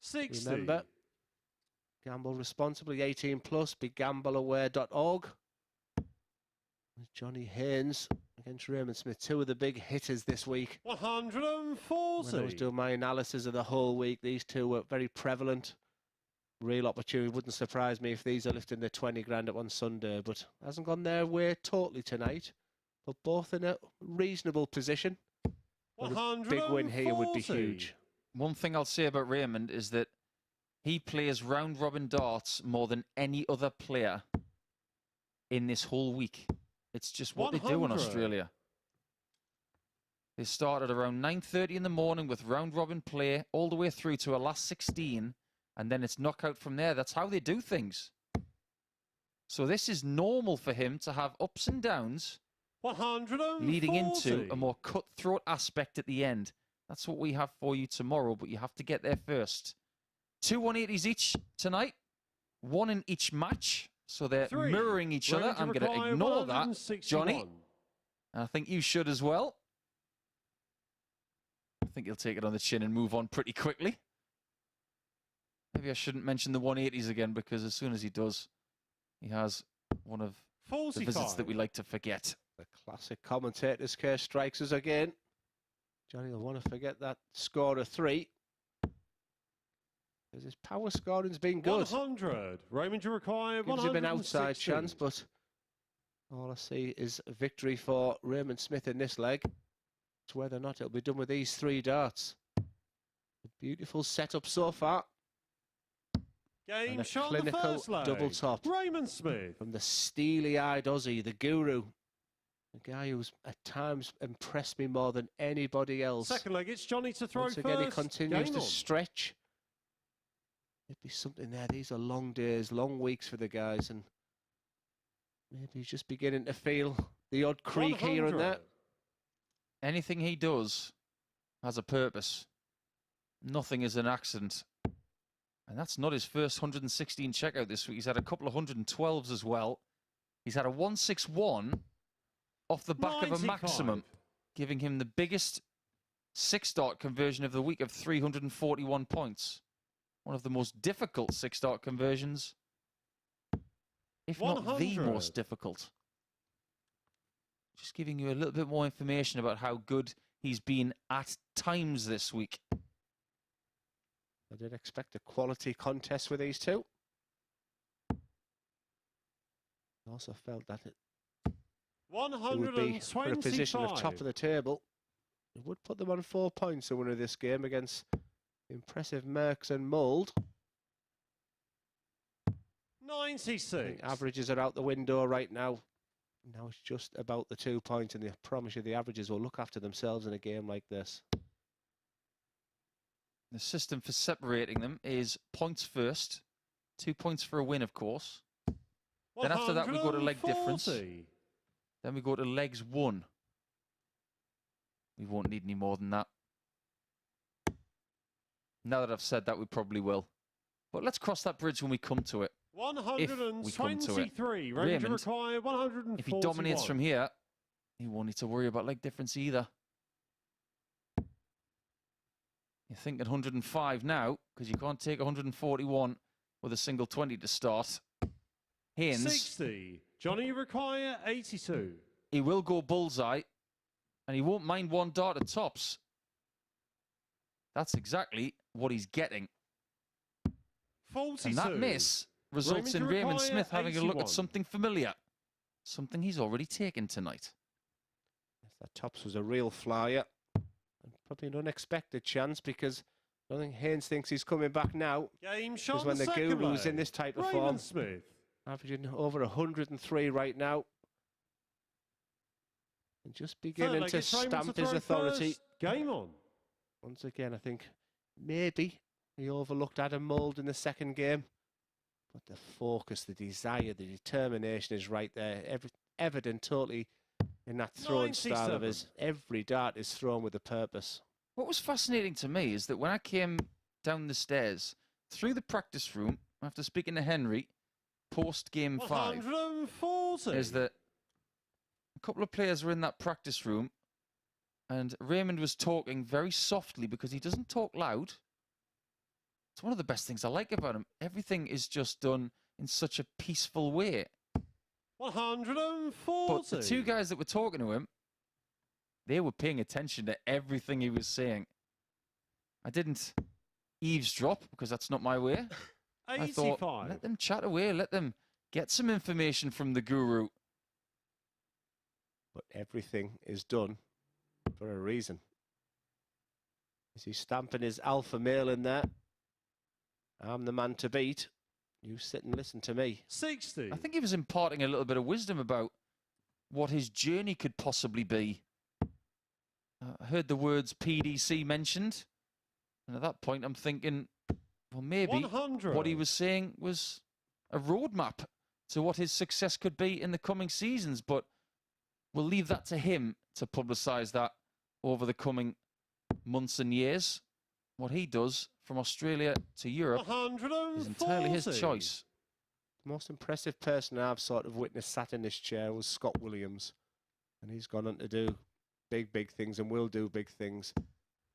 60. Remember, gamble responsibly, 18 plus, begambleaware.org. Johnny Haynes against Raymond Smith, 2 of the big hitters this week. 140. When I was doing my analysis of the whole week, these 2 were very prevalent. Real opportunity. Wouldn't surprise me if these are lifting the 20 grand up on Sunday, but hasn't gone their way totally tonight. But both in a reasonable position. But a big win here would be huge. One thing I'll say about Raymond is that he plays round-robin darts more than any other player in this whole week. It's just what 100. they do in Australia. They started around 9:30 in the morning with round-robin play all the way through to a last 16, and then it's knockout from there. That's how they do things. So this is normal for him to have ups and downs 140. leading into a more cutthroat aspect at the end. That's what we have for you tomorrow, but you have to get there first. 2 180s each tonight, 1 in each match. So they're 3. mirroring each other. I'm going to ignore that, Johnny. I think you should as well. I think he'll take it on the chin and move on pretty quickly. Maybe I shouldn't mention the 180s again, because as soon as he does, he has one of 45. the visits that we like to forget. The classic commentator's curse strikes us again. Johnny will want to forget that score of 3. Because his power scoring's been good. 100. Raymond, you require Gives him an outside 160. chance, but all I see is a victory for Raymond Smith in this leg. It's whether or not it'll be done with these 3 darts. A beautiful setup so far. Game And a shot on the clinical first leg. double top. Raymond Smith. From the steely-eyed Aussie, the guru. The guy who's at times impressed me more than anybody else. Second leg, it's Johnny to throw Once first. again, he continues Game to on. stretch. There'd be something there. These are long days, long weeks for the guys, and maybe he's just beginning to feel the odd creak here and there. 100. Anything he does has a purpose. Nothing is an accident. And that's not his first 116 checkout this week. He's had a couple of 112s as well. He's had a 161 off the back of a 95. maximum, giving him the biggest 6-dart conversion of the week of 341 points. One of the most difficult 6-dart conversions, if not the 100. most difficult. Just giving you a little bit more information about how good he's been at times this week. I did expect a quality contest with these 2. I also felt that it would be for a position of top of the table. It would put them on 4 points, the winner of this game, against impressive Merks and Mould. 96. I think averages are out the window right now. Now it's just about the 2 points, and I promise you the averages will look after themselves in a game like this. The system for separating them is points first. 2 points for a win, of course. Then after that, we go to leg difference. 140. Then we go to legs 1. We won't need any more than that. Now that I've said that, we probably will. But let's cross that bridge when we come to it. 123. Raymond, require 141. if he dominates from here, he won't need to worry about leg difference either. You're thinking 105 now, because you can't take 141 with a single 20 to start. Haynes, 60. Johnny, you require 82. he will go bullseye, and he won't mind 1 dart at tops. That's exactly what he's getting. 42. And that miss results in Raymond Smith having a look at something familiar. Something he's already taken tonight. Yes, that tops was a real flyer. And probably an unexpected chance, because I don't think Haynes thinks he's coming back now. Game shot Because when the second guru's leg. in this type of Raymond form, Smith. averaging over 103 right now. And just beginning leg, to it's Raymond stamp to his throw authority. first. Game on. Once again, I think maybe he overlooked Adam Mould in the second game. But the focus, the desire, the determination is right there. Evident totally in that throwing style of his. Every dart is thrown with a purpose. What was fascinating to me is that when I came down the stairs, through the practice room, after speaking to Henry, post game 5, is that a couple of players were in that practice room and Raymond was talking very softly because he doesn't talk loud. It's one of the best things I like about him. Everything is just done in such a peaceful way. 140. But the two guys that were talking to him, they were paying attention to everything he was saying. I didn't eavesdrop because that's not my way. 85. I thought, let them chat away, let them get some information from the guru. But everything is done for a reason. Is he stamping his alpha male in there? I'm the man to beat. You sit and listen to me. 60. I think he was imparting a little bit of wisdom about what his journey could possibly be. I heard the words PDC mentioned. And at that point, I'm thinking, well, maybe 100. what he was saying was a roadmap to what his success could be in the coming seasons. But we'll leave that to him to publicise that over the coming months and years. What he does from Australia to Europe is entirely his choice. The most impressive person I've sort of witnessed sat in this chair was Scott Williams. And he's gone on to do big things and will do big things.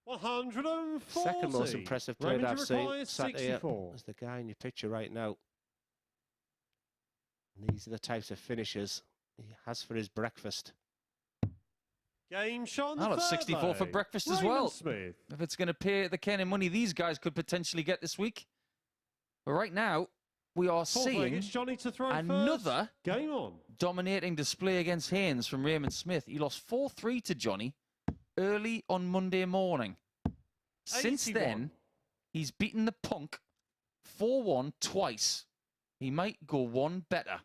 140. Second most impressive player Raymond I've seen requires sat here 64. is the guy in your picture right now. And these are the types of finishes he has for his breakfast. Game shot. I'll have 64 for breakfast as Raymond well. Smith. If it's going to pay the kind of money these guys could potentially get this week. But right now, we are seeing Johnny to throw another first. Game on. dominating display against Haynes from Raymond Smith. He lost 4-3 to Johnny early on Monday morning. Since 81. then, he's beaten the punk 4-1 twice. He might go one better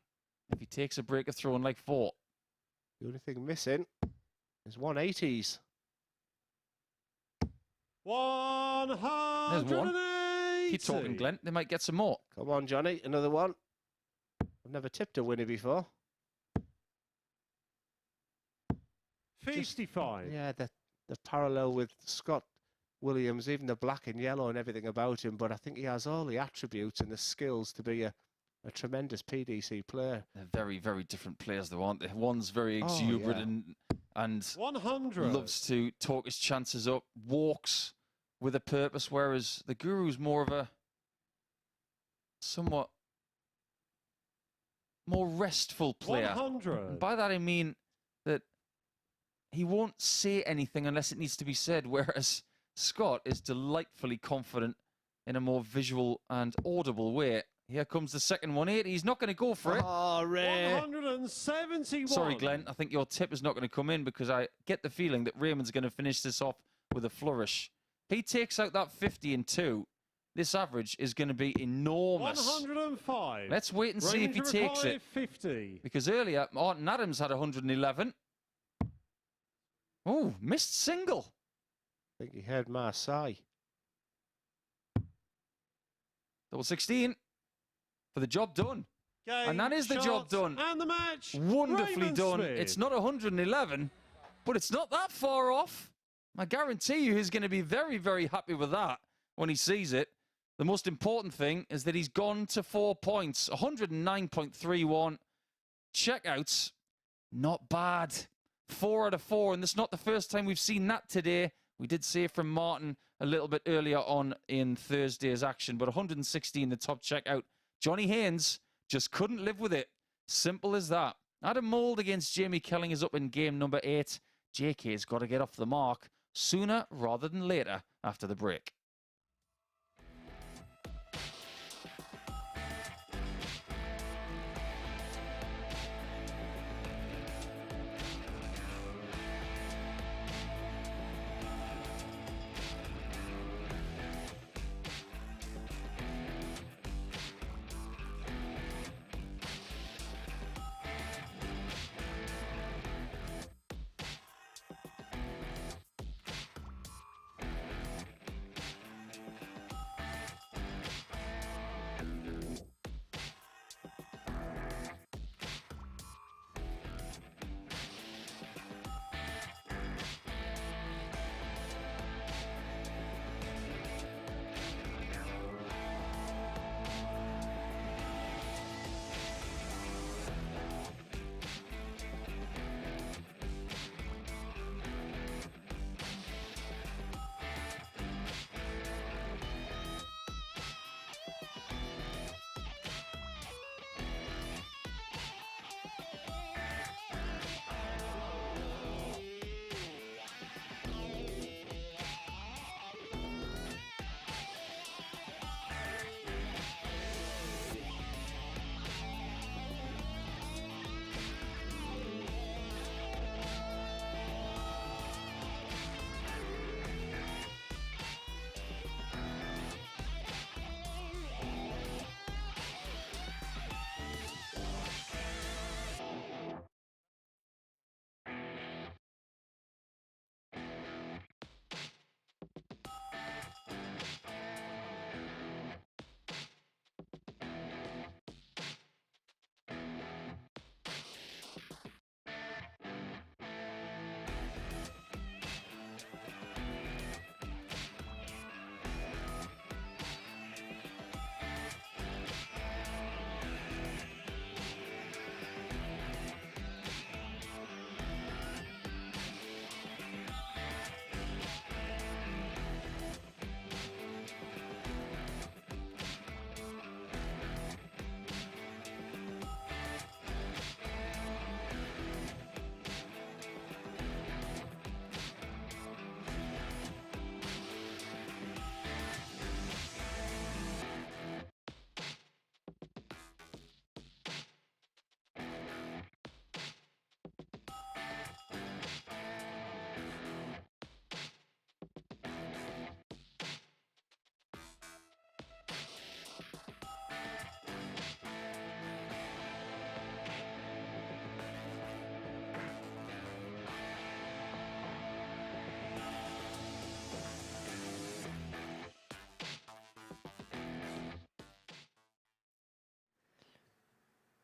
if he takes a break of throwing like 4. The only thing missing is 180s. 180. There's one. Keep talking, Glenn. They might get some more. Come on, Johnny. Another one. I've never tipped a winner before. 55. Yeah, the parallel with Scott Williams, even the black and yellow and everything about him, but I think he has all the attributes and the skills to be a tremendous PDC player. They're very, very different players, though, aren't they? One's very exuberant and 100. loves to talk his chances up, walks with a purpose, whereas the guru's more of a somewhat more restful player. 100. And by that I mean that he won't say anything unless it needs to be said, whereas Scott is delightfully confident in a more visual and audible way. Here comes the second 180. He's not going to go for it. Oh, Ray. 171. Sorry, Glenn. I think your tip is not going to come in because I get the feeling that Raymond's going to finish this off with a flourish. He takes out that 50 in 2. This average is going to be enormous. 105. Let's wait and see if he takes it. 50. Because earlier, Martin Adams had 111. Oh, missed single. I think he heard my sigh. Double 16 for the job done. Game, And that is the job shots, done. And the match. Wonderfully Raymond done. Smith. It's not 111, but it's not that far off. I guarantee you he's going to be very, very happy with that when he sees it. The most important thing is that he's gone to 4 points, 109.31. Checkouts, not bad. 4 out of 4, and this is not the first time we've seen that today. We did see it from Martin a little bit earlier on in Thursday's action, but 116 the top checkout. Johnny Haynes just couldn't live with it. Simple as that. Adam Mould against Jamie Kelling is up in game number 8. JK's got to get off the mark sooner rather than later after the break.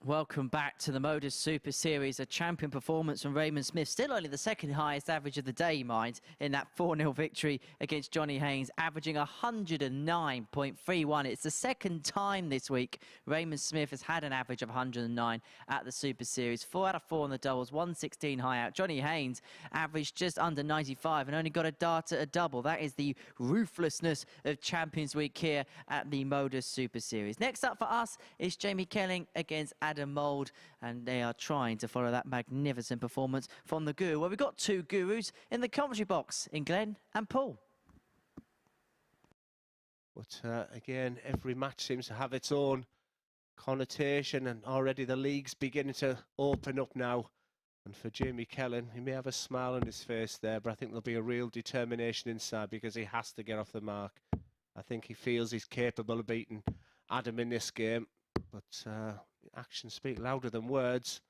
Welcome back to the MODUS Super Series, a champion performance from Raymond Smith. Still only the second highest average of the day, mind, in that 4-0 victory against Johnny Haynes, averaging 109.31. It's the second time this week Raymond Smith has had an average of 109 at the Super Series. 4 out of 4 on the doubles, 116 high out. Johnny Haynes averaged just under 95 and only got a dart at a double. That is the ruthlessness of Champions Week here at the MODUS Super Series. Next up for us is Jamie Kelling against Adam Mould, and they are trying to follow that magnificent performance from the guru. Well, we've got two gurus in the commentary box, in Glenn and Paul. But again, every match seems to have its own connotation, and already the league's beginning to open up now. And for Jamie Kelling, he may have a smile on his face there, but I think there'll be a real determination inside because he has to get off the mark. I think he feels he's capable of beating Adam in this game, but actions speak louder than words,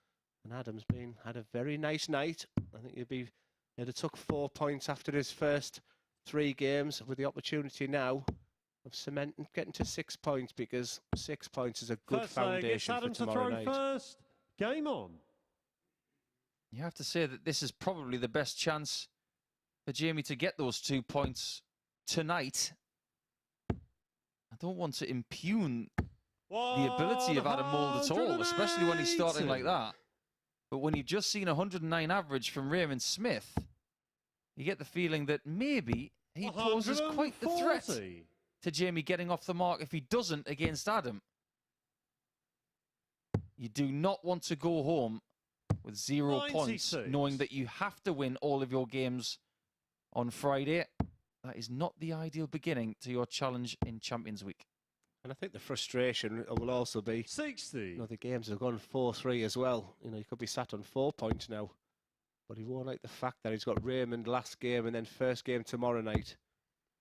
and Adam's had a very nice night. I think he'd have took 4 points after his first 3 games, with the opportunity now of cementing, getting to 6 points, because 6 points is a good foundation for tomorrow night. First, game on. You have to say that this is probably the best chance for Jamie to get those 2 points tonight. I don't want to impugn the ability of Adam Mould at all, especially when he's starting like that. But when you've just seen 109 average from Raymond Smith, you get the feeling that maybe he poses quite the threat to Jamie getting off the mark if he doesn't against Adam. You do not want to go home with 0 points, knowing that you have to win all of your games on Friday. That is not the ideal beginning to your challenge in Champions Week. And I think the frustration will also be 60. The games have gone 4-3 as well. He could be sat on 4 points now, but he won't like the fact that he's got Raymond last game and then first game tomorrow night.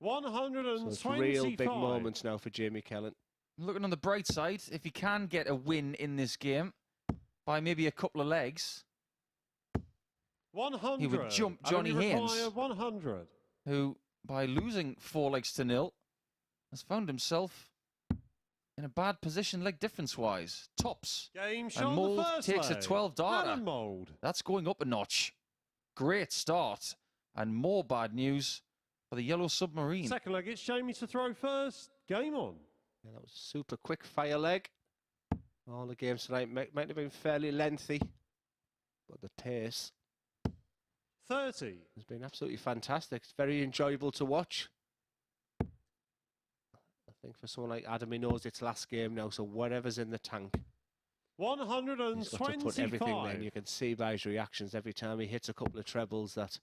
125. So it's real big moments now for Jamie Kelling. Looking on the bright side, if he can get a win in this game by maybe a couple of legs, 100. he would jump Johnny Haynes, 100. who, by losing 4 legs to 0, has found himself in a bad position leg difference-wise. Tops. Game and Mould takes leg. a 12-darter. Mould. That's going up a notch. Great start. And more bad news for the Yellow Submarine. Second leg, it's Jamie to throw first. Game on. Yeah, that was a super quick fire leg. All the games tonight might have been fairly lengthy, but the pace 30. has been absolutely fantastic. It's very enjoyable to watch. I think for someone like Adam, he knows it's last game now, so whatever's in the tank, 125. he's got to put everything in. You can see by his reactions every time he hits a couple of trebles that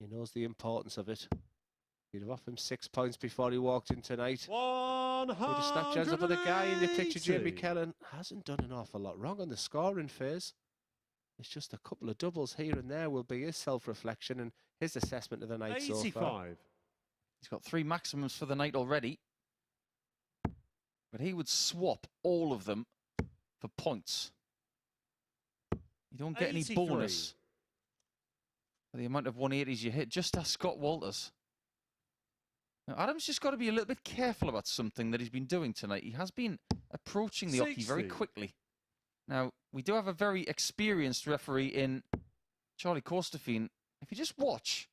he knows the importance of it. You'd have offered him 6 points before he walked in tonight. 100. He'd have snapped hands up with the guy in the picture. Jamie Kelling hasn't done an awful lot wrong on the scoring phase. It's just a couple of doubles here and there will be his self-reflection and his assessment of the night 85. so far. He's got 3 maximums for the night already. But he would swap all of them for points. You don't get 83. any bonus for the amount of 180s you hit. Just ask Scott Walters. Now, Adam's just got to be a little bit careful about something that he's been doing tonight. He has been approaching the hockey very quickly. Now, we do have a very experienced referee in Charlie Kostafine. If you just watch,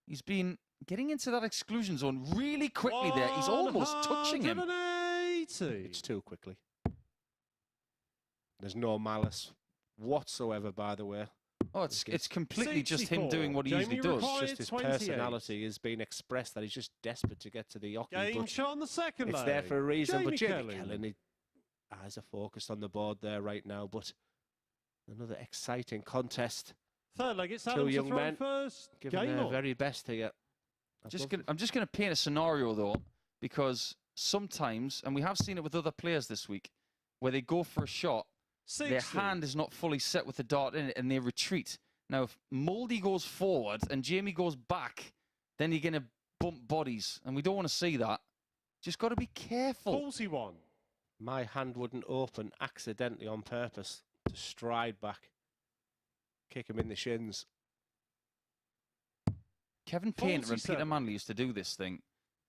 he's been getting into that exclusion zone really quickly there. He's almost touching him. 180. It's too quickly. There's no malice whatsoever, by the way. Oh, it's completely just him 64. doing what he usually Jamie does. required Just his 28. personality is being expressed that he's just desperate to get to the hockey. Game But shot on the second it's leg. there for a reason. But Jamie Kelling. Kelling, his eyes are focused on the board there right now. But another exciting contest. Third leg, it's Two Adam to young throw men first. Giving Game their on. very best here. I'm just going to paint a scenario, though, because sometimes, and we have seen it with other players this week, where they go for a shot, 60. their hand is not fully set with the dart in it, and they retreat. Now, if Mouldy goes forward and Jamie goes back, then you're going to bump bodies, and we don't want to see that. Just got to be careful. 41. My hand wouldn't open accidentally on purpose to stride back, kick him in the shins. Kevin Painter and 47. Peter Manley used to do this thing,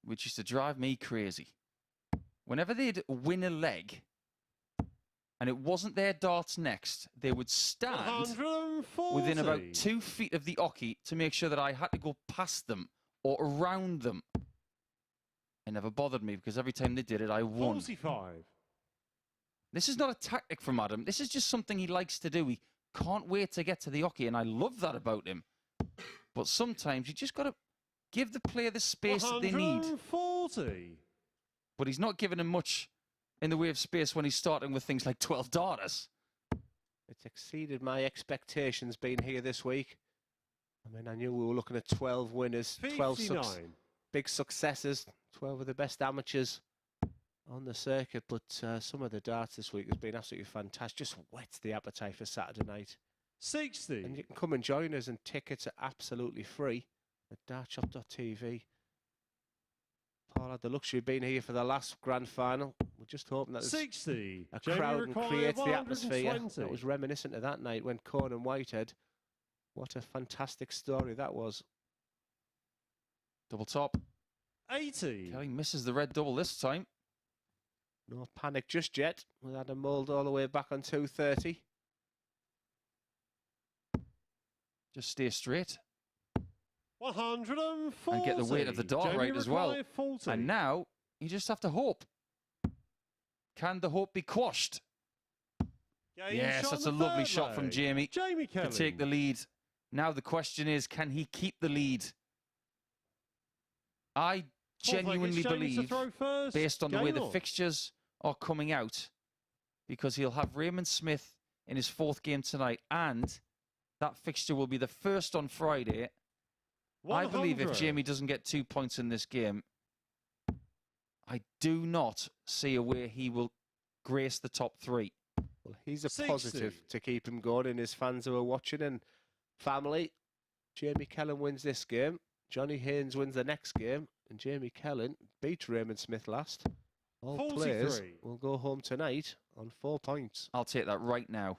which used to drive me crazy. Whenever they'd win a leg, and it wasn't their darts next, they would stand 140. within about 2 feet of the ocky to make sure that I had to go past them or around them. It never bothered me because every time they did it, I won. 45. This is not a tactic from Adam. This is just something he likes to do. He can't wait to get to the ocky, and I love that about him. But sometimes you just got to give the player the space that they need. 140. But he's not giving him much in the way of space when he's starting with things like 12 darters. It's exceeded my expectations being here this week. I mean, I knew we were looking at 12 winners, 12 big successes, 12 of the best amateurs on the circuit, but some of the darts this week has been absolutely fantastic. Just whets the appetite for Saturday night. 60. And you can come and join us, and tickets are absolutely free at dartshop.tv. Paul had the luxury of being here for the last grand final. We're just hoping that 60. a crowd and creates the atmosphere that was reminiscent of that night when Cohn and Whitehead. What a fantastic story that was. Double top. 80. Kelling misses the red double this time. No panic just yet. We had a Mould all the way back on 230. Just stay straight. 140. And get the weight of the dart right as well. 40. And now you just have to hope. Can the hope be quashed? Yes, that's a lovely shot from Jamie to take the lead. Now the question is, can he keep the lead? I genuinely believe, based on the way the fixtures are coming out, because he'll have Raymond Smith in his 4th game tonight, and that fixture will be the first on Friday. 100. I believe if Jamie doesn't get 2 points in this game, I do not see a way he will grace the top 3. Well, he's a positive to keep him going, and his fans who are watching and family. Jamie Kelling wins this game. Johnny Haynes wins the next game, and Jamie Kelling beats Raymond Smith last. All 43. Players will go home tonight on 4 points. I'll take that right now.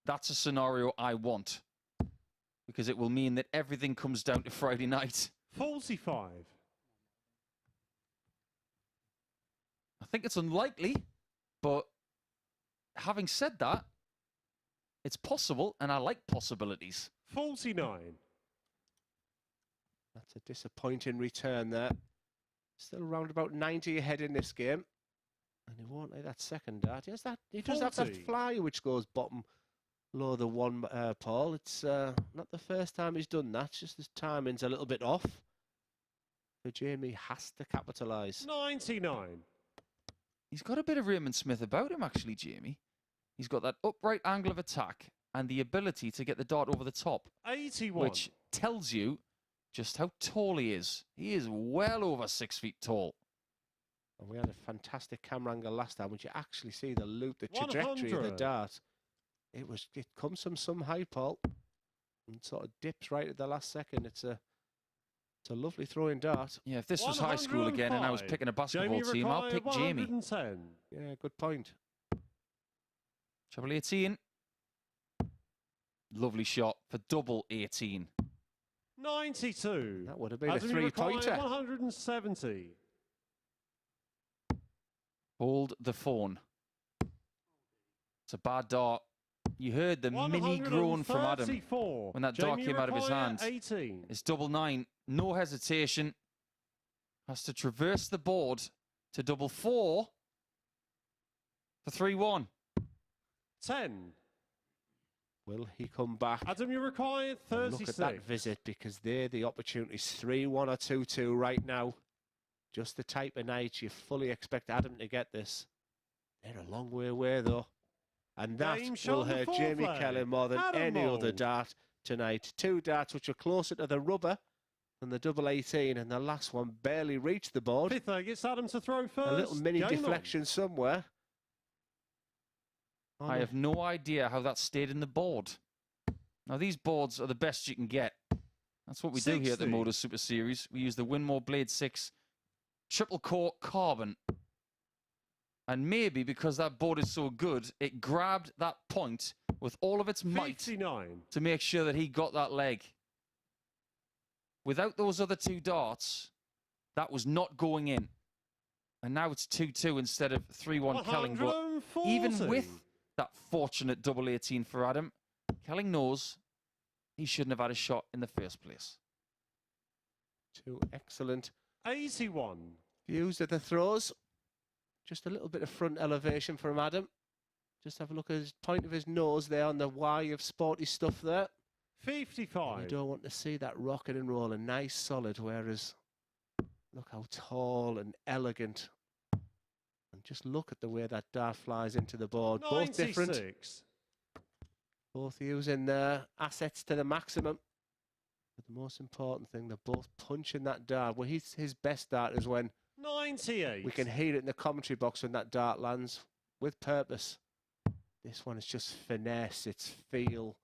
That's a scenario I want, because it will mean that everything comes down to Friday night. 45. I think it's unlikely, but having said that, it's possible, and I like possibilities. 49. That's a disappointing return there. Still around about 90 ahead in this game. And he won't like that second dart. He does have that fly which goes bottom low the one, Paul. It's not the first time he's done that. It's just his timing's a little bit off. So Jamie has to capitalise. 99. He's got a bit of Raymond Smith about him, actually, Jamie. He's got that upright angle of attack and the ability to get the dart over the top. 81. Which tells you just how tall he is. He is well over 6 feet tall. And we had a fantastic camera angle last time, which you actually see the loop, the trajectory of the dart. It comes from some high, Paul, and sort of dips right at the last second. It's a lovely throwing dart. Yeah, if this was high school again and I was picking a basketball team, I'll pick Jamie. Yeah, good point. Treble 18. Lovely shot for double 18. 92. That would have been a 3-pointer. 170. Hold the phone. It's a bad dart. You heard the mini groan from Adam when that dart came out of his hand. 18. It's double 9. No hesitation. Has to traverse the board to double 4 for 3-1. 10. Will he come back? Adam, you require 36. Look at that visit, because they're the opportunities. 3-1 or 2-2 right now. Just the type of night you fully expect Adam to get this. They're a long way away, though. And that will hurt Jamie Kelling more than any other dart tonight. 2 darts which are closer to the rubber than the double 18, and the last one barely reached the board. 5th leg, it's Adam to throw first. A little mini deflection somewhere. I have no idea how that stayed in the board. Now, these boards are the best you can get. That's what we do here at the MODUS Super Series. We use the Winmore Blade 6 triple core carbon. And maybe because that board is so good, it grabbed that point with all of its might 59. to make sure that he got that leg. Without those other 2 darts, that was not going in. And now it's 2-2 instead of 3-1 Kelling. But even with that fortunate double 18 for Adam, Kelling knows he shouldn't have had a shot in the first place. 2 excellent 81. views of the throws. Just a little bit of front elevation from Adam. Just have a look at his point of his nose there on the Y of sporty stuff there. 55. And you don't want to see that rocking and rolling, nice solid, whereas look how tall and elegant. And just look at the way that dart flies into the board. 96. Both different. Both using their assets to the maximum. But the most important thing, they're both punching that dart. Well, his best dart is when 98. we can hear it in the commentary box when that dart lands with purpose. This one is just finesse, it's feel,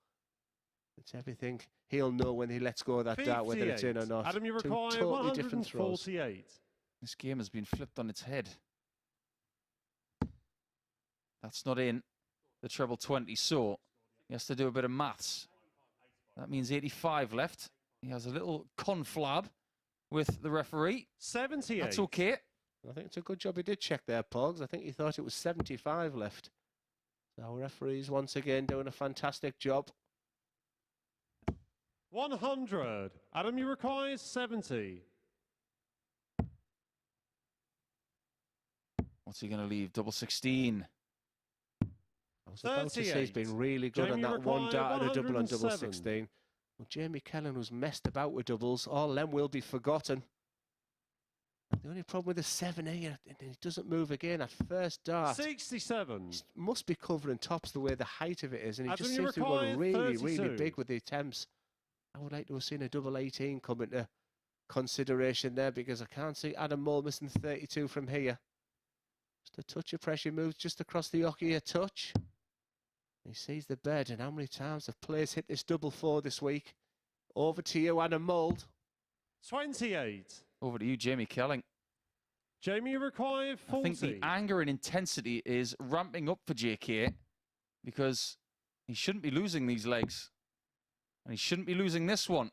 it's everything. He'll know when he lets go of that dart whether it's in or not. Adam, you 2 require totally different throws. 148. This game has been flipped on its head. That's not in the treble 20, so he has to do a bit of maths. That means 85 left. He has a little conflab with the referee. 78. That's okay. I think it's a good job he did check there, Pogs. I think he thought it was 75 left. So our referees once again doing a fantastic job. 100. Adam, you require 70. What's he going to leave? Double 16. I was about to say he's 38. been really good Jamie on that one dart and a double on double 107. 16. Well, Jamie Kelling was messed about with doubles. All them will be forgotten. The only problem with the 7 here, and he doesn't move again at first dart. 67. He must be covering tops the way the height of it is, and he Adam, just you seems to be require going really, 32. really big with the attempts. I would like to have seen a double 18 come into consideration there, because I can't see Adam Mould missing 32 from here. Just a touch of pressure moves just across the hockey, a touch. He sees the bed, and how many times have players hit this double 4 this week? Over to you, Adam Mould. 28. Over to you, Jamie Kelling. Jamie, you require 40. I think the anger and intensity is ramping up for JK, because he shouldn't be losing these legs. And he shouldn't be losing this one.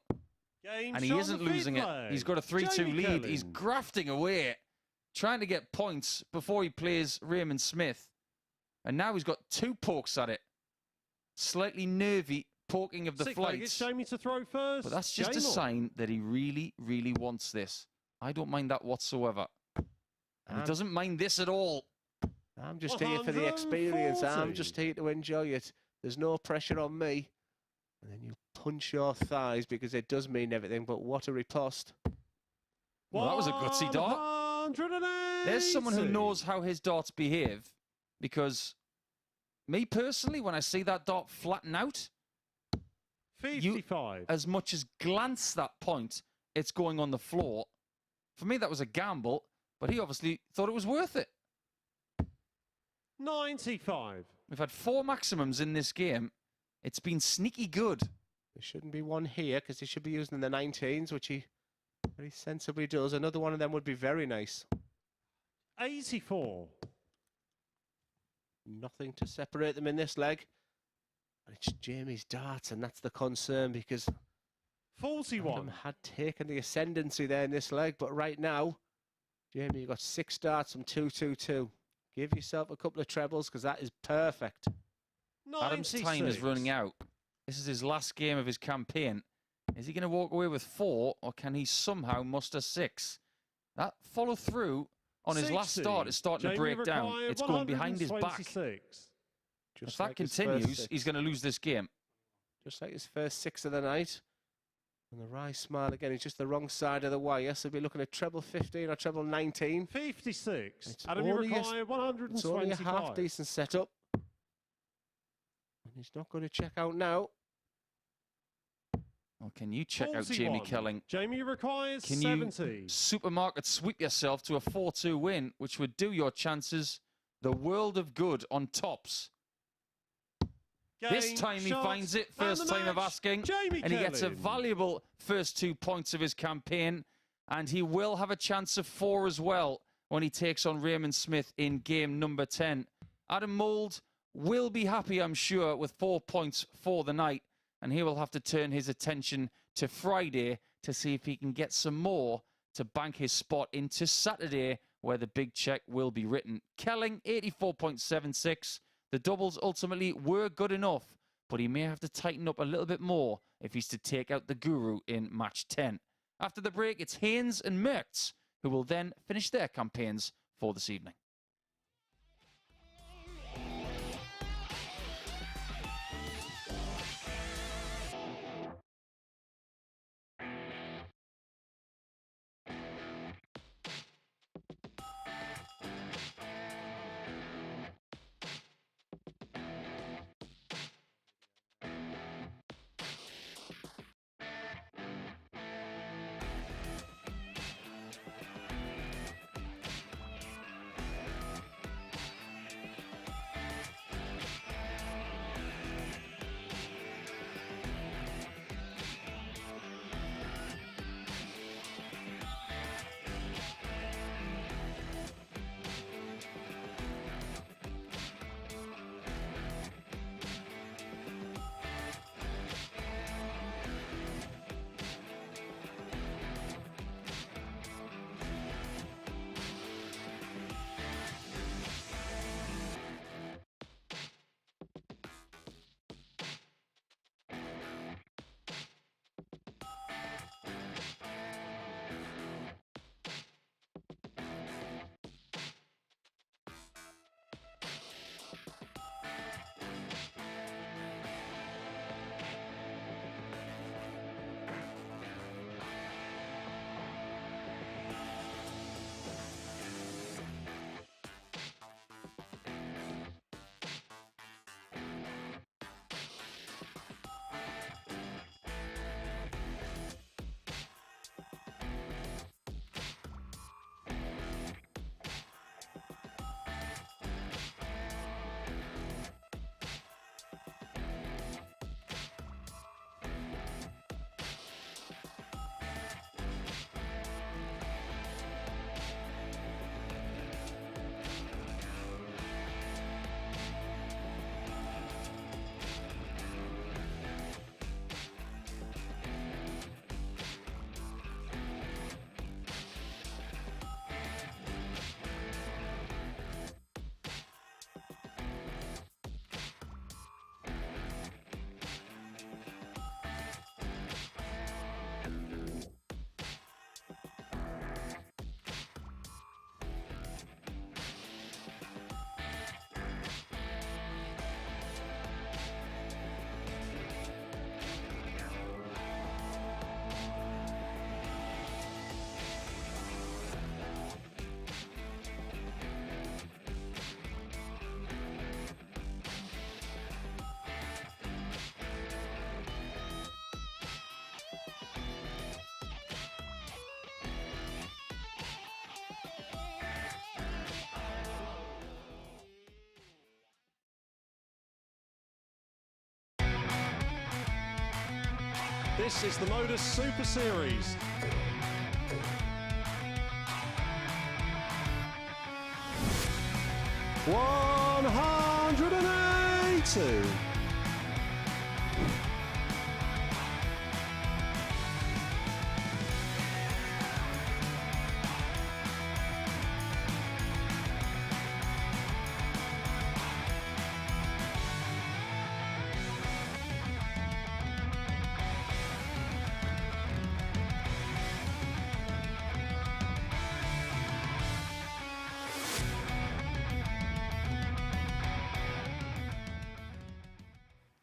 Game And he shot isn't on the losing fifth it. leg. He's got a 3-2 Jamie lead. Kelling. He's grafting away, trying to get points before he plays Raymond Smith. And now he's got 2 pokes at it. Slightly nervy poking of the Sixth leg, it's flights. Jamie to throw first. But that's just Game a on. sign that he really, really wants this. I don't mind that whatsoever. And he doesn't mind this at all. I'm just here for the experience. I'm just here to enjoy it. There's no pressure on me. And then you punch your thighs because it does mean everything, but what a riposte. Well, that was a gutsy dart. 180. There's someone who knows how his darts behave, because me personally, when I see that dart flatten out, 55. as much as glance that point, it's going on the floor. For me, that was a gamble, but he obviously thought it was worth it. 95. We've had 4 maximums in this game. It's been sneaky good. There shouldn't be one here because he should be using the 19s, which he very sensibly does. Another one of them would be very nice. 84. Nothing to separate them in this leg. And it's Jamie's darts, and that's the concern, because 41. Adam had taken the ascendancy there in this leg, but right now, Jamie, you've got 6 darts from 2-2-2. Give yourself a couple of trebles, because that is perfect. Adam's time is running out. This is his last game of his campaign. Is he going to walk away with 4, or can he somehow muster 6? That follow through on his last 60. start is starting to Jamie break down. required It's going behind his back. 126. If that continues, he's going to lose this game. Just like his first 6 of the night. And the wry smile again, he's just the wrong side of the wire, so we'll be looking at treble 15 or treble 19. 56. It's Adam, you only a- require It's only a 125. half decent setup. And he's not going to check out now. Well, can you check out Jamie 41. Kelling? Jamie requires Can 70. you supermarket sweep yourself to a 4-2 win, which would do your chances the world of good on tops? This Game, time he shot, finds it, and first the time of match, asking, Jamie and he gets a Kelling. valuable first 2 points of his campaign, and he will have a chance of 4 as well when he takes on Raymond Smith in game number 10. Adam Mould will be happy, I'm sure, with 4 points for the night, and he will have to turn his attention to Friday to see if he can get some more to bank his spot into Saturday, where the big check will be written. Kelling, 84.76. The doubles ultimately were good enough, but he may have to tighten up a little bit more if he's to take out the Guru in match 10. After the break, it's Haynes and Merks who will then finish their campaigns for this evening. This is the MODUS Super Series. $180.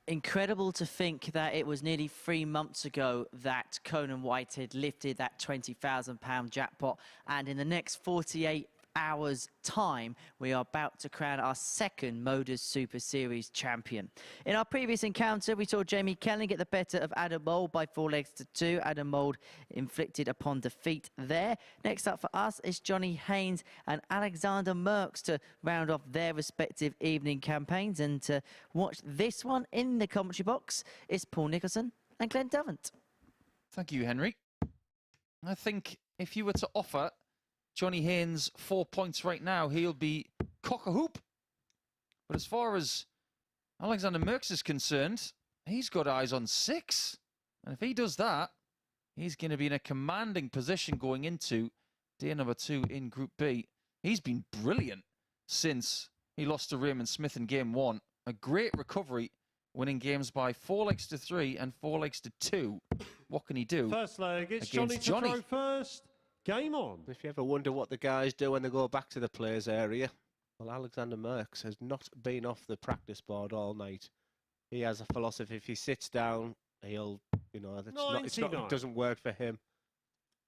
Incredible to think that it was nearly 3 months ago that Conan Whitehead lifted that £20,000 jackpot, and in the next 48 hours time we are about to crown our second MODUS Super Series champion. In our previous encounter we saw Jamie Kelling get the better of Adam Mould by 4-2. Adam Mould inflicted upon defeat there. Next up for us is Johnny Haynes and Alexander Merks to round off their respective evening campaigns, and to watch this one in the commentary box is Paul Nicholson and Glenn Davant. Thank you, Henry. I think if you were to offer Johnny Haynes 4 points right now, he'll be cock-a-hoop. But as far as Alexander Merks is concerned, he's got eyes on 6. And if he does that, he's going to be in a commanding position going into day number 2 in Group B. He's been brilliant since he lost to Raymond Smith in game 1. A great recovery, winning games by 4 legs to 3 and 4 legs to 2. What can he do? First leg, it's against Johnny to throw first. Game on. If you ever wonder what the guys do when they go back to the players area, well, Alexander Merks has not been off the practice board all night. He has a philosophy: if he sits down, he'll, you know, it doesn't work for him.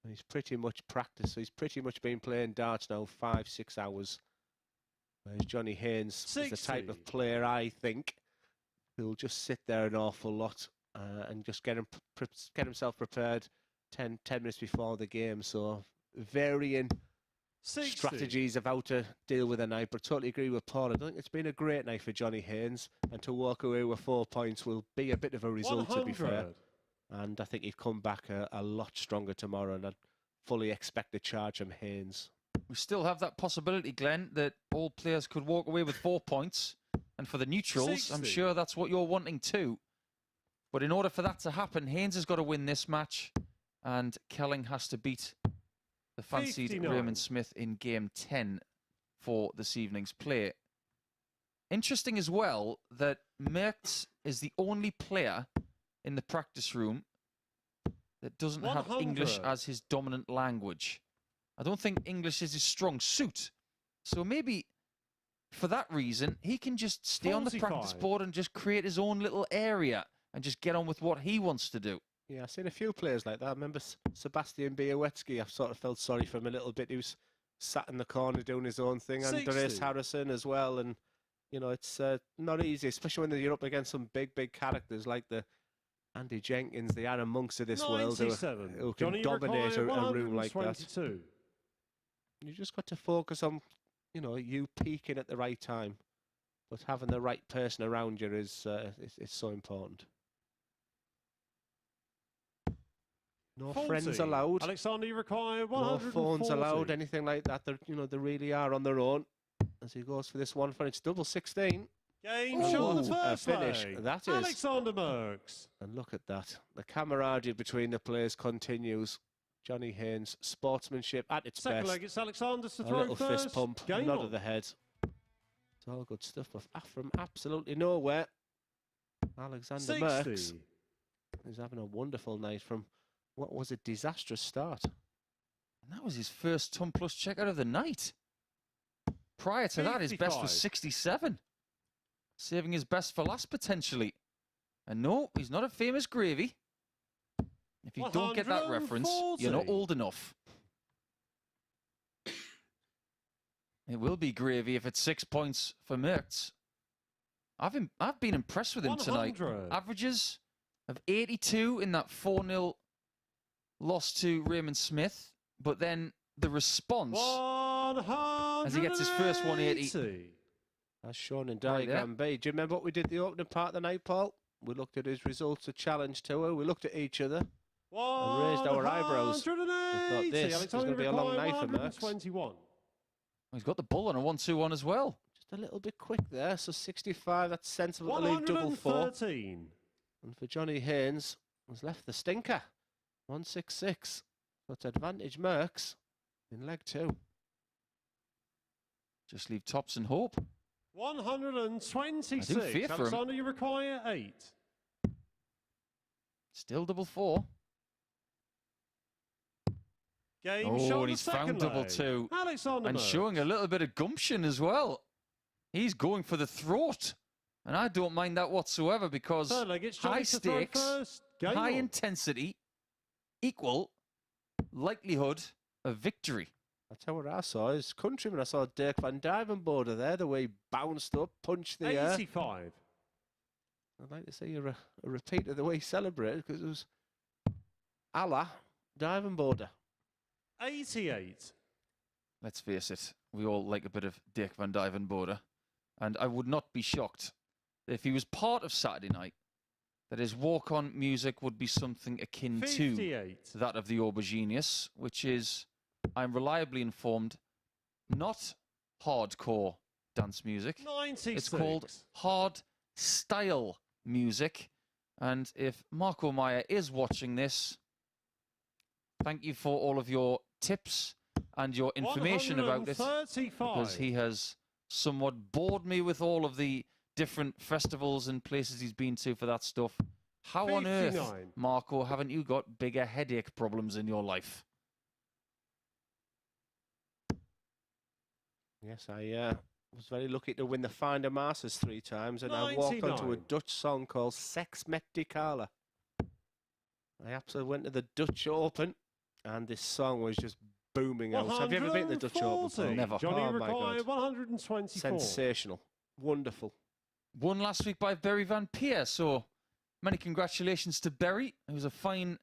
He's pretty much practiced. So he's pretty much been playing darts now 5-6 hours. Whereas Johnny Haynes is the type of player, I think, who'll just sit there an awful lot and just get himself prepared 10 minutes before the game. So varying 60. strategies of how to deal with a night. But totally agree with Paul. I think it's been a great night for Johnny Haynes, and to walk away with 4 points will be a bit of a result, 100. to be fair. And I think he'd come back a lot stronger tomorrow, and I'd fully expect a charge from Haynes. We still have that possibility, Glenn, that all players could walk away with 4 points. And for the neutrals, 60. I'm sure that's what you're wanting too. But in order for that to happen, Haynes has got to win this match, and Kelling has to beat the fancied 59. Raymond Smith in game 10 for this evening's play. Interesting as well that Merkx is the only player in the practice room that doesn't 100. have English as his dominant language. I don't think English is his strong suit. So maybe for that reason, he can just stay 45. on the practice board and just create his own little area and just get on with what he wants to do. Yeah, I've seen a few players like that. I remember Sebastian Białecki. I've sort of felt sorry for him a little bit. He was sat in the corner doing his own thing. 60. Andreas Harrison as well. And, you know, it's not easy, especially when you're up against some big characters like the Andy Jenkins, the Aaron Monks of this world, who can Johnny dominate a room like that. 122. You just got to focus on, you know, you peaking at the right time. But having the right person around you is so important. No 40. friends allowed. Alexander, you require No 140. phones allowed, anything like that. They're, you know, they really are on their own. As he goes for this one for it's double 16. Game Ooh, shot the a first finish. leg. That is. Alexander Merks. And look at that. The camaraderie between the players continues. Johnny Haynes, sportsmanship at its Second best. leg, it's Alexander to A throw little first. fist pump, Game nod on. of the head. It's all good stuff, but from absolutely nowhere, Alexander 60. Merks is having a wonderful night from what was a disastrous start. And that was his first ton plus checkout of the night. Prior to that, his best was 67. Saving his best for last, potentially. And no, he's not a famous gravy. If you don't get that reference, you're not old enough. It will be gravy if it's 6 points for Merkx. I've been impressed with him tonight. 100. Averages of 82 in that 4-0 loss to Raymond Smith. But then the response as he gets his first 180. As shown in diagram B. Do you remember what we did the opening part of the night, Paul? We looked at his results, a challenge tour. We looked at each other and raised our eyebrows. We thought this is going to be a long night for Merkx. He's got the bull on a 1-2-1 as well. Just a little bit quick there. So 65, that's sensible to leave double 4. 113. And for Johnny Haynes, has left the stinker. 166. That's advantage Merkx in leg 2. Just leave tops and hope. 126. I do fear for him. Alexander, you require 8. Still double 4. Game shot and he's found double 2. Alexander And Merks. showing a little bit of gumption as well. He's going for the throat. And I don't mind that whatsoever because Third leg, it's Johnny high to throw stakes, first. Game high on. intensity, equal likelihood of victory. That's how what I saw his countryman. I saw Dirk van Duijvenbode there, the way he bounced up, punched the air. 85. I'd like to see a repeat of the way he celebrated because it was a la Duijvenbode. 88. Let's face it, we all like a bit of Dirk van Duijvenbode. And I would not be shocked if he was part of Saturday night, that his walk-on music would be something akin 58. to that of the Auberginius, which is, I'm reliably informed, not hardcore dance music. 96. It's called hard style music. And if Marco Meyer is watching this, thank you for all of your tips and your information about it, 135. because he has somewhat bored me with all of the different festivals and places he's been to for that stuff. How on earth, 59. Marco, haven't you got bigger headache problems in your life? Yes, I was very lucky to win the Finder Masters 3 times, and I walked onto a 99. Dutch song called Sex Met Die Kale. I absolutely went to the Dutch Open, and this song was just booming out. Have you ever been to the Dutch Open? 140. Paul? Never. Johnny Oh my Require, God. 124. Sensational. Wonderful. Won last week by Berry Van Peer, so many congratulations to Berry, who's a fine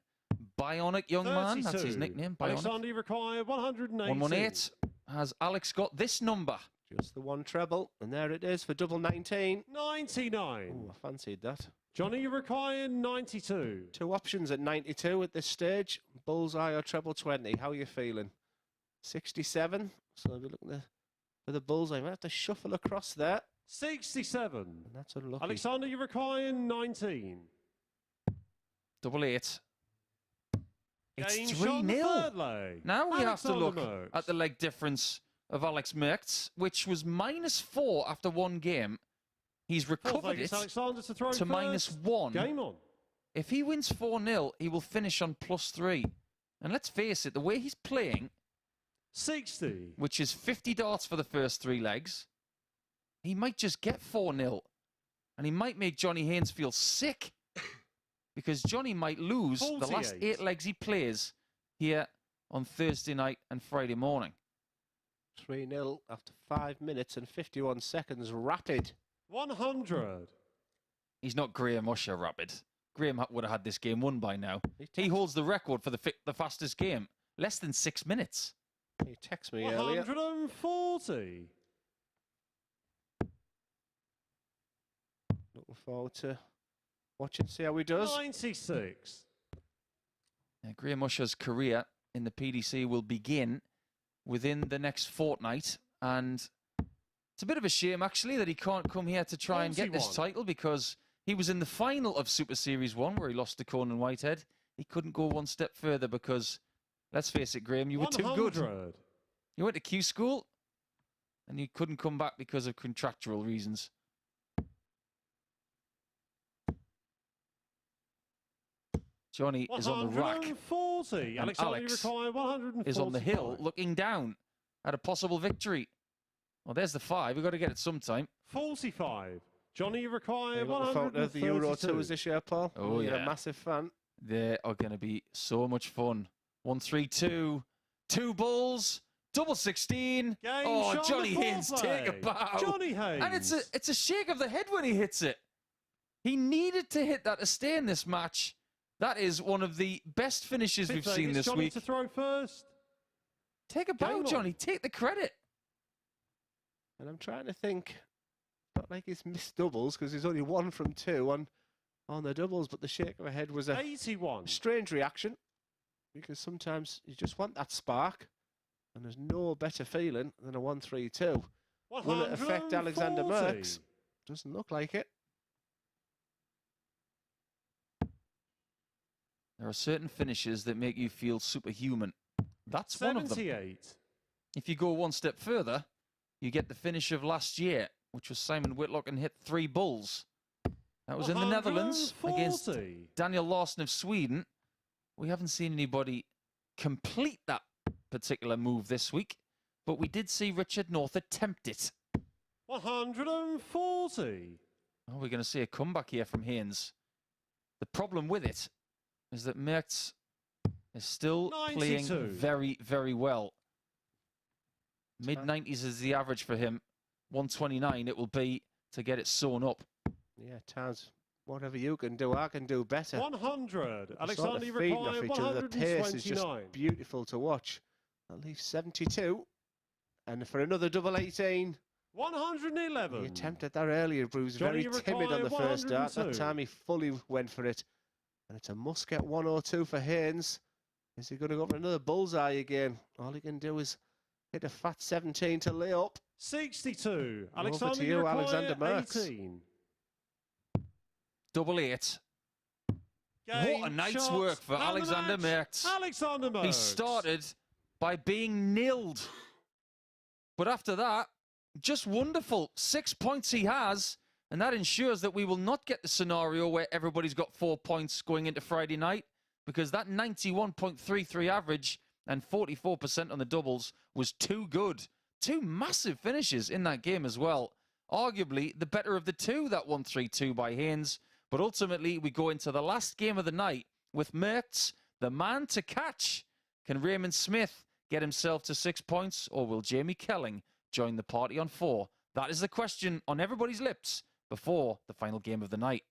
bionic young man. That's his 32. nickname, bionic. Alexander Require, 118. 118. Has Alex got this number? Just the one treble, and there it is for double 19. 99. Ooh, I fancied that. Johnny Require, 92. 2 options at 92 at this stage. Bullseye or treble 20. How are you feeling? 67. So we're looking for the bullseye. We have to shuffle across there. 67. And that's unlucky. Alexander Require, 19. Double 8. It's Game shot on the 3-0. third leg. Now we have to Alexander look Merks. at the leg difference of Alex Merkx, which was -4 after one game. He's Fourth recovered leg, it it's Alexander to throw to first. -1. Game on. If he wins 4-0, he will finish on +3. And let's face it, the way he's playing, 60. which is 50 darts for the first 3 legs, he might just get 4-0. And he might make Johnny Haynes feel sick, because Johnny might lose the last 48. 8 legs he plays here on Thursday night and Friday morning. 3-0 after 5 minutes and 51 seconds. Rapid. 100. He's not Graham Usher rapid. Graham would have had this game won by now. He holds the record for the fastest game. Less than 6 minutes. He texted me earlier. 140. Looking forward to watching, see how he does. 96. Graham Usher's career in the PDC will begin within the next fortnight, and it's a bit of a shame actually that he can't come here to try and get this 41. title, because he was in the final of Super Series 1 where he lost to Conan Whitehead. He couldn't go one step further because, let's face it, Graham, you were too good. 100. You went to Q school and you couldn't come back because of contractual reasons. Johnny is on the rack. 140. And Alexander Alex Require, 145. is on the hill looking down at a possible victory. Well, there's the 5. We've got to get it sometime. 45. Johnny Require, Are you looking forward to the Euro 132. Tours this year, Paul? Oh, You're yeah. a massive fan. They are going to be so much fun. 1-3-2. 2 bulls. Double 16. Game Oh, shot Johnny on the Haynes, fourth take a leg. bow. Johnny Haynes. And it's a shake of the head when he hits it. He needed to hit that to stay in this match. That is one of the best finishes we've Fifth leg, seen it's this Johnny week. to throw first. Take a bow, Game on. Johnny. Take the credit. And I'm trying to think, not like he's missed doubles because he's only 1 from 2 on the doubles, but the shake of a head was a 81. strange reaction, because sometimes you just want that spark, and there's no better feeling than a 1-3-2. Will it affect Alexander 140. Merks? Doesn't look like it. There are certain finishes that make you feel superhuman. That's one of them. 78. If you go one step further, you get the finish of last year, which was Simon Whitlock and hit 3 bulls. That was in the Netherlands against 140. Daniel Larsson of Sweden. We haven't seen anybody complete that particular move this week, but we did see Richard North attempt it. 140. Oh, we're going to see a comeback here from Haynes. The problem with it is that Merkx is still 92. playing very, very well. Mid-90s is the average for him. 129 it will be to get it sewn up. Yeah, Taz, whatever you can do, I can do better. 100. Sort Alexander of feeding off Require, each other. The pace is just 129. beautiful to watch. That leaves 72. And for another double 18. 111. He attempted that earlier, Bruce. Johnny Very timid on the Require, first dart. That 102. time he fully went for it. And it's a must-get 102 for Haynes. Is he going to go for another bullseye again? All he can do is hit a fat 17 to lay up. 62. Over Alexander to you, Require, Alexander Merks. 18. Double 8. What a Game night's shot work for and the Alexander match. Merkx. Alexander Merks. He started by being nilled. But after that, just wonderful. 6 points he has, and that ensures that we will not get the scenario where everybody's got 4 points going into Friday night, because that 91.33 average and 44% on the doubles was too good. Two massive finishes in that game as well. Arguably the better of the two, that 1-3-2 by Haynes. But ultimately, we go into the last game of the night with Merkx, the man to catch. Can Raymond Smith get himself to 6 points, or will Jamie Kelling join the party on 4? That is the question on everybody's lips before the final game of the night.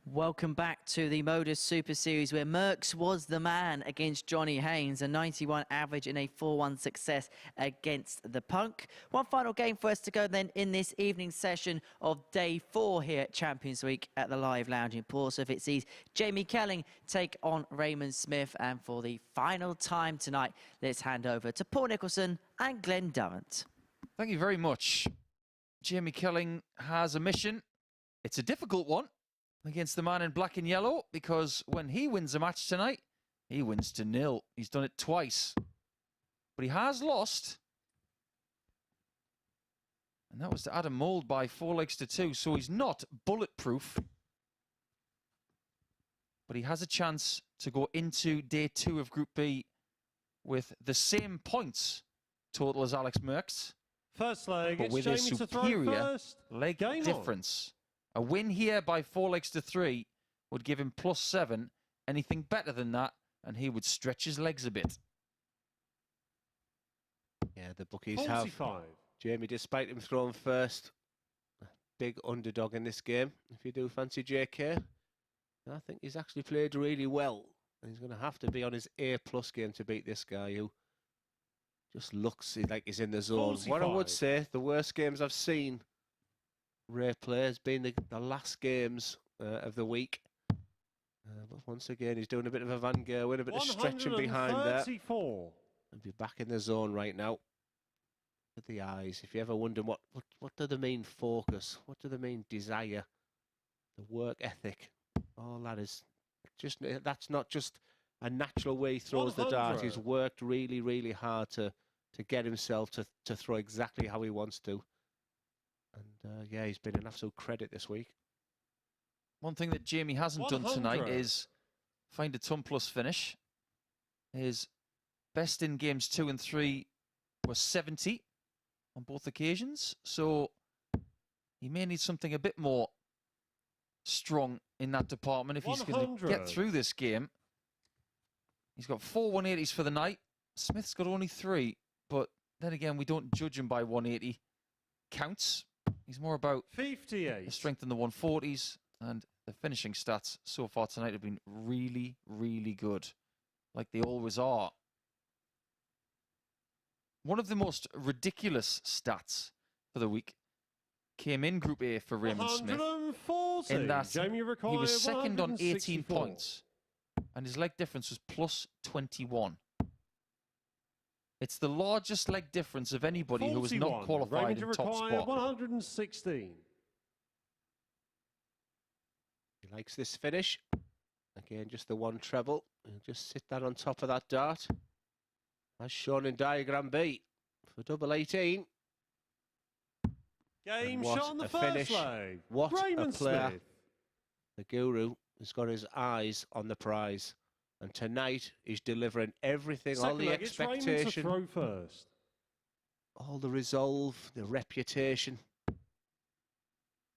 Welcome back to the MODUS Super Series, where Merks was the man against Johnny Haynes, a 91 average in a 4-1 success against the Punk. One final game for us to go then in this evening session of day 4 here at Champions Week at the Live Lounge in Portsmouth. It sees Jamie Kelling take on Raymond Smith, and for the final time tonight, let's hand over to Paul Nicholson and Glenn Durrant. Thank you very much. Jamie Kelling has a mission. It's a difficult one against the man in black and yellow, because when he wins a match tonight, he wins to 0. He's done it twice. But he has lost. And that was to Adam Mould by 4-2, so he's not bulletproof. But he has a chance to go into day 2 of Group B with the same points total as Alex Merkx, First leg, but it's with Jamie a to throw superior first. leg Game on. difference. A win here by 4-3 would give him +7. Anything better than that, and he would stretch his legs a bit. Yeah, the bookies have 45. Jamie, despite him throwing first, big underdog in this game, if you do fancy JK. I think he's actually played really well. And he's going to have to be on his A+ game to beat this guy who just looks like he's in the zone. 45. What I would say, the worst games I've seen Ray play has been the last games of the week. But once again, he's doing a bit of a Van Gerwen, a bit of stretching behind there. And be back in the zone right now. With the eyes. If you ever wonder what do they mean focus? What do they mean desire? The work ethic. All that is just, that's not just a natural way he throws the dart. He's worked really, really hard to get himself to throw exactly how he wants to. And yeah, he's been an absolute credit this week. One thing that Jamie hasn't done tonight is find a ton plus finish. His best in games 2 and 3 was 70 on both occasions. So he may need something a bit more strong in that department if he's going to get through this game. He's got 4 180s for the night. Smith's got only 3, but then again, we don't judge him by 180 counts. He's more about 58. The strength in the 140s, and the finishing stats so far tonight have been really, really good, like they always are. One of the most ridiculous stats for the week came in Group A for Raymond Smith, in that he was second on 18 points, and his leg difference was plus 21. It's the largest leg difference of anybody who was not qualified in top spot. 116. He likes this finish. Again, just the one treble. He'll just sit that on top of that dart, as shown in diagram B for double 18. Game shot on the first leg. What Raymond a player. Smith. The guru has got his eyes on the prize. And tonight, he's delivering everything, all the expectation, throw first. all the resolve, the reputation.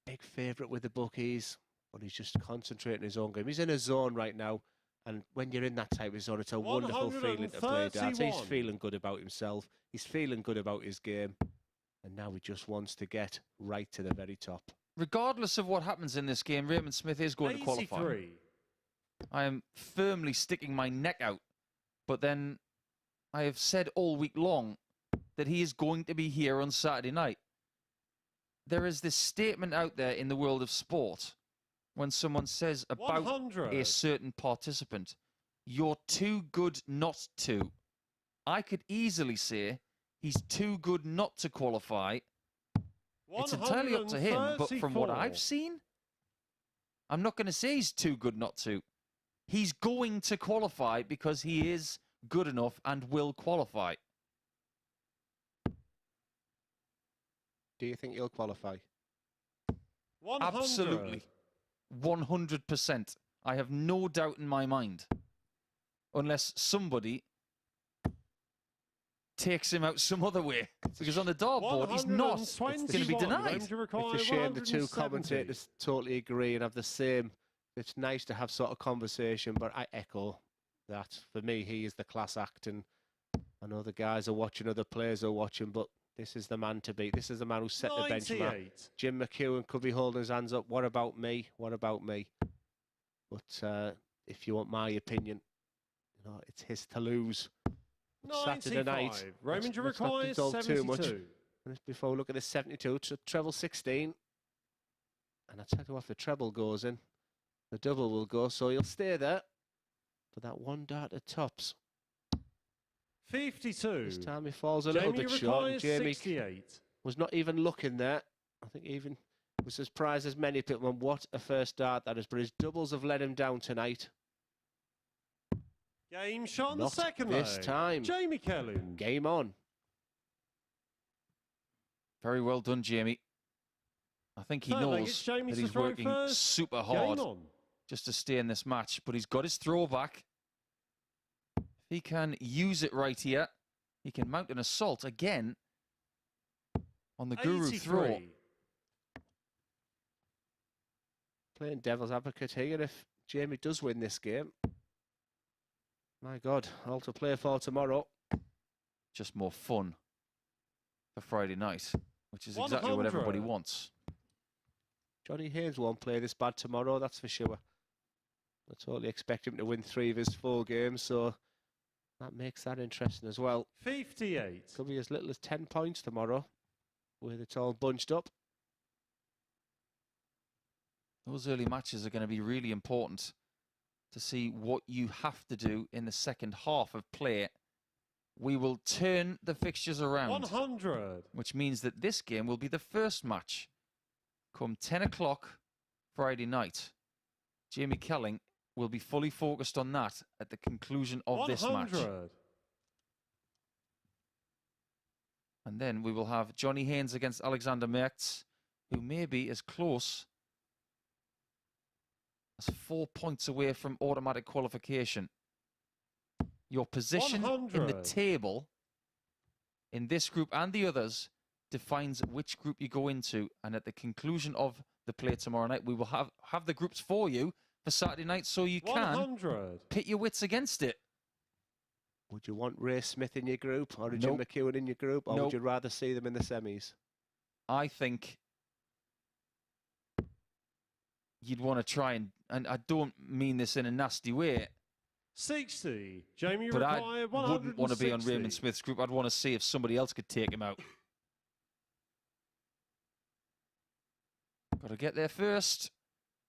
Big favourite with the bookies, but he's just concentrating his own game. He's in a zone right now, and when you're in that type of zone, it's a wonderful feeling to play darts. He's feeling good about himself. He's feeling good about his game. And now he just wants to get right to the very top. Regardless of what happens in this game, Raymond Smith is going to qualify. I am firmly sticking my neck out, but then I have said all week long that he is going to be here on Saturday night. There is this statement out there in the world of sport when someone says about 100. A certain participant, you're too good not to. I could easily say he's too good not to qualify. It's entirely up to him, but from what I've seen, I'm not going to say he's too good not to. He's going to qualify because he is good enough and will qualify. Do you think he'll qualify? 100. Absolutely. 100%. I have no doubt in my mind. Unless somebody takes him out some other way. Because on the dartboard, he's not going to be denied. It's a shame the two commentators totally agree and have the same. It's nice to have sort of conversation, but I echo that. For me, he is the class act, and I know the guys are watching, other players are watching, but this is the man to beat. This is the man who set the benchmark. Jim McEwen could be holding his hands up. What about me? What about me? But if you want my opinion, you know, it's his to lose. Saturday night. Raymond Let's not requires indulge too 72. much. And before we look at the 72, treble 16. And I tell you what, if the treble goes in, the double will go, so he'll stay there. But that one dart at tops. 52. This time he falls a little bit short. And Jamie 68. was not even looking there. I think even was as surprised as many people. And what a first dart that is. But his doubles have let him down tonight. Game shot on the Not second this leg. time. Jamie Kelling. Game on. Very well done, Jamie. I think he Third leg, knows it's Jamie that to he's throw working first. super Game hard on. just to stay in this match. But he's got his throwback. If he can use it right here, he can mount an assault again on the Guru 83. throw. Playing devil's advocate here. If Jamie does win this game, my God, all to play for tomorrow. Just more fun for Friday night, which is exactly what 100. everybody wants. Johnny Haynes won't play this bad tomorrow, that's for sure. I totally expect him to win 3 of his 4 games, so that makes that interesting as well. 58. Could be as little as 10 points tomorrow, with it all bunched up. Those early matches are going to be really important to see what you have to do in the second half of play. We will turn the fixtures around, 100. which means that this game will be the first match come 10 o'clock Friday night. Jamie Kelling will be fully focused on that at the conclusion of this match. 100. And then we will have Johnny Haynes against Alexander Merkx, who may be as close as 4 points away from automatic qualification. Your position 100. in the table in this group and the others defines which group you go into. And at the conclusion of the play tomorrow night, we will have the groups for you for Saturday night, so you can 100. pit your wits against it. Would you want Ray Smith in your group or Jim Nope. McEwen in your group, or Nope. would you rather see them in the semis? I think you'd want to try and I don't mean this in a nasty way, 60. Jamie but I Mackay, wouldn't want to be on 160. Raymond Smith's group. I'd want to see if somebody else could take him out. Got to get there first.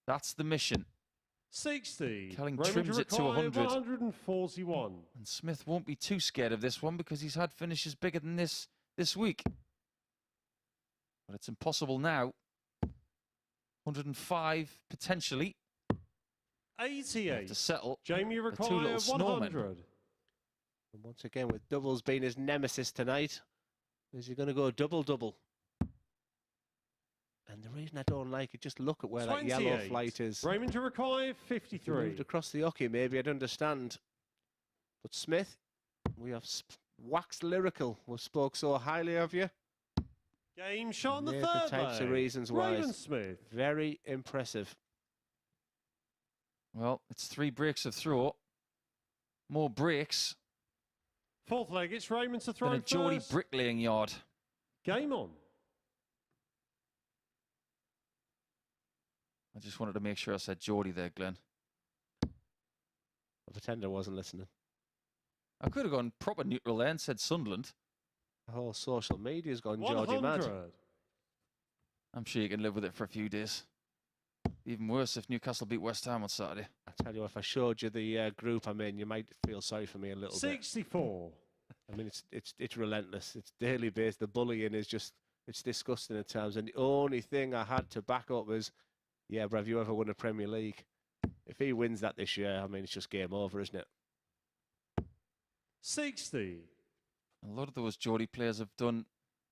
That's the mission. 60. Kelling Raymond trims it to Mackay, 100. 141. And Smith won't be too scared of this one because he's had finishes bigger than this week. But it's impossible now. 105 potentially. 88. To settle. Jamie two Mackay, little snowmen. 100. And once again, with doubles being his nemesis tonight, is he going to go double-double? And the reason I don't like it, just look at where that yellow 28. flight is. Raymond Mackay, If he 53. moved across the hockey, maybe I'd understand. But Smith, we have waxed lyrical. We spoke so highly of you. Game shot on the Maybe third types of leg. reasons why. Raymond Smith. Very impressive. Well, it's 3 breaks of throw. More breaks Fourth leg, it's Raymond to throw than a Geordie first. bricklaying yard. Game on. I just wanted to make sure I said Geordie there, Glenn. I pretend I wasn't listening. I could have gone proper neutral there and said Sunderland. The whole social media's gone Geordie 100. mad. I'm sure you can live with it for a few days. Even worse if Newcastle beat West Ham on Saturday. I tell you, if I showed you the group I'm in, you might feel sorry for me a little bit. 64. I mean, it's relentless. It's daily based. The bullying is just, it's disgusting at times. And the only thing I had to back up was, yeah, but have you ever won a Premier League? If he wins that this year, I mean, it's just game over, isn't it? 60. A lot of those Geordie players have done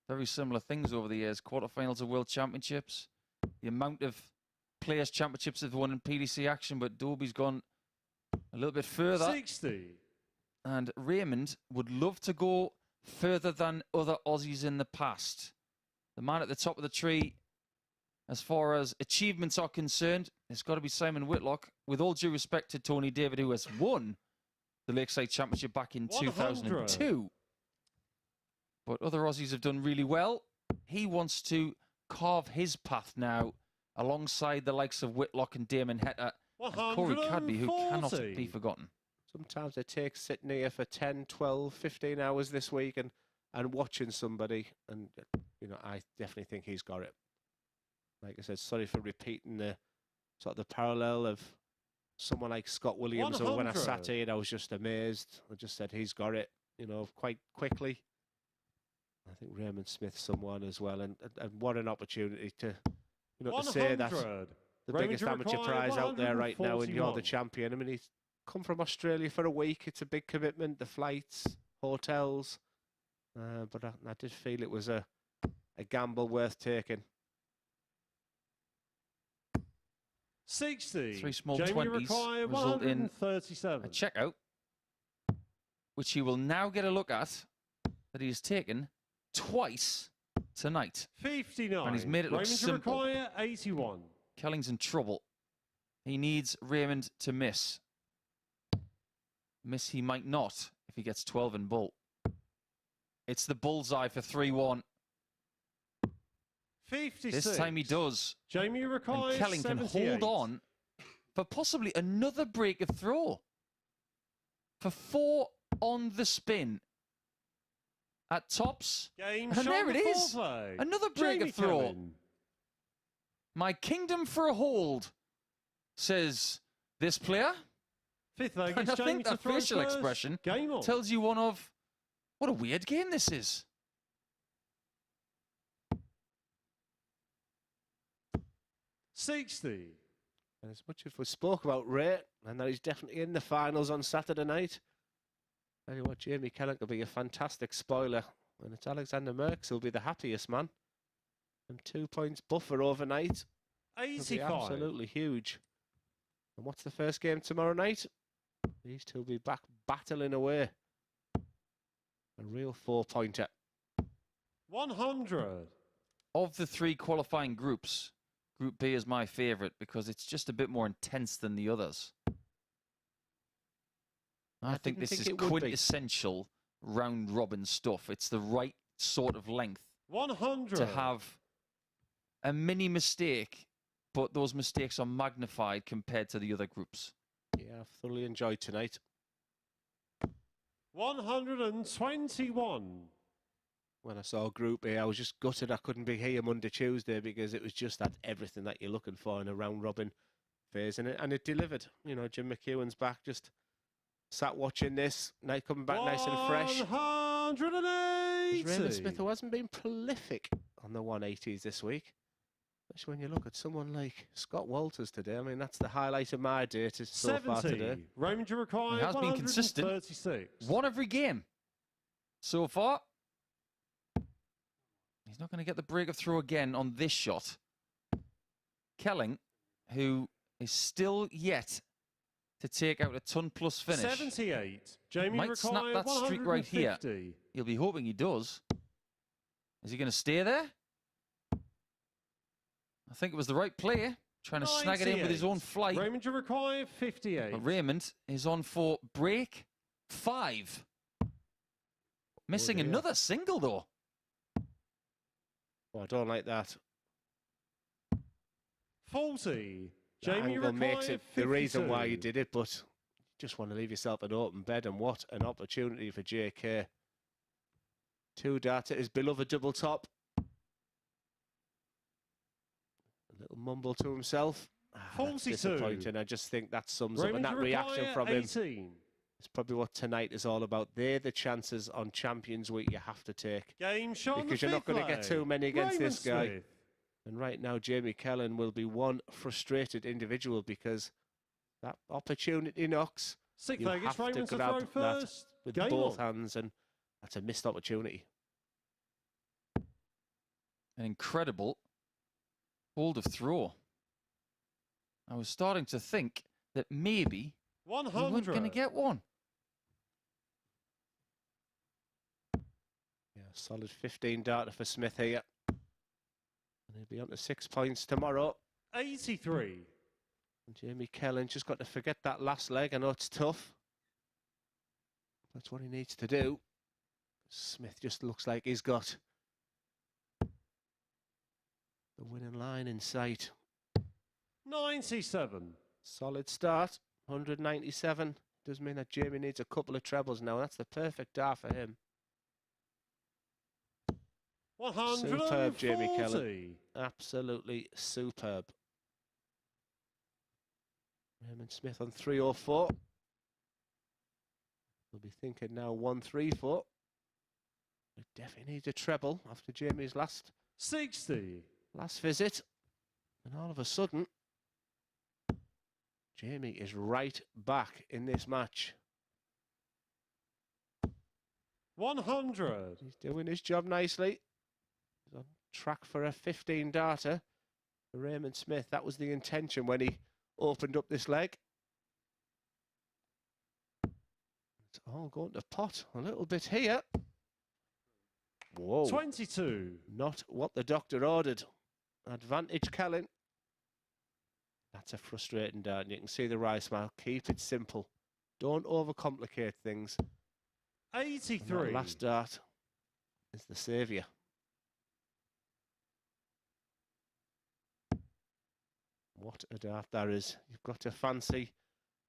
very similar things over the years. Quarterfinals of World Championships. The amount of Players' Championships they've won in PDC action, but Dobie's gone a little bit further. 60. And Raymond would love to go further than other Aussies in the past. The man at the top of the tree, as far as achievements are concerned, it's got to be Simon Whitlock. With all due respect to Tony David, who has won the Lakeside Championship back in 2002. But other Aussies have done really well. He wants to carve his path now alongside the likes of Whitlock and Damon Hetta and Corey Cadby, who cannot be forgotten. Sometimes it takes sitting here for 10, 12, 15 hours this week and watching somebody. And, you know, I definitely think he's got it. Like I said, sorry for repeating the sort of the parallel of someone like Scott Williams. Or when I sat here, I was just amazed. I just said he's got it, you know, quite quickly. I think Raymond Smith's someone as well. And what an opportunity to, you know, to say that the biggest amateur prize out there right now and you're the champion. I mean, he's come from Australia for a week. It's a big commitment, the flights, hotels. But I did feel it was a gamble worth taking. 60. 3 small Jamie 20s Mackay, result in 137. a checkout, which he will now get a look at, that he has taken twice tonight. 59. And he's made it look Raymond simple. Mackay, 81. Kelling's in trouble. He needs Raymond to miss. Miss he might not if he gets 12 in bull. It's the bullseye for 3-1. 56. This time he does. Jamie Mackay, And Kelling can 78. hold on for possibly another break of throw. For 4 on the spin. At tops. Game And there it is. foreplay. Another break Jamie of throw. Kelling. My kingdom for a hold, says this player. Fifth leg, And it's I Jamie think to that throw facial first. expression Game on. tells you one of what a weird game this is. $60. And as much as we spoke about Ray, and that he's definitely in the finals on Saturday night, tell you what, Jamie Kelling will be a fantastic spoiler. And it's Alexander Merks who'll be the happiest man. And 2 points buffer overnight. Will be 85. absolutely huge. And what's the first game tomorrow night? These two will be back battling away. A real 4-pointer. 100. Of the 3 qualifying groups, Group B is my favourite because it's just a bit more intense than the others. I think this is quintessential round robin stuff. It's the right sort of length 100. to have a mini mistake, but those mistakes are magnified compared to the other groups. Yeah, I've thoroughly enjoyed tonight. 121. When I saw Group A, I was just gutted I couldn't be here Monday, Tuesday, because it was just that everything that you're looking for in a round robin phase, and it delivered. You know, Jim McEwen's back, just sat watching this, night coming back nice and fresh. 180. Raymond Smith, who hasn't been prolific on the 180s this week. Especially when you look at someone like Scott Walters today. I mean, that's the highlight of my day so far today. Raymond, you require He has been consistent. 136. One every game so far. He's not going to get the break of throw again on this shot. Kelling, who is still yet to take out a ton-plus finish. 78. Jamie Might snap that streak right here. 150. You'll be hoping he does. Is he going to stay there? I think it was the right play, trying to snag it in with his own flight. Raymond, you require 58. But Raymond is on for break 5. Missing dear. another single, though. Oh, I don't like that. 40. The Jamie, you angle require makes it 52. the reason why you did it, but you just want to leave yourself an open bed, and what an opportunity for JK. 2 darts at his beloved double top. A little mumble to himself. That's 42. disappointing. I just think that sums Raymond, up, and that you reaction require from him 18. is probably what tonight is all about. They're the chances on Champions Week you have to take, Game shot because you're not going to get too many against Raymond this guy. Smith. And right now, Jamie Kelling will be one frustrated individual, because that opportunity knocks. Sixth You leg, it's have to Raymond to grab throw that first. with Game both on. hands, and that's a missed opportunity. An incredible hold of throw. I was starting to think that maybe we 100. weren't going to get one. Yeah, solid 15 darter for Smith here. And he'll be on to 6 points tomorrow. 83. And Jamie Kelling just got to forget that last leg. I know it's tough. That's what he needs to do. Smith just looks like he's got the winning line in sight. 97. Solid start. 197. Does mean that Jamie needs a couple of trebles now. That's the perfect dart for him. 140. Superb, Jamie Kelling. Absolutely superb. Raymond Smith on 304. We'll be thinking now 134. It definitely needs a treble after Jamie's last 60. visit. And all of a sudden, Jamie is right back in this match. 100. He's doing his job nicely. He's on track for a 15 darter for Raymond Smith. That was the intention when he opened up this leg. It's all going to pot a little bit here. Whoa. 22. Not what the doctor ordered. Advantage Kelling. That's a frustrating dart, and you can see the wry smile. Keep it simple. Don't overcomplicate things. 83. And that last dart is the saviour. What a dart that is. You've got to fancy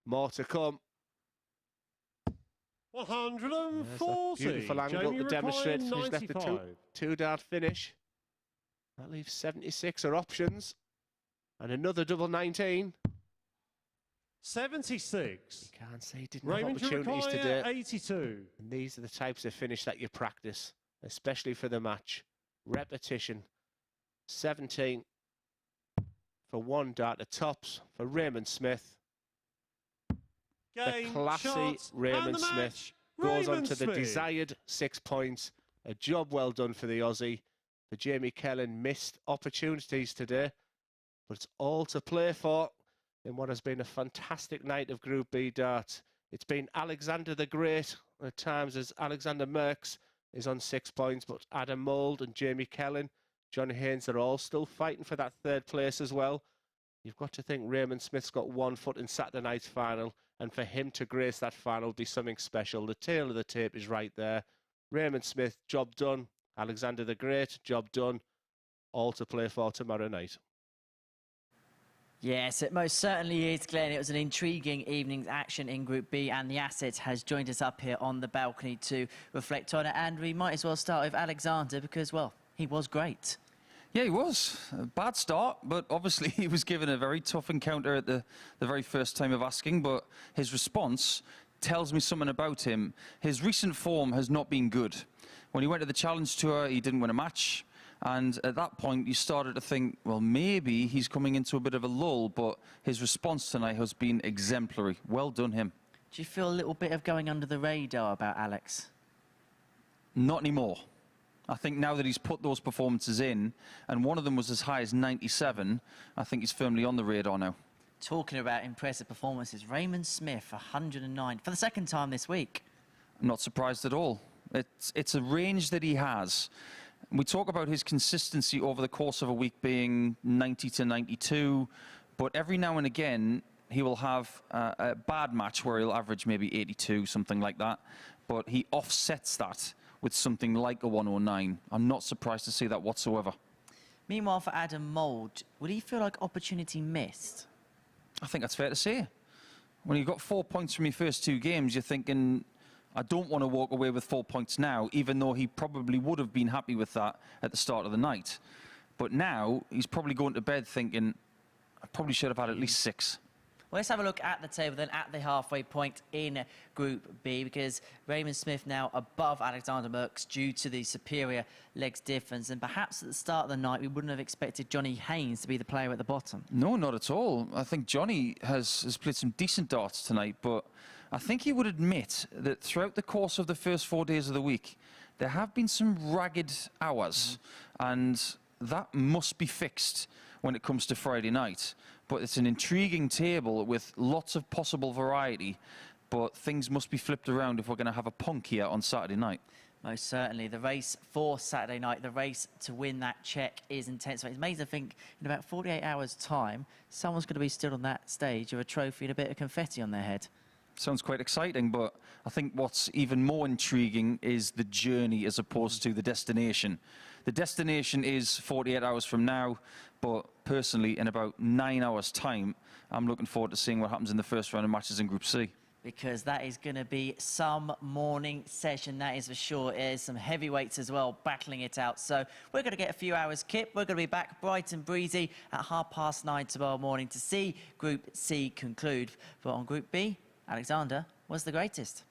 more to come. 140. Beautiful angle Jamie to demonstrate Ryan, who's left the 95. two-dart finish. That leaves 76 are options. And another double 19. 76. You can't say he didn't Raymond have opportunities today. 82. And these are the types of finish that you practice, especially for the match. Repetition. 17 for one dart at tops for Raymond Smith. Game, The classy shot, Raymond and the Smith match, goes on Raymond to the Smith. desired 6 points. A job well done for the Aussie. For Jamie Kelling, missed opportunities today, but it's all to play for in what has been a fantastic night of Group B darts. It's been Alexander the Great at times, as Alexander Merks is on 6 points, but Adam Mould and Jamie Kelling, John Haynes are all still fighting for that third place as well. You've got to think Raymond Smith's got 1 foot in Saturday night's final, and for him to grace that final would be something special. The tail of the tape is right there. Raymond Smith, job done. Alexander the Great, job done. All to play for tomorrow night. Yes, it most certainly is, Glenn. It was an intriguing evening's action in Group B, and the Asset has joined us up here on the balcony to reflect on it. And we might as well start with Alexander because, well, he was great. Yeah, he was. A bad start, but obviously he was given a very tough encounter at the very first time of asking, but his response tells me something about him. His recent form has not been good. When he went to the Challenge Tour, he didn't win a match. And at that point, you started to think, well, maybe he's coming into a bit of a lull, but his response tonight has been exemplary. Well done, him. Do you feel a little bit of going under the radar about Alex? Not anymore. I think now that he's put those performances in, and one of them was as high as 97, I think he's firmly on the radar now. Talking about impressive performances, Raymond Smith, 109, for the second time this week. I'm not surprised at all. It's a range that he has. We talk about his consistency over the course of a week being 90 to 92, but every now and again he will have a bad match where he'll average maybe 82, something like that, but he offsets that with something like a 109. I'm not surprised to see that whatsoever. Meanwhile, for Adam Mould, would he feel like opportunity missed? I think that's fair to say. When you got 4 points from your first 2 games, you're thinking, I don't want to walk away with 4 points now, even though he probably would have been happy with that at the start of the night. But now, he's probably going to bed thinking, I probably should have had at least 6. Well, let's have a look at the table then, at the halfway point in Group B, because Raymond Smith now above Alexander Merks due to the superior legs difference. And perhaps at the start of the night, we wouldn't have expected Johnny Haynes to be the player at the bottom. No, not at all. I think Johnny has played some decent darts tonight, but I think he would admit that throughout the course of the first 4 days of the week, there have been some ragged hours, and that must be fixed when it comes to Friday night. But it's an intriguing table with lots of possible variety, but things must be flipped around if we're going to have a punk here on Saturday night. Most certainly. The race for Saturday night, the race to win that check is intense. It's amazing to think in about 48 hours' time, someone's going to be stood on that stage with a trophy and a bit of confetti on their head. Sounds quite exciting, but I think what's even more intriguing is the journey as opposed to the destination. The destination is 48 hours from now, but personally, in about 9 hours' time, I'm looking forward to seeing what happens in the first round of matches in Group C. Because that is going to be some morning session, that is for sure. There's some heavyweights as well battling it out. So we're going to get a few hours kip. We're going to be back bright and breezy at 9:30 tomorrow morning to see Group C conclude. But on Group B, Alexander was the greatest.